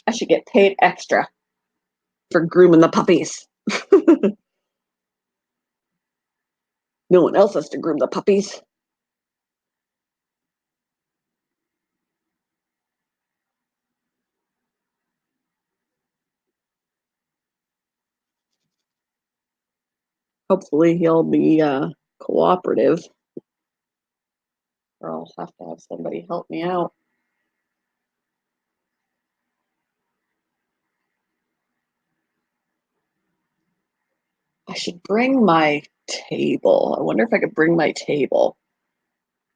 I should get paid extra for grooming the puppies. No one else has to groom the puppies. Hopefully he'll be cooperative, or I'll have to have somebody help me out. I should bring my table. I wonder if I could bring my table,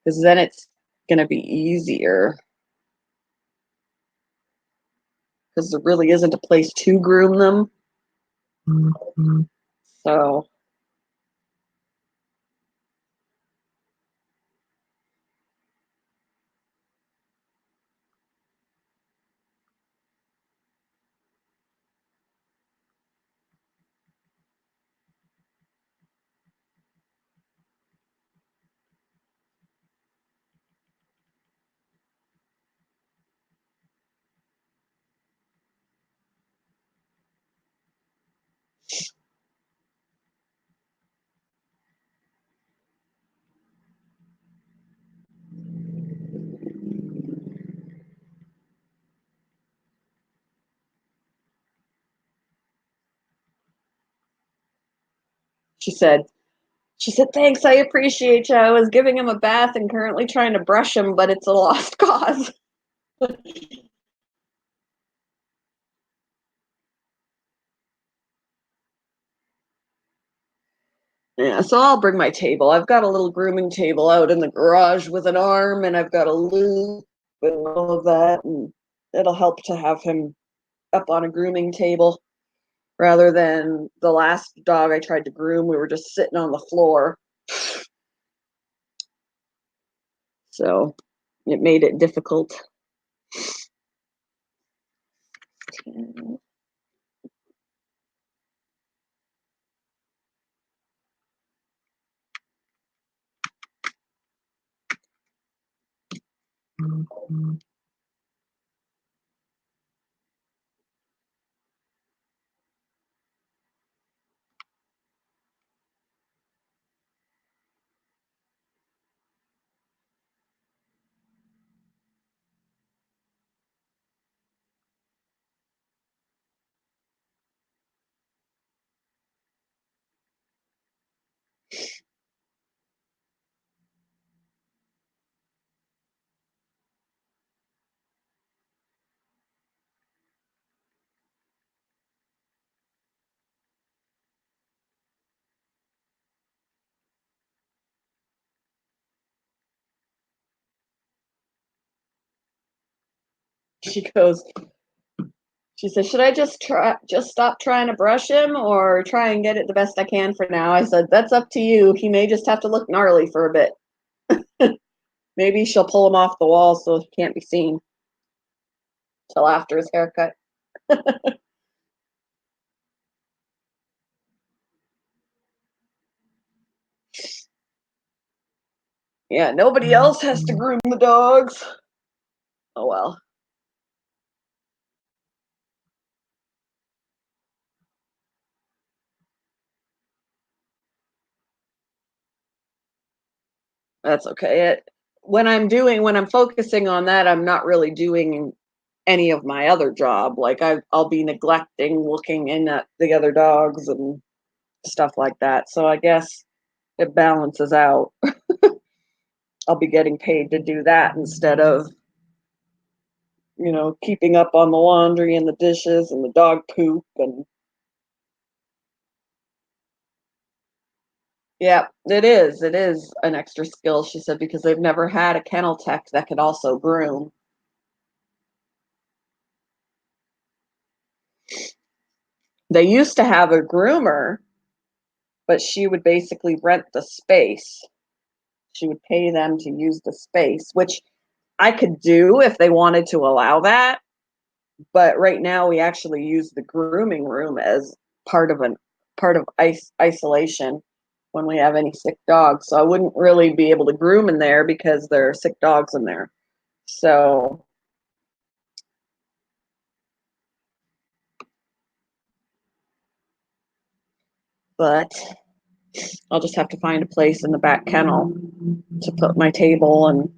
because then it's going to be easier, because there really isn't a place to groom them. So she said, thanks, I appreciate you. I was giving him a bath and currently trying to brush him, but it's a lost cause. Yeah, so I'll bring my table. I've got a little grooming table out in the garage with an arm, and I've got a loop and all of that, and it'll help to have him up on a grooming table rather than the last dog I tried to groom. We were just sitting on the floor, so it made it difficult. She goes, she said, "Should I just stop trying to brush him or try and get it the best I can for now?" I said, "That's up to you. He may just have to look gnarly for a bit." Maybe she'll pull him off the wall so he can't be seen till after his haircut. Yeah, nobody else has to groom the dogs. Oh well. That's okay. When I'm focusing on that, I'm not really doing any of my other job. Like I'll be neglecting looking in at the other dogs and stuff like that. So I guess it balances out. I'll be getting paid to do that instead of, keeping up on the laundry and the dishes and the dog poop and yeah, it is. It is an extra skill, she said, because they've never had a kennel tech that could also groom. They used to have a groomer, but she would basically rent the space. She would pay them to use the space, which I could do if they wanted to allow that. But right now we actually use the grooming room as part of an part of isolation when we have any sick dogs. So I wouldn't really be able to groom in there because there are sick dogs in there. So, but I'll just have to find a place in the back kennel to put my table and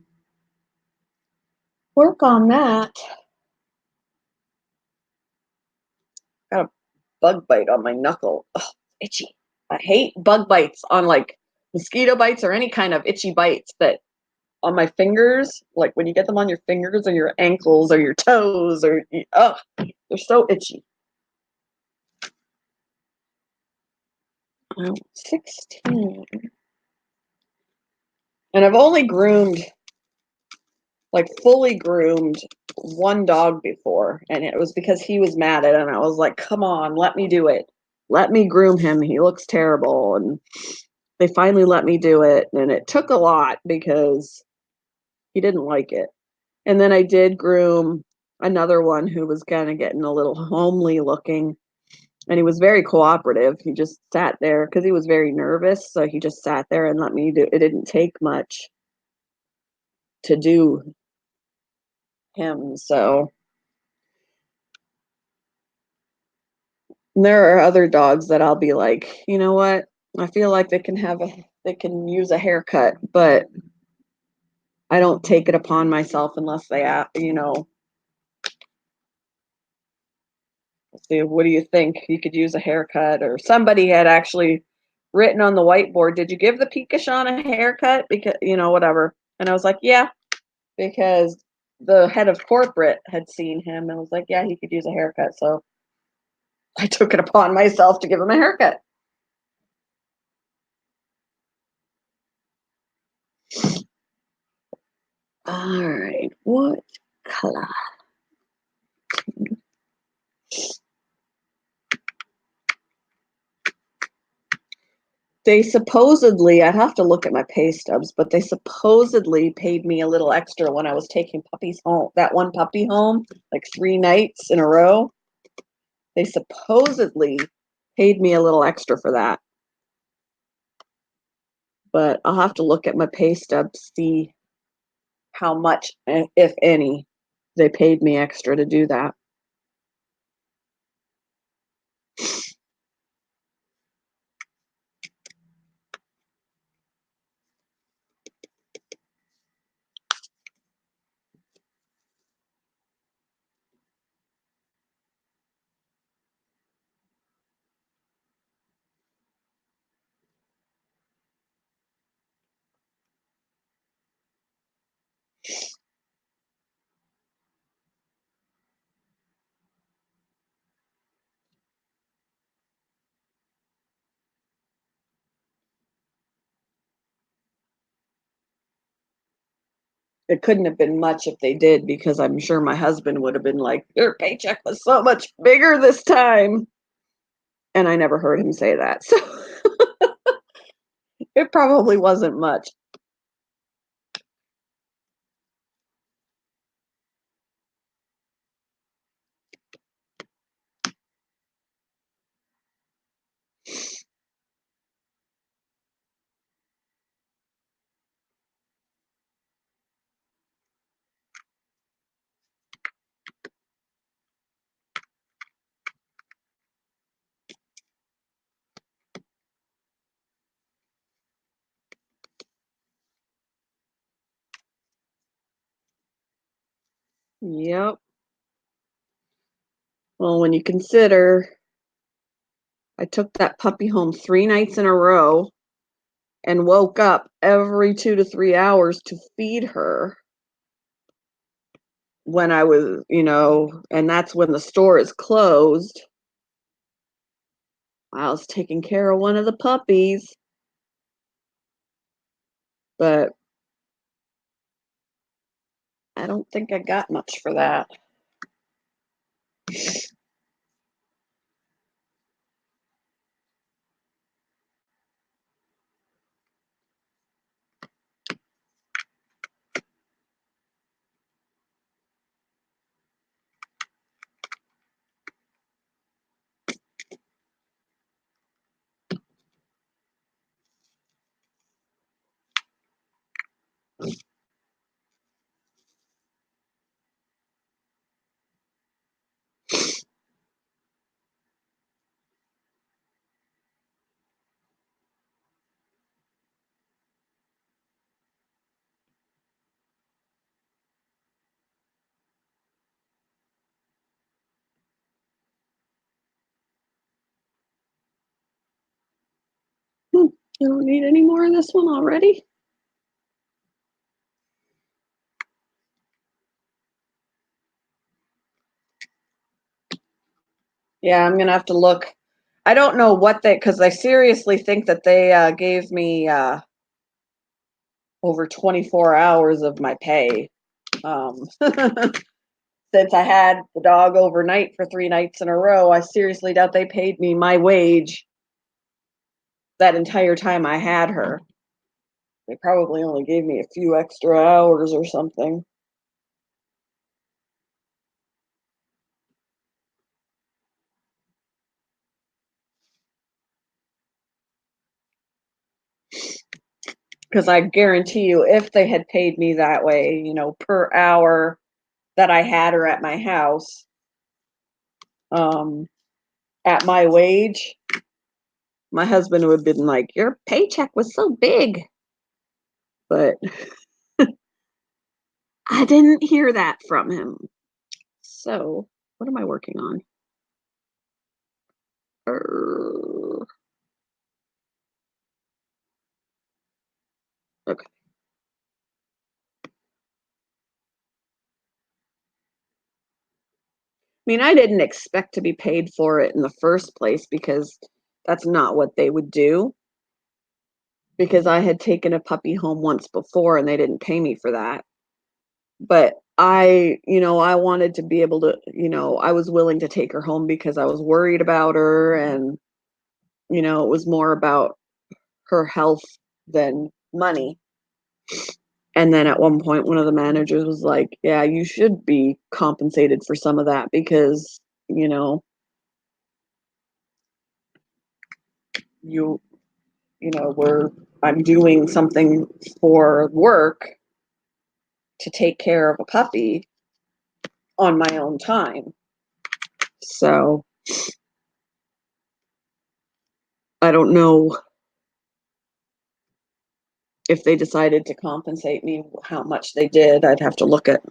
work on that. Got a bug bite on my knuckle. Ugh, itchy. I hate bug bites on like mosquito bites or any kind of itchy bites that on my fingers, like when you get them on your fingers or your ankles or your toes or oh, they're so itchy. I'm 16 and I've only groomed like fully groomed one dog before and it was because he was mad at it and I was like, "Come on, let me do it. Let me groom him. He looks terrible." And they finally let me do it and it took a lot because he didn't like it. And then I did groom another one who was kind of getting a little homely looking and he was very cooperative. He just sat there because he was very nervous, so he just sat there and let me do it. Didn't take much to do him, so there are other dogs that I'll be like, "You know what? I feel like they can use a haircut, but I don't take it upon myself unless say, what do you think? You could use a haircut." Or somebody had actually written on the whiteboard, "Did you give the Pikashan a haircut?" Because, whatever. And I was like, "Yeah," because the head of corporate had seen him and was like, "Yeah, he could use a haircut." So I took it upon myself to give him a haircut. All right, what color? They supposedly, I'd have to look at my pay stubs, but they supposedly paid me a little extra when I was taking puppies home, that one puppy home, like 3 nights in a row. They supposedly paid me a little extra for that, but I'll have to look at my pay stubs, see how much, if any, they paid me extra to do that. It couldn't have been much if they did, because I'm sure my husband would have been like, "Your paycheck was so much bigger this time." And I never heard him say that. So it probably wasn't much. Yep. Well, when you consider I took that puppy home 3 nights in a row and woke up every 2 to 3 hours to feed her when I was, and that's when the store is closed. I was taking care of one of the puppies, but I don't think I got much for that. Hmm, I don't need any more of this one already. Yeah, I'm gonna have to look. I don't know what they, because I seriously think that they gave me over 24 hours of my pay. Since I had the dog overnight for 3 nights in a row, I seriously doubt they paid me my wage that entire time I had her. They probably only gave me a few extra hours or something. Because I guarantee you, if they had paid me that way, per hour that I had her at my house, um, at my wage, my husband would have been like, "Your paycheck was so big." But I didn't hear that from him. So, what am I working on? Er, okay. I mean, I didn't expect to be paid for it in the first place, because that's not what they would do, because I had taken a puppy home once before and they didn't pay me for that. But I wanted to be able to, I was willing to take her home because I was worried about her, and it was more about her health than money. And then at one point, one of the managers was like, "Yeah, you should be compensated for some of that, because, you know, you we're I'm doing something for work to take care of a puppy on my own time." So, I don't know if they decided to compensate me, how much they did. I'd have to look at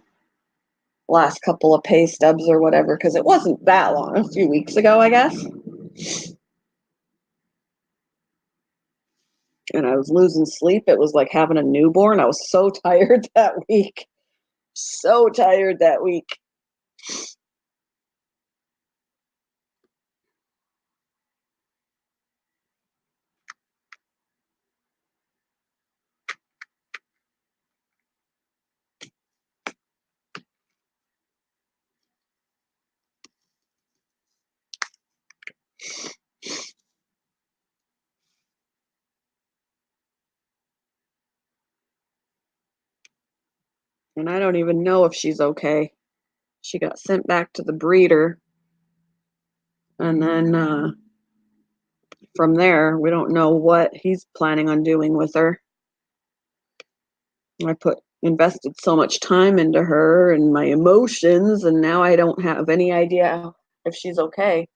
last couple of pay stubs or whatever, because it wasn't that long, a few weeks ago, I guess. And I was losing sleep. It was like having a newborn. I was so tired that week. So tired that week. and I don't even know if she's okay. She got sent back to the breeder, and then from there, we don't know what he's planning on doing with her. I put invested so much time into her and my emotions, and now I don't have any idea if she's okay.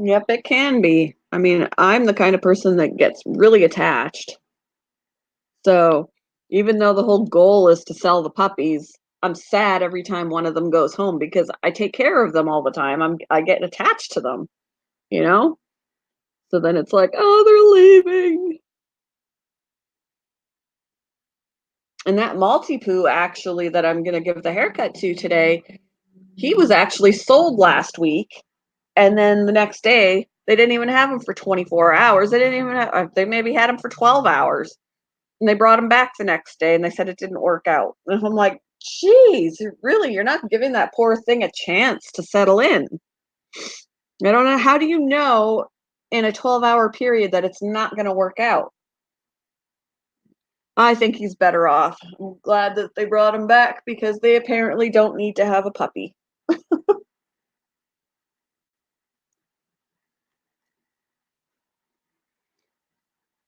Yep, it can be. I mean, I'm the kind of person that gets really attached. So even though the whole goal is to sell the puppies, I'm sad every time one of them goes home because I take care of them all the time. I get attached to them, you know? So then it's like, oh, they're leaving. And that Maltipoo actually that I'm gonna give the haircut to today, he was actually sold last week. And then the next day, they didn't even have him for 24 hours. They didn't even have, they maybe had him for 12 hours. And they brought him back the next day and they said it didn't work out. And I'm like, geez, really, you're not giving that poor thing a chance to settle in. I don't know. How do you know in a 12-hour period that it's not going to work out? I think he's better off. I'm glad that they brought him back because they apparently don't need to have a puppy.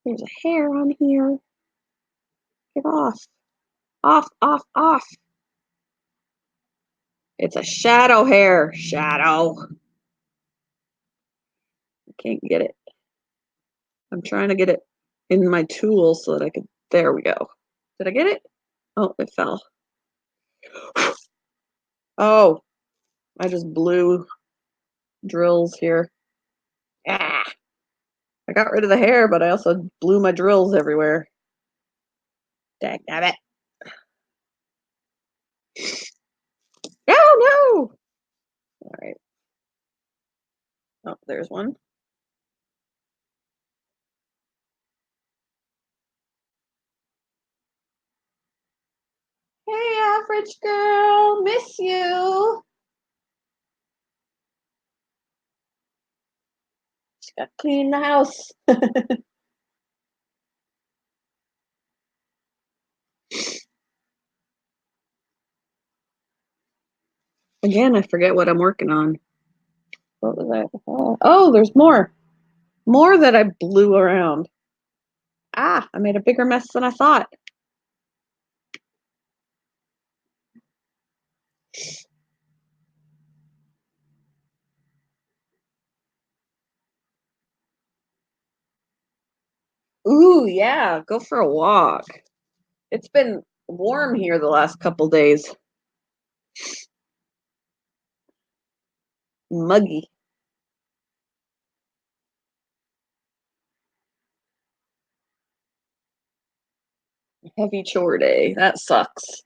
There's a hair on here. Get off. Off, off, off. It's a shadow hair. Shadow. I can't get it. I'm trying to get it in my tool so that I could. There we go. Did I get it? Oh, it fell. Oh, I just blew drills here. Ah, I got rid of the hair, but I also blew my drills everywhere. Dang it. Oh, no. All right. Oh, there's one. Hey, average girl. Miss you. Just got to clean the house. Again, I forget what I'm working on. What was that? Oh, there's more. More that I blew around. Ah, I made a bigger mess than I thought. Ooh, yeah, go for a walk. It's been warm here the last couple days. Muggy. Heavy chore day. That sucks.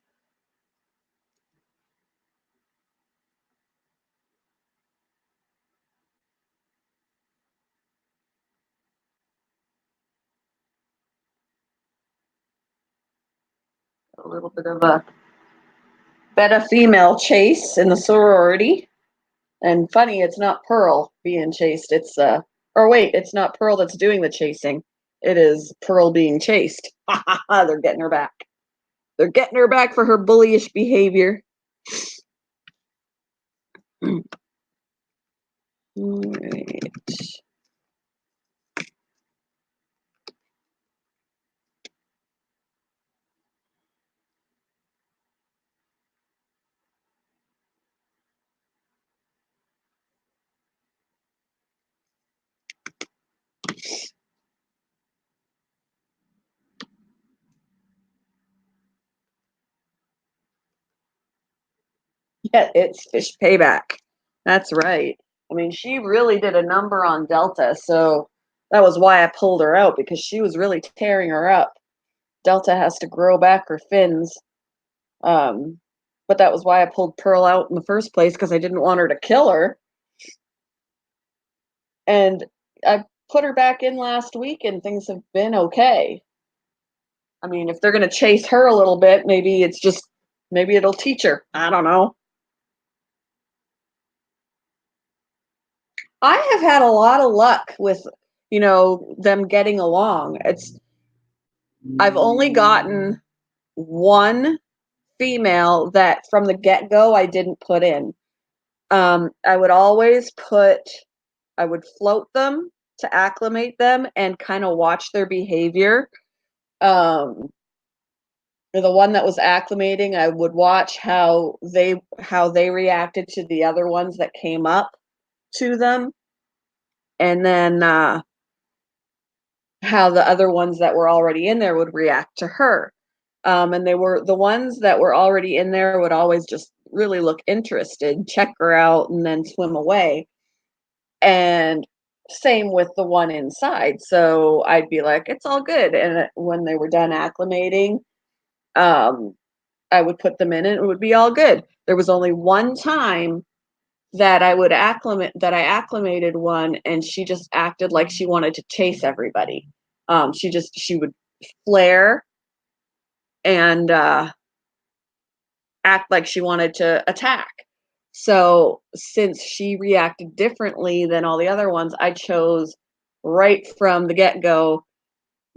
A little bit of a beta female chase in the sorority. And funny, it's not Pearl being chased. It's or wait, it's not Pearl that's doing the chasing. It is Pearl being chased. They're getting her back. They're getting her back for her bullyish behavior. All right. Yeah, it's fish payback. That's right. I mean, she really did a number on Delta, so that was why I pulled her out because she was really tearing her up. Delta has to grow back her fins. Um, but that was why I pulled Pearl out in the first place because I didn't want her to kill her. And I put her back in last week and things have been okay. I mean, if they're going to chase her a little bit, maybe it'll teach her. I don't know. I have had a lot of luck with, them getting along. I've only gotten one female that from the get-go I didn't put in. I would always I would float them to acclimate them and kind of watch their behavior. Um, the one that was acclimating, I would watch how they reacted to the other ones that came up to them, and then how the other ones that were already in there would react to her. And they were the ones that were already in there would always just really look interested, check her out, and then swim away. And same with the one inside. So I'd be like, it's all good. And when they were done acclimating, um, I would put them in and it would be all good. There was only one time that I acclimated one and she just acted like she wanted to chase everybody. She would flare and act like she wanted to attack. So since she reacted differently than all the other ones, I chose right from the get-go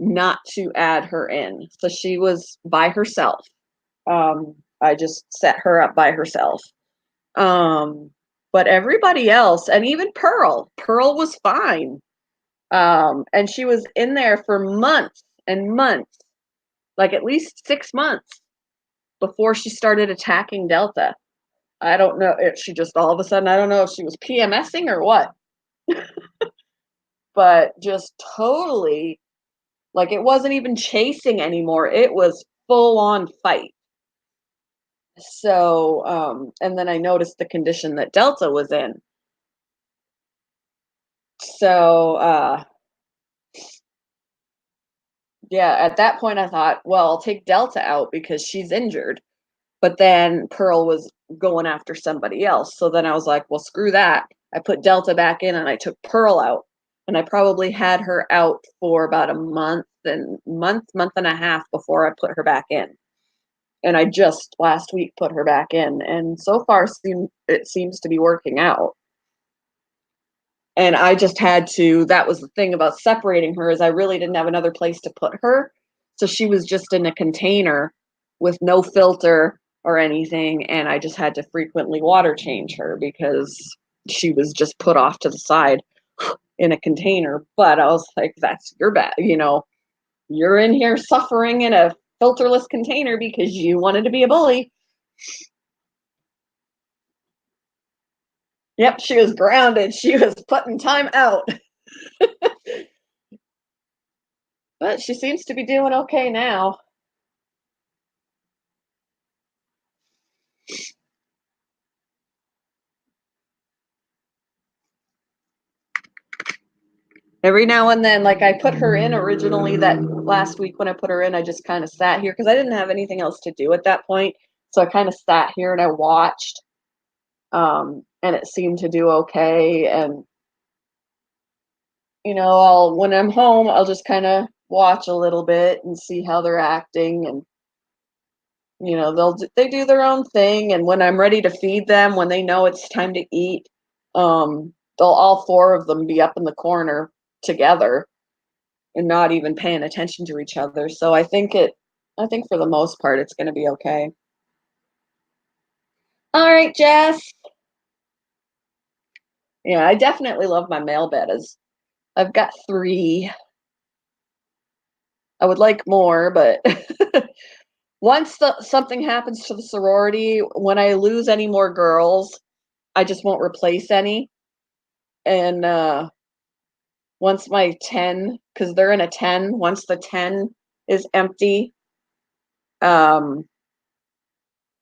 not to add her in. So she was by herself. I just set her up by herself. Um, but everybody else, and even Pearl was fine. And she was in there for months and months, like at least 6 months before she started attacking Delta. I don't know if she just all of a sudden, I don't know if she was PMSing or what, but just totally, like, it wasn't even chasing anymore. It was full on fight. So, and then I noticed the condition that Delta was in. So, yeah, at that point I thought, well, I'll take Delta out because she's injured. But then Pearl was going after somebody else. So then I was like, well, screw that. I put Delta back in and I took Pearl out. And I probably had her out for about a month and a half before I put her back in. And I just last week put her back in. And so far it seems to be working out. And I just had to that was the thing about separating her is I really didn't have another place to put her. So she was just in a container with no filter or anything, and I just had to frequently water change her because she was just put off to the side in a container. But I was like, "That's your bad, you're in here suffering in a filterless container because you wanted to be a bully." Yep, she was grounded. She was putting time out. But she seems to be doing okay now. Every now and then, like I put her in originally that last week when I put her in, I just kind of sat here because I didn't have anything else to do at that point. So I kind of sat here and I watched, and it seemed to do okay. And I'll when I'm home, I'll just kind of watch a little bit and see how they're acting, and they do their own thing. And when I'm ready to feed them, when they know it's time to eat, they'll all four of them be up in the corner together and not even paying attention to each other. So I think for the most part it's gonna be okay. All right, Jess. Yeah, I definitely love my male bettas. I've got three. I would like more, but once something happens to the sorority, when I lose any more girls, I just won't replace any. And once my 10, because they're in a 10, once the 10 is empty, um,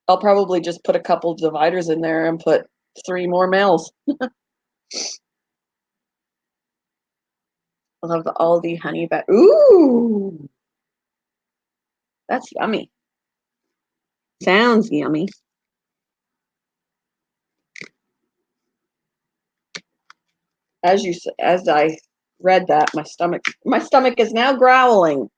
I'll probably just put a couple dividers in there and put 3 more males. I love the Aldi honey butter. Ooh, that's yummy. Sounds yummy. As I read that, my stomach is now growling.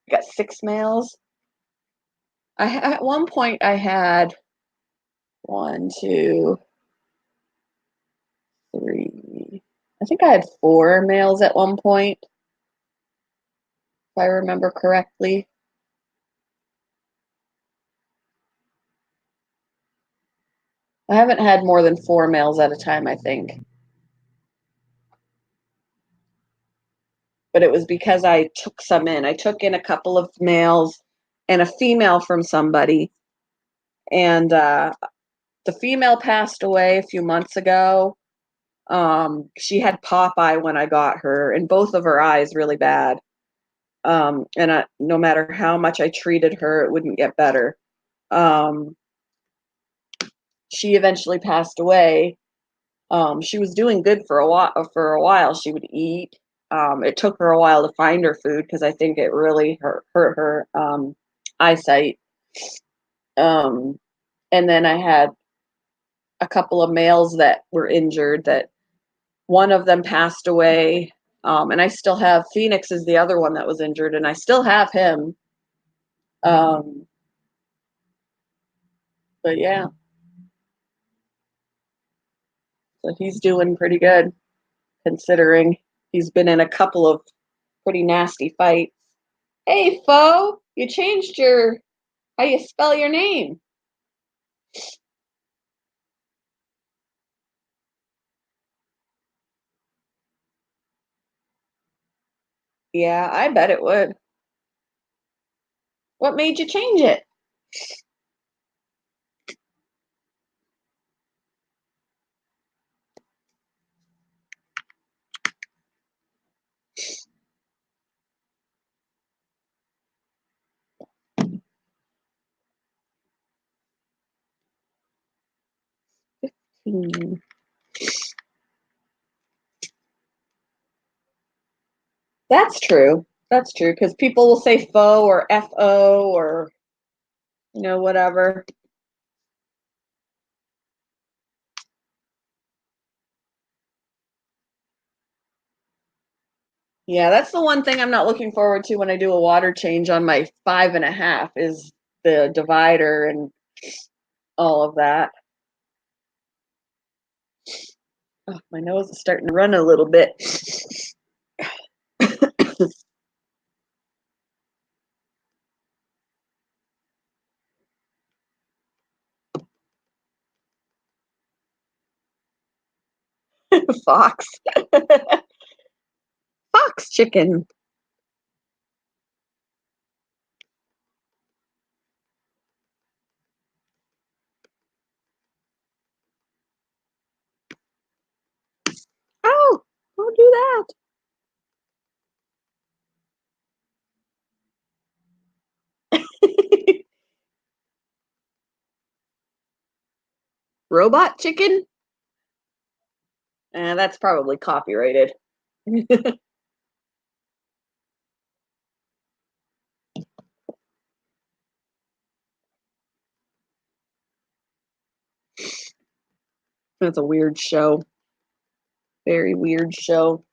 Got 6 males. At one point I had 1, 2, 3. I think I had 4 males at one point, if I remember correctly. I haven't had more than 4 males at a time, I think. But it was because I took some in. I took in a couple of males and a female from somebody, and the female passed away a few months ago. She had pop eye when I got her, and both of her eyes really bad. No matter how much I treated her, it wouldn't get better. Um, she eventually passed away. She was doing good for a while. She would eat. It took her a while to find her food because I think it really hurt her eyesight. Um, and then I had a couple of males that were injured. That one of them passed away, and I still have Phoenix is the other one that was injured, and I still have him. Um, but yeah, so he's doing pretty good considering he's been in a couple of pretty nasty fights. Hey, Fo, you changed your how you spell your name. Yeah, I bet it would. What made you change it? 15. That's true. That's true because people will say fo or fo or whatever. Yeah, that's the one thing I'm not looking forward to when I do a water change on my 5.5 is the divider and all of that. Oh, my nose is starting to run a little bit. Fox. Fox chicken. Oh, don't do that. Robot chicken? That's probably copyrighted. That's a weird show. Very weird show.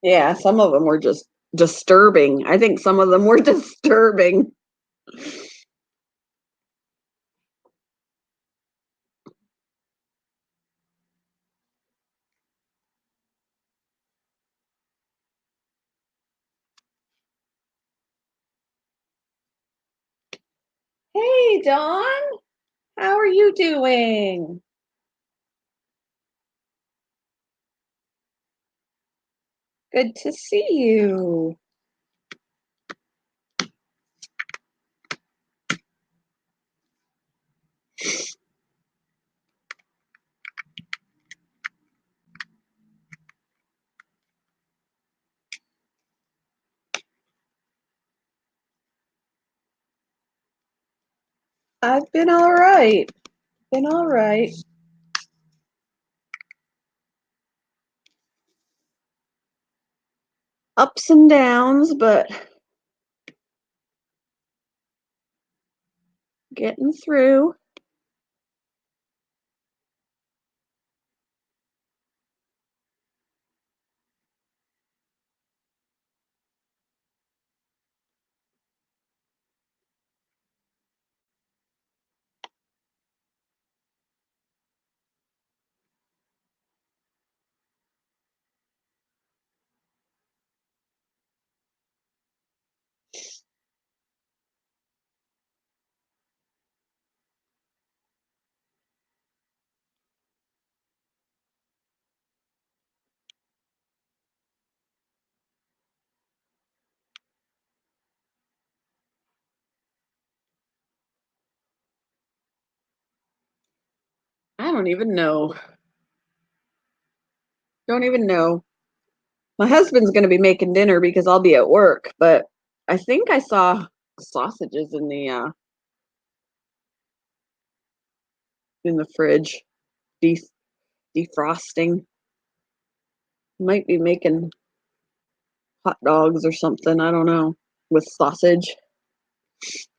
Yeah, some of them were just disturbing. I think some of them were disturbing. Dawn. How are you doing? Good to see you. I've been all right. Been all right. Ups and downs, but getting through. I don't even know. Don't even know. My husband's going to be making dinner because I'll be at work, but I think I saw sausages in the fridge, de- defrosting. Might be making hot dogs or something. I don't know, with sausage.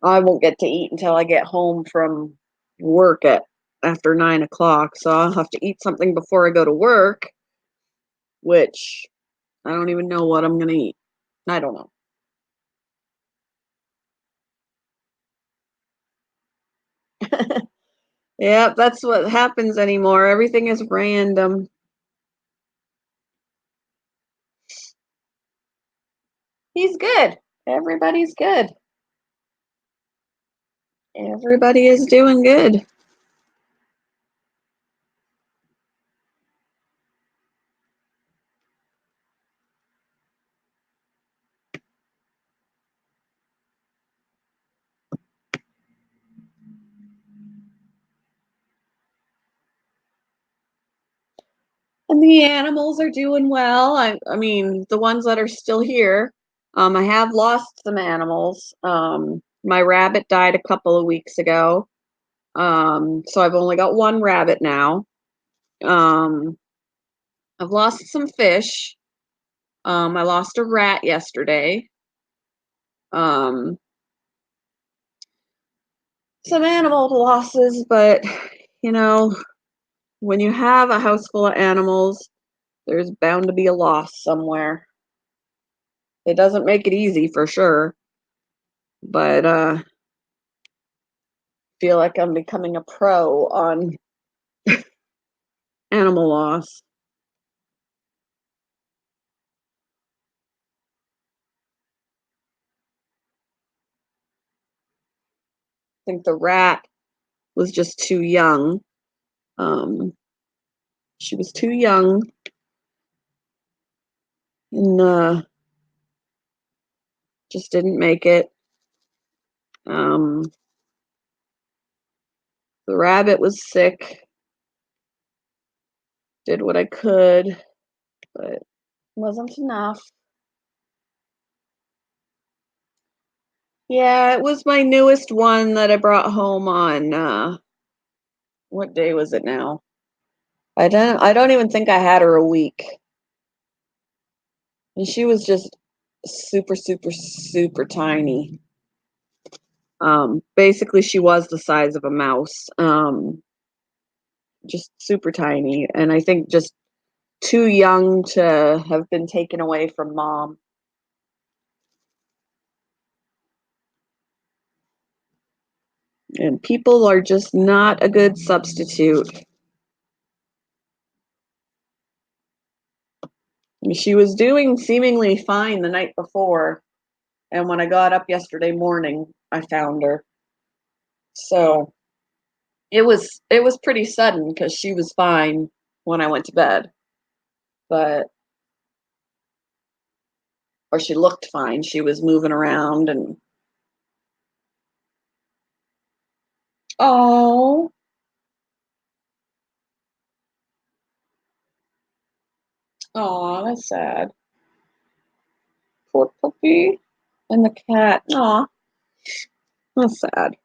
I won't get to eat until I get home from work at after 9 o'clock. So I'll have to eat something before I go to work, which I don't even know what I'm gonna eat. I don't know. Yeah, that's what happens anymore. Everything is random. He's good. Everybody's good. Everybody is doing good. And the animals are doing well. I mean, the ones that are still here. I have lost some animals. My rabbit died a couple of weeks ago. So I've only got one rabbit now. Um, I've lost some fish. I lost a rat yesterday. Um, some animal losses, but you know, when you have a house full of animals, there's bound to be a loss somewhere. It doesn't make it easy for sure, but feel like I'm becoming a pro on animal loss. I think the rat was just too young. Um, she was too young and just didn't make it. Um, the rabbit was sick. Did what I could, but wasn't enough. Yeah, it was my newest one that I brought home on what day was it now? I don't even think I had her a week. And she was just super, super, super tiny. Basically she was the size of a mouse. Just super tiny. And I think just too young to have been taken away from mom. And people are just not a good substitute. She was doing seemingly fine the night before, and when I got up yesterday morning, I found her. So it was pretty sudden because she was fine when I went to bed, but or she looked fine. She was moving around and oh, oh, that's sad. Poor puppy and the cat. Aw, that's sad.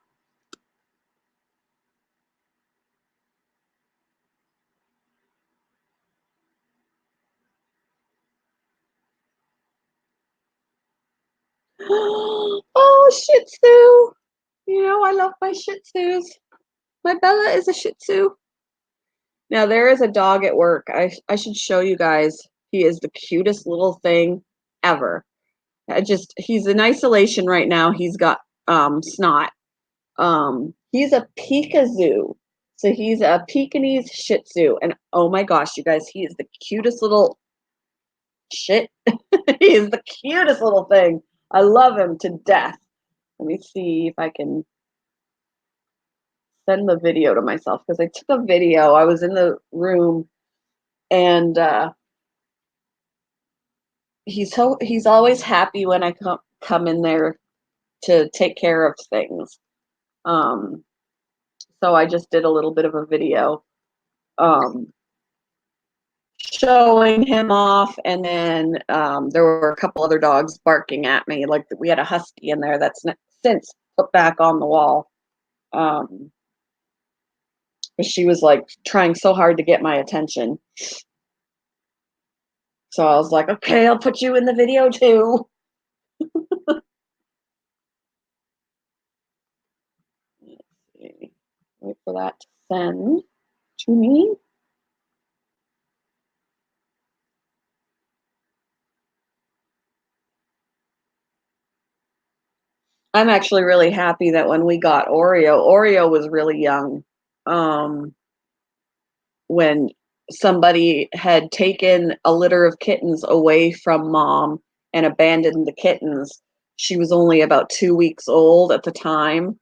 Oh, Shih Tzu. You know, I love my Shih Tzus. My Bella is a Shih Tzu. Now there is a dog at work. I should show you guys. He is the cutest little thing ever. I just he's in isolation right now. He's got snot. He's a Pekazoo. So he's a Pekingese Shih Tzu, and oh my gosh, you guys, he is the cutest little shit. He is the cutest little thing. I love him to death. Let me see if I can send the video to myself because I took a video. I was in the room and he's always happy when I come in there to take care of things. Um, so I just did a little bit of a video um, showing him off, and then there were a couple other dogs barking at me. Like we had a husky in there that's since put back on the wall. Um, but she was like trying so hard to get my attention. So I was like, okay, I'll put you in the video too. Let's see. Wait for that to send to me. I'm actually really happy that when we got Oreo was really young. Um, when somebody had taken a litter of kittens away from mom and abandoned the kittens. She was only about 2 weeks old at the time,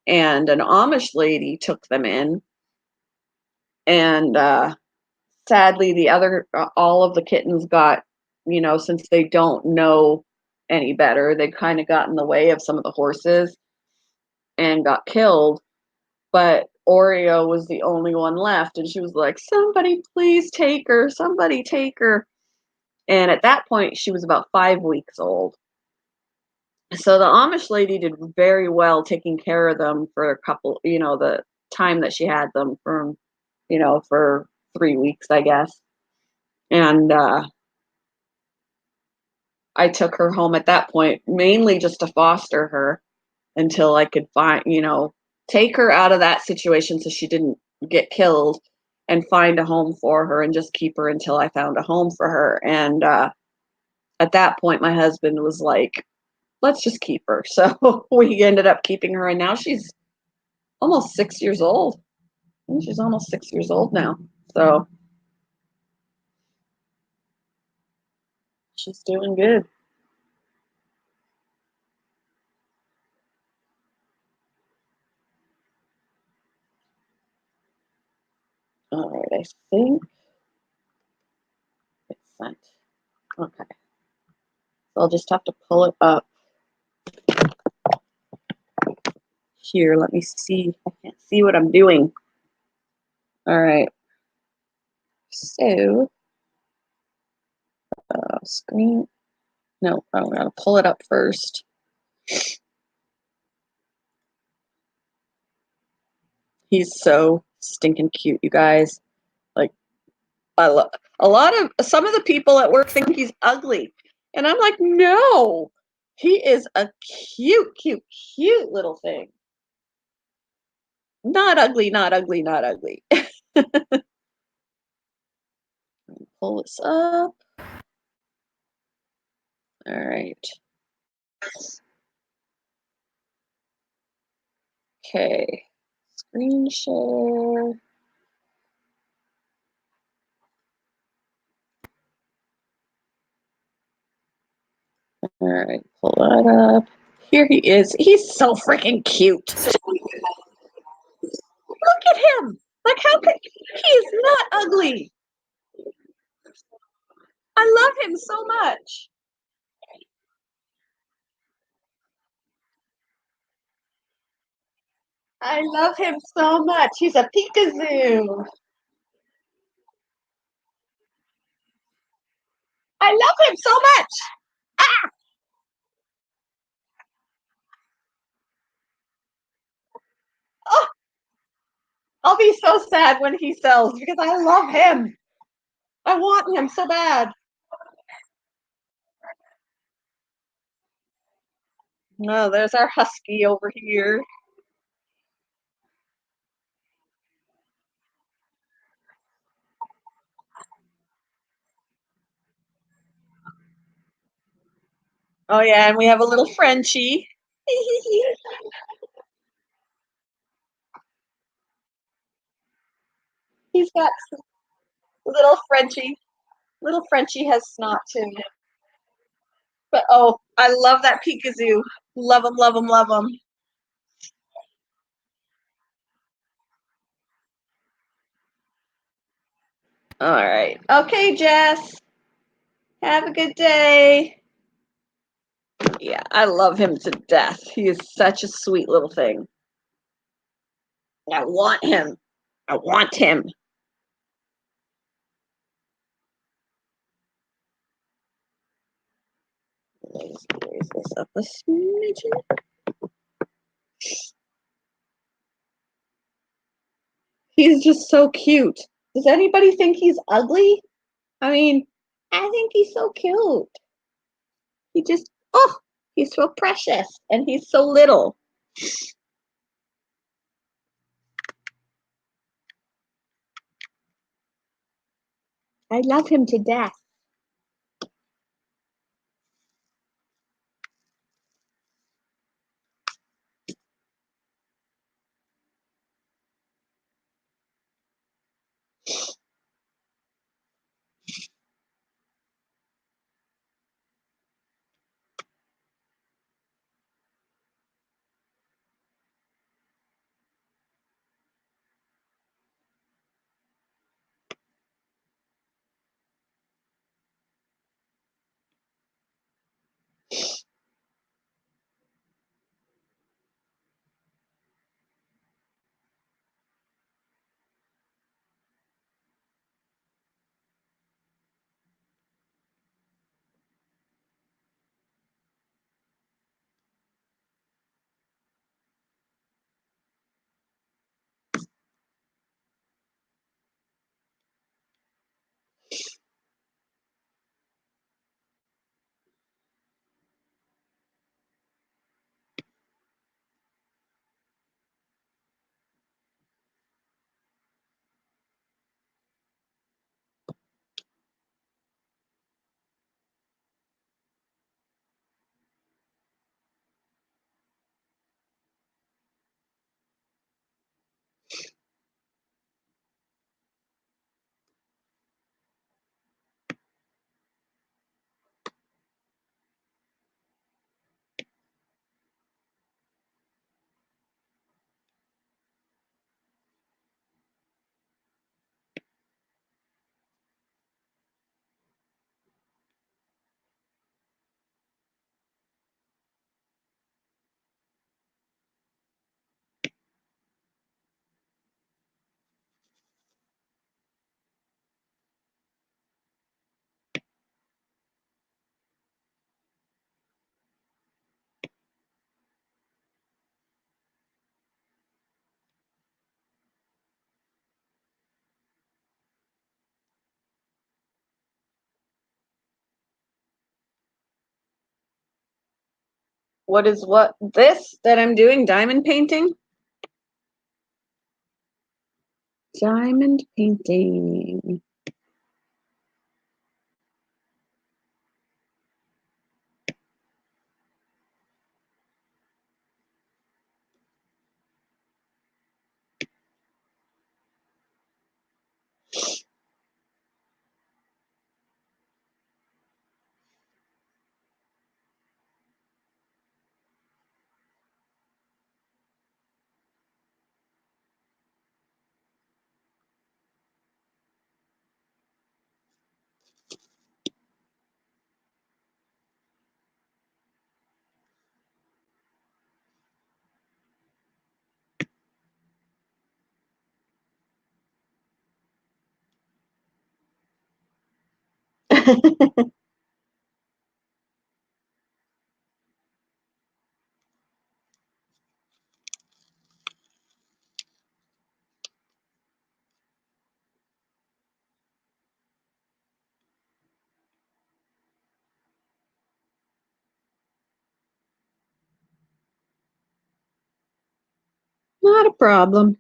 and an Amish lady took them in. And sadly, the other all of the kittens got, you know, since they don't know any better, they kind of got in the way of some of the horses and got killed. But Oreo was the only one left, and she was like, "Somebody please take her, somebody take her." And at that point, she was about 5 weeks old. So the Amish lady did very well taking care of them for a couple, you know, the time that she had them from, you know, for 3 weeks, I guess. And I took her home at that point, mainly just to foster her until I could find, you know, take her out of that situation so she didn't get killed and find a home for her and just keep her until I found a home for her. And at that point, my husband was like, let's just keep her. So we ended up keeping her, and now she's almost 6 years old. I think she's almost 6 years old now. So she's doing good. All right, I think it's sent. Okay. So I'll just have to pull it up here. Let me see. I can't see what I'm doing. All right. So, screen. No, I'm going to pull it up first. He's so stinking cute, you guys. Like, I love a lot of some of the people at work think he's ugly. And I'm like, no, he is a cute, cute, cute little thing. Not ugly, not ugly, not ugly. Pull this up. All right. Okay. Screen share. All right. Pull that up. Here he is. He's so freaking cute. I love him so much. He's a Pikachu. I love him so much. Oh, I'll be so sad when he sells because I love him. I want him so bad. No, there's our husky over here. Oh yeah, and we have a little Frenchie. He's got little Frenchie. Little Frenchie has snot too. But oh, I love that Pikachu. Love him, love him, love him. All right. Okay, Jess. Have a good day. Yeah, I love him to death. He is such a sweet little thing. I want him. I want him. Let's raise this up a smidgen. He's just so cute. Does anybody think he's ugly? I mean, I think he's so cute. He just, oh, he's so precious and he's so little. I love him to death. What is what this that I'm doing? Diamond painting? Diamond painting. Not a problem.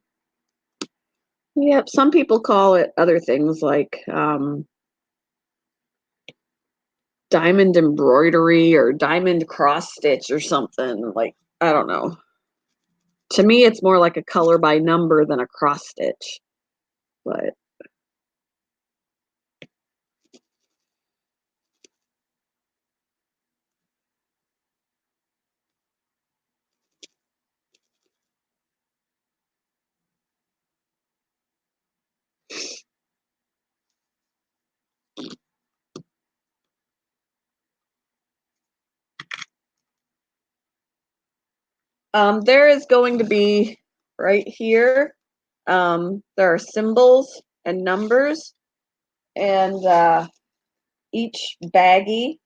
Yep, some people call it other things like, diamond embroidery or diamond cross stitch or something, like, I don't know. To me, it's more like a color by number than a cross stitch, but, there is going to be right here, there are symbols and numbers, and, each baggie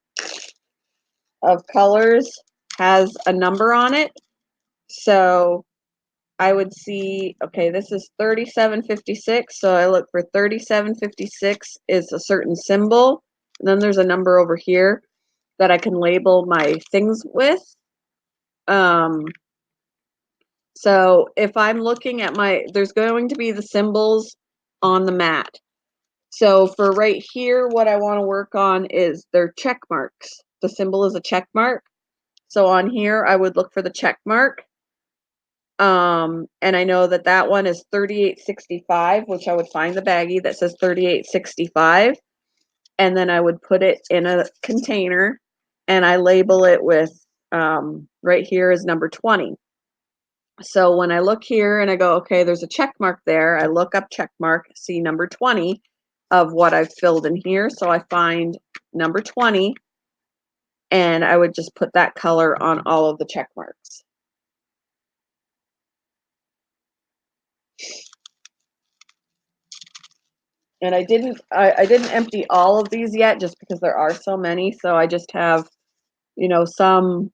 of colors has a number on it. So I would see, okay, this is 3756. So I look for 3756 is a certain symbol. And then there's a number over here that I can label my things with. Um, so if I'm looking at there's going to be the symbols on the mat. So for right here, what I want to work on is their check marks. The symbol is a check mark. So on here, I would look for the check mark. And I know that that one is 3865, which I would find the baggie that says 3865, and then I would put it in a container, and I label it with, right here is number 20. So when I look here and I go, okay, there's a check mark there, I look up check mark, see number 20 of what I've filled in here. So I find number 20, and I would just put that color on all of the check marks. And I didn't empty all of these yet just because there are so many. So I just have, some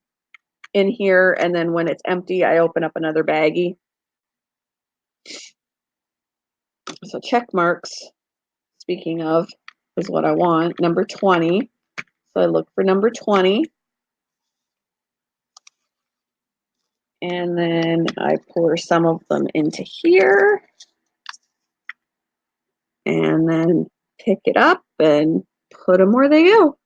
in here, and then when it's empty, I open up another baggie. So check marks, speaking of, is what I want. Number 20. So I look for number 20. And then I pour some of them into here. And then pick it up and put them where they go.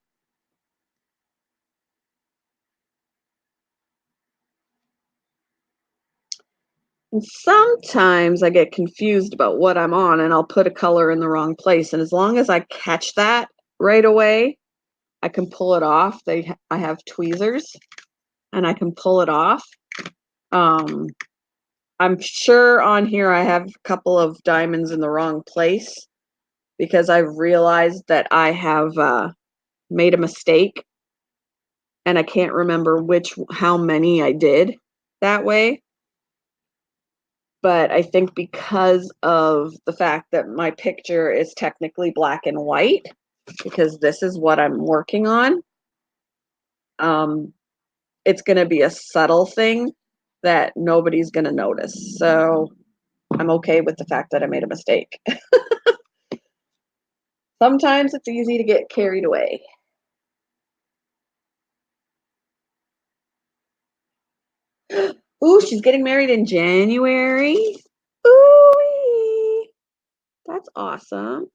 And sometimes I get confused about what I'm on, and I'll put a color in the wrong place. And as long as I catch that right away, I can pull it off. I have tweezers, and I can pull it off. Um, I'm sure on here I have a couple of diamonds in the wrong place because I've realized that I have made a mistake, and I can't remember how many I did that way. But I think because of the fact that my picture is technically black and white, because this is what I'm working on, um, it's going to be a subtle thing that nobody's going to notice. So I'm okay with the fact that I made a mistake. Sometimes it's easy to get carried away. Ooh, she's getting married in January. Ooh, that's awesome.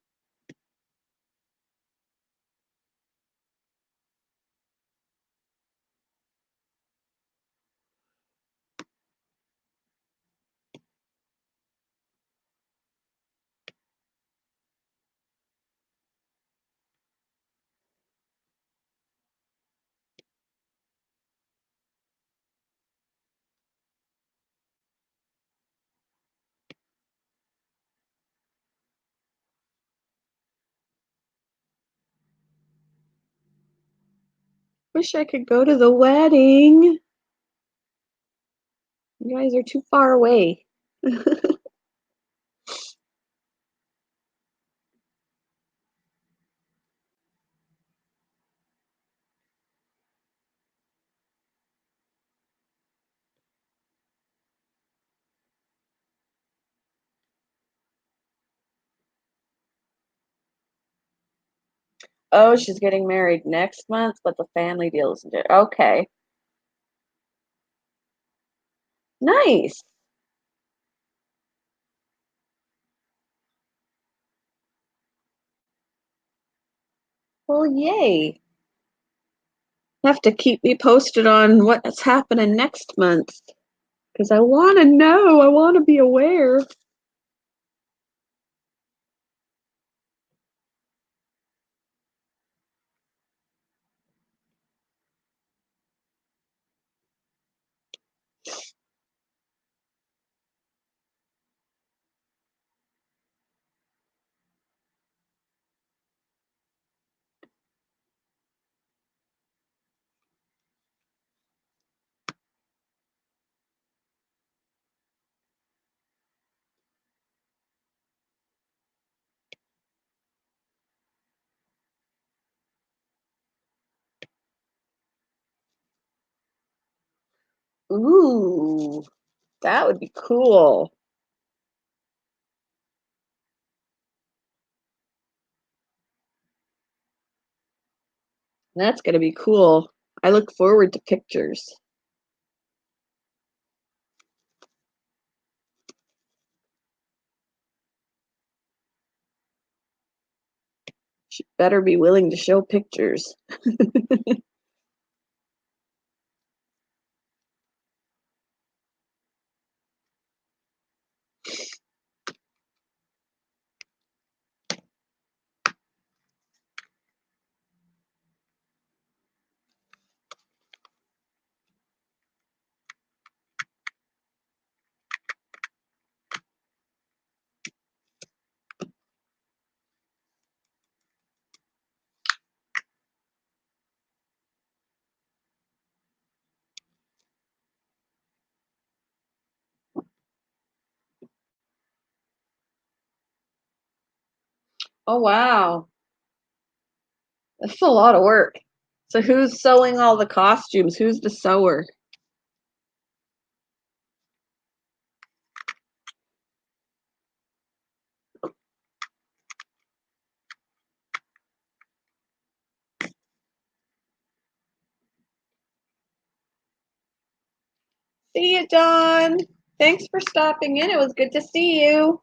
Wish I could go to the wedding. You guys are too far away. Oh, she's getting married next month, but the family deal isn't it. Okay. Nice. Well, yay. Have to keep me posted on what's happening next month because I want to know. I want to be aware. Ooh, that would be cool. That's going to be cool. I look forward to pictures. She better be willing to show pictures. Oh, wow. That's a lot of work. So who's sewing all the costumes? Who's the sewer? See you, John. Thanks for stopping in. It was good to see you.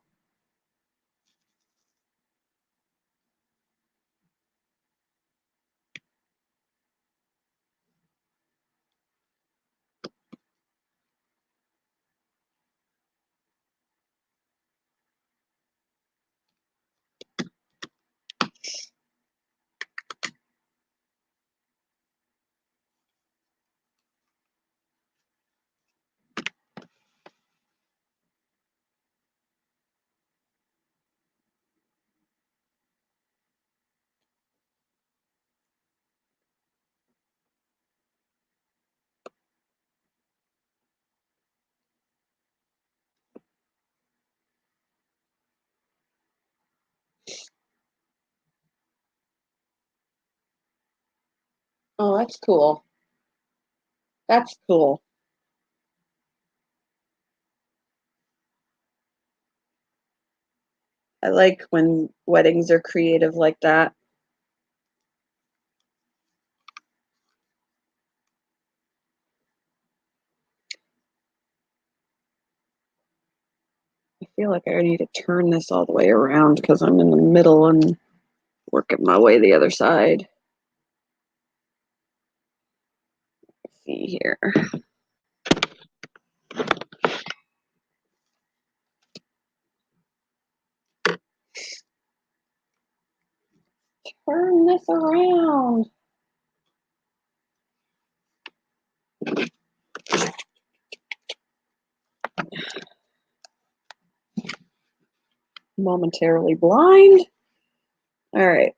Oh, that's cool. That's cool. I like when weddings are creative like that. I feel like I need to turn this all the way around because I'm in the middle and working my way the other side. Let's see here. Turn this around. Momentarily blind. All right.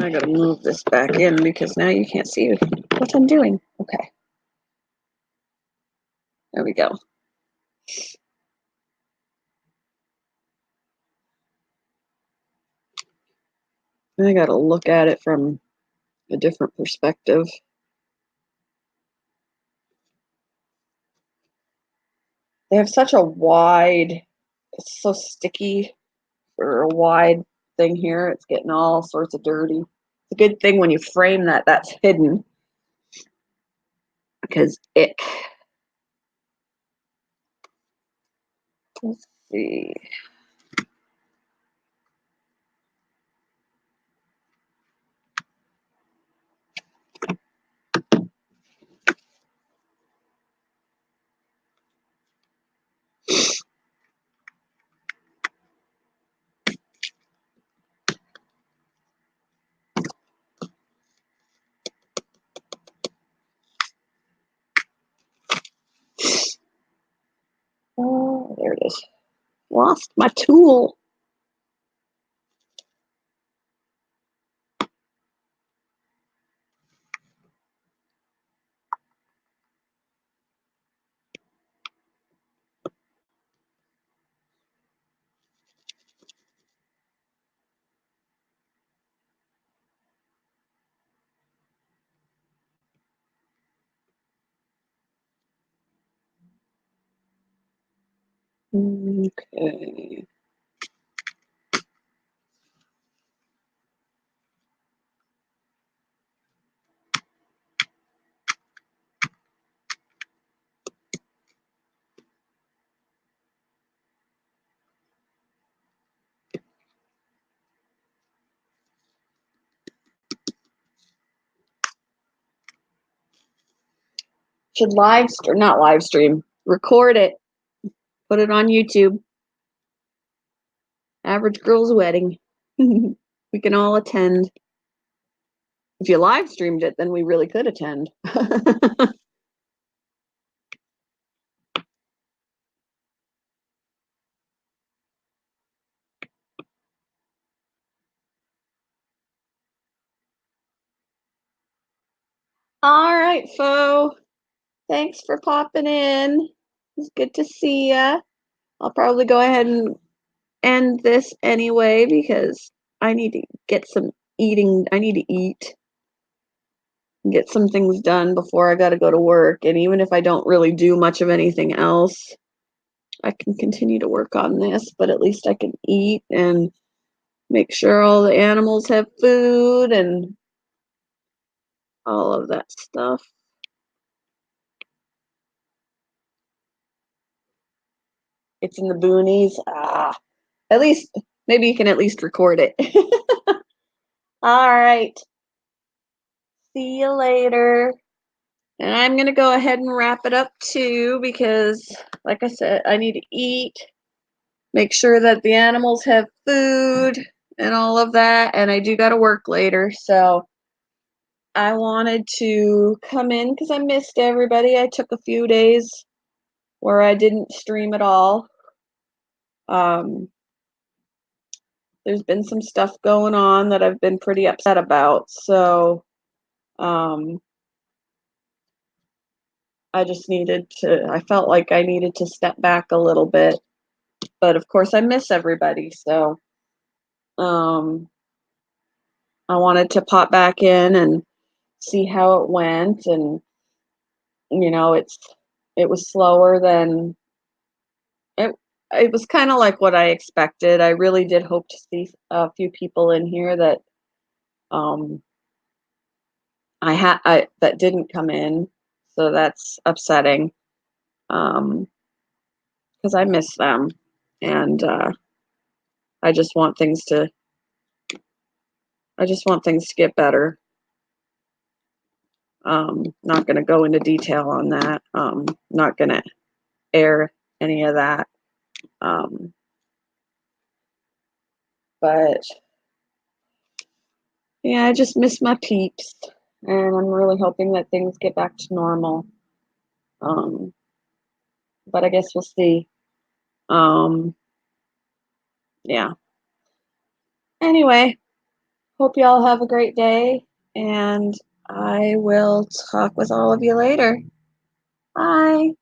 I gotta move this back in because now you can't see what I'm doing. Okay. There we go. I gotta look at it from a different perspective. They have such a wide, it's so sticky for a wide thing here. It's getting all sorts of dirty. It's a good thing when you frame that, that's hidden. Because ick. Let's see. Oh, there it is. Lost my tool. Okay. Should not live stream, record it, put it on YouTube. Average girl's wedding. We can all attend. If you live streamed it, then we really could attend. All right, Fo. Thanks for popping in. It's good to see ya. I'll probably go ahead and end this anyway because I need to get some eating. I need to eat and get some things done before I got to go to work. And even if I don't really do much of anything else, I can continue to work on this, but at least I can eat and make sure all the animals have food and all of that stuff. It's in the boonies. At least maybe you can at least record it. All right. See you later. And I'm going to go ahead and wrap it up too because, like I said, I need to eat, make sure that the animals have food and all of that. And I do got to work later. So I wanted to come in because I missed everybody. I took a few days where I didn't stream at all. There's been some stuff going on that I've been pretty upset about. So I just I felt like I needed to step back a little bit. But of course, I miss everybody. So I wanted to pop back in and see how it went. And, it was slower than it. It was kind of like what I expected. I really did hope to see a few people in here that um, that didn't come in. So that's upsetting. Because I miss them, and I just want things to. I just want things to get better. Not going to go into detail on that. Not going to air any of that. But yeah, I just miss my peeps, and I'm really hoping that things get back to normal. Um, but I guess we'll see. Um, yeah. Anyway, Hope y'all have a great day, and I will talk with all of you later. Bye.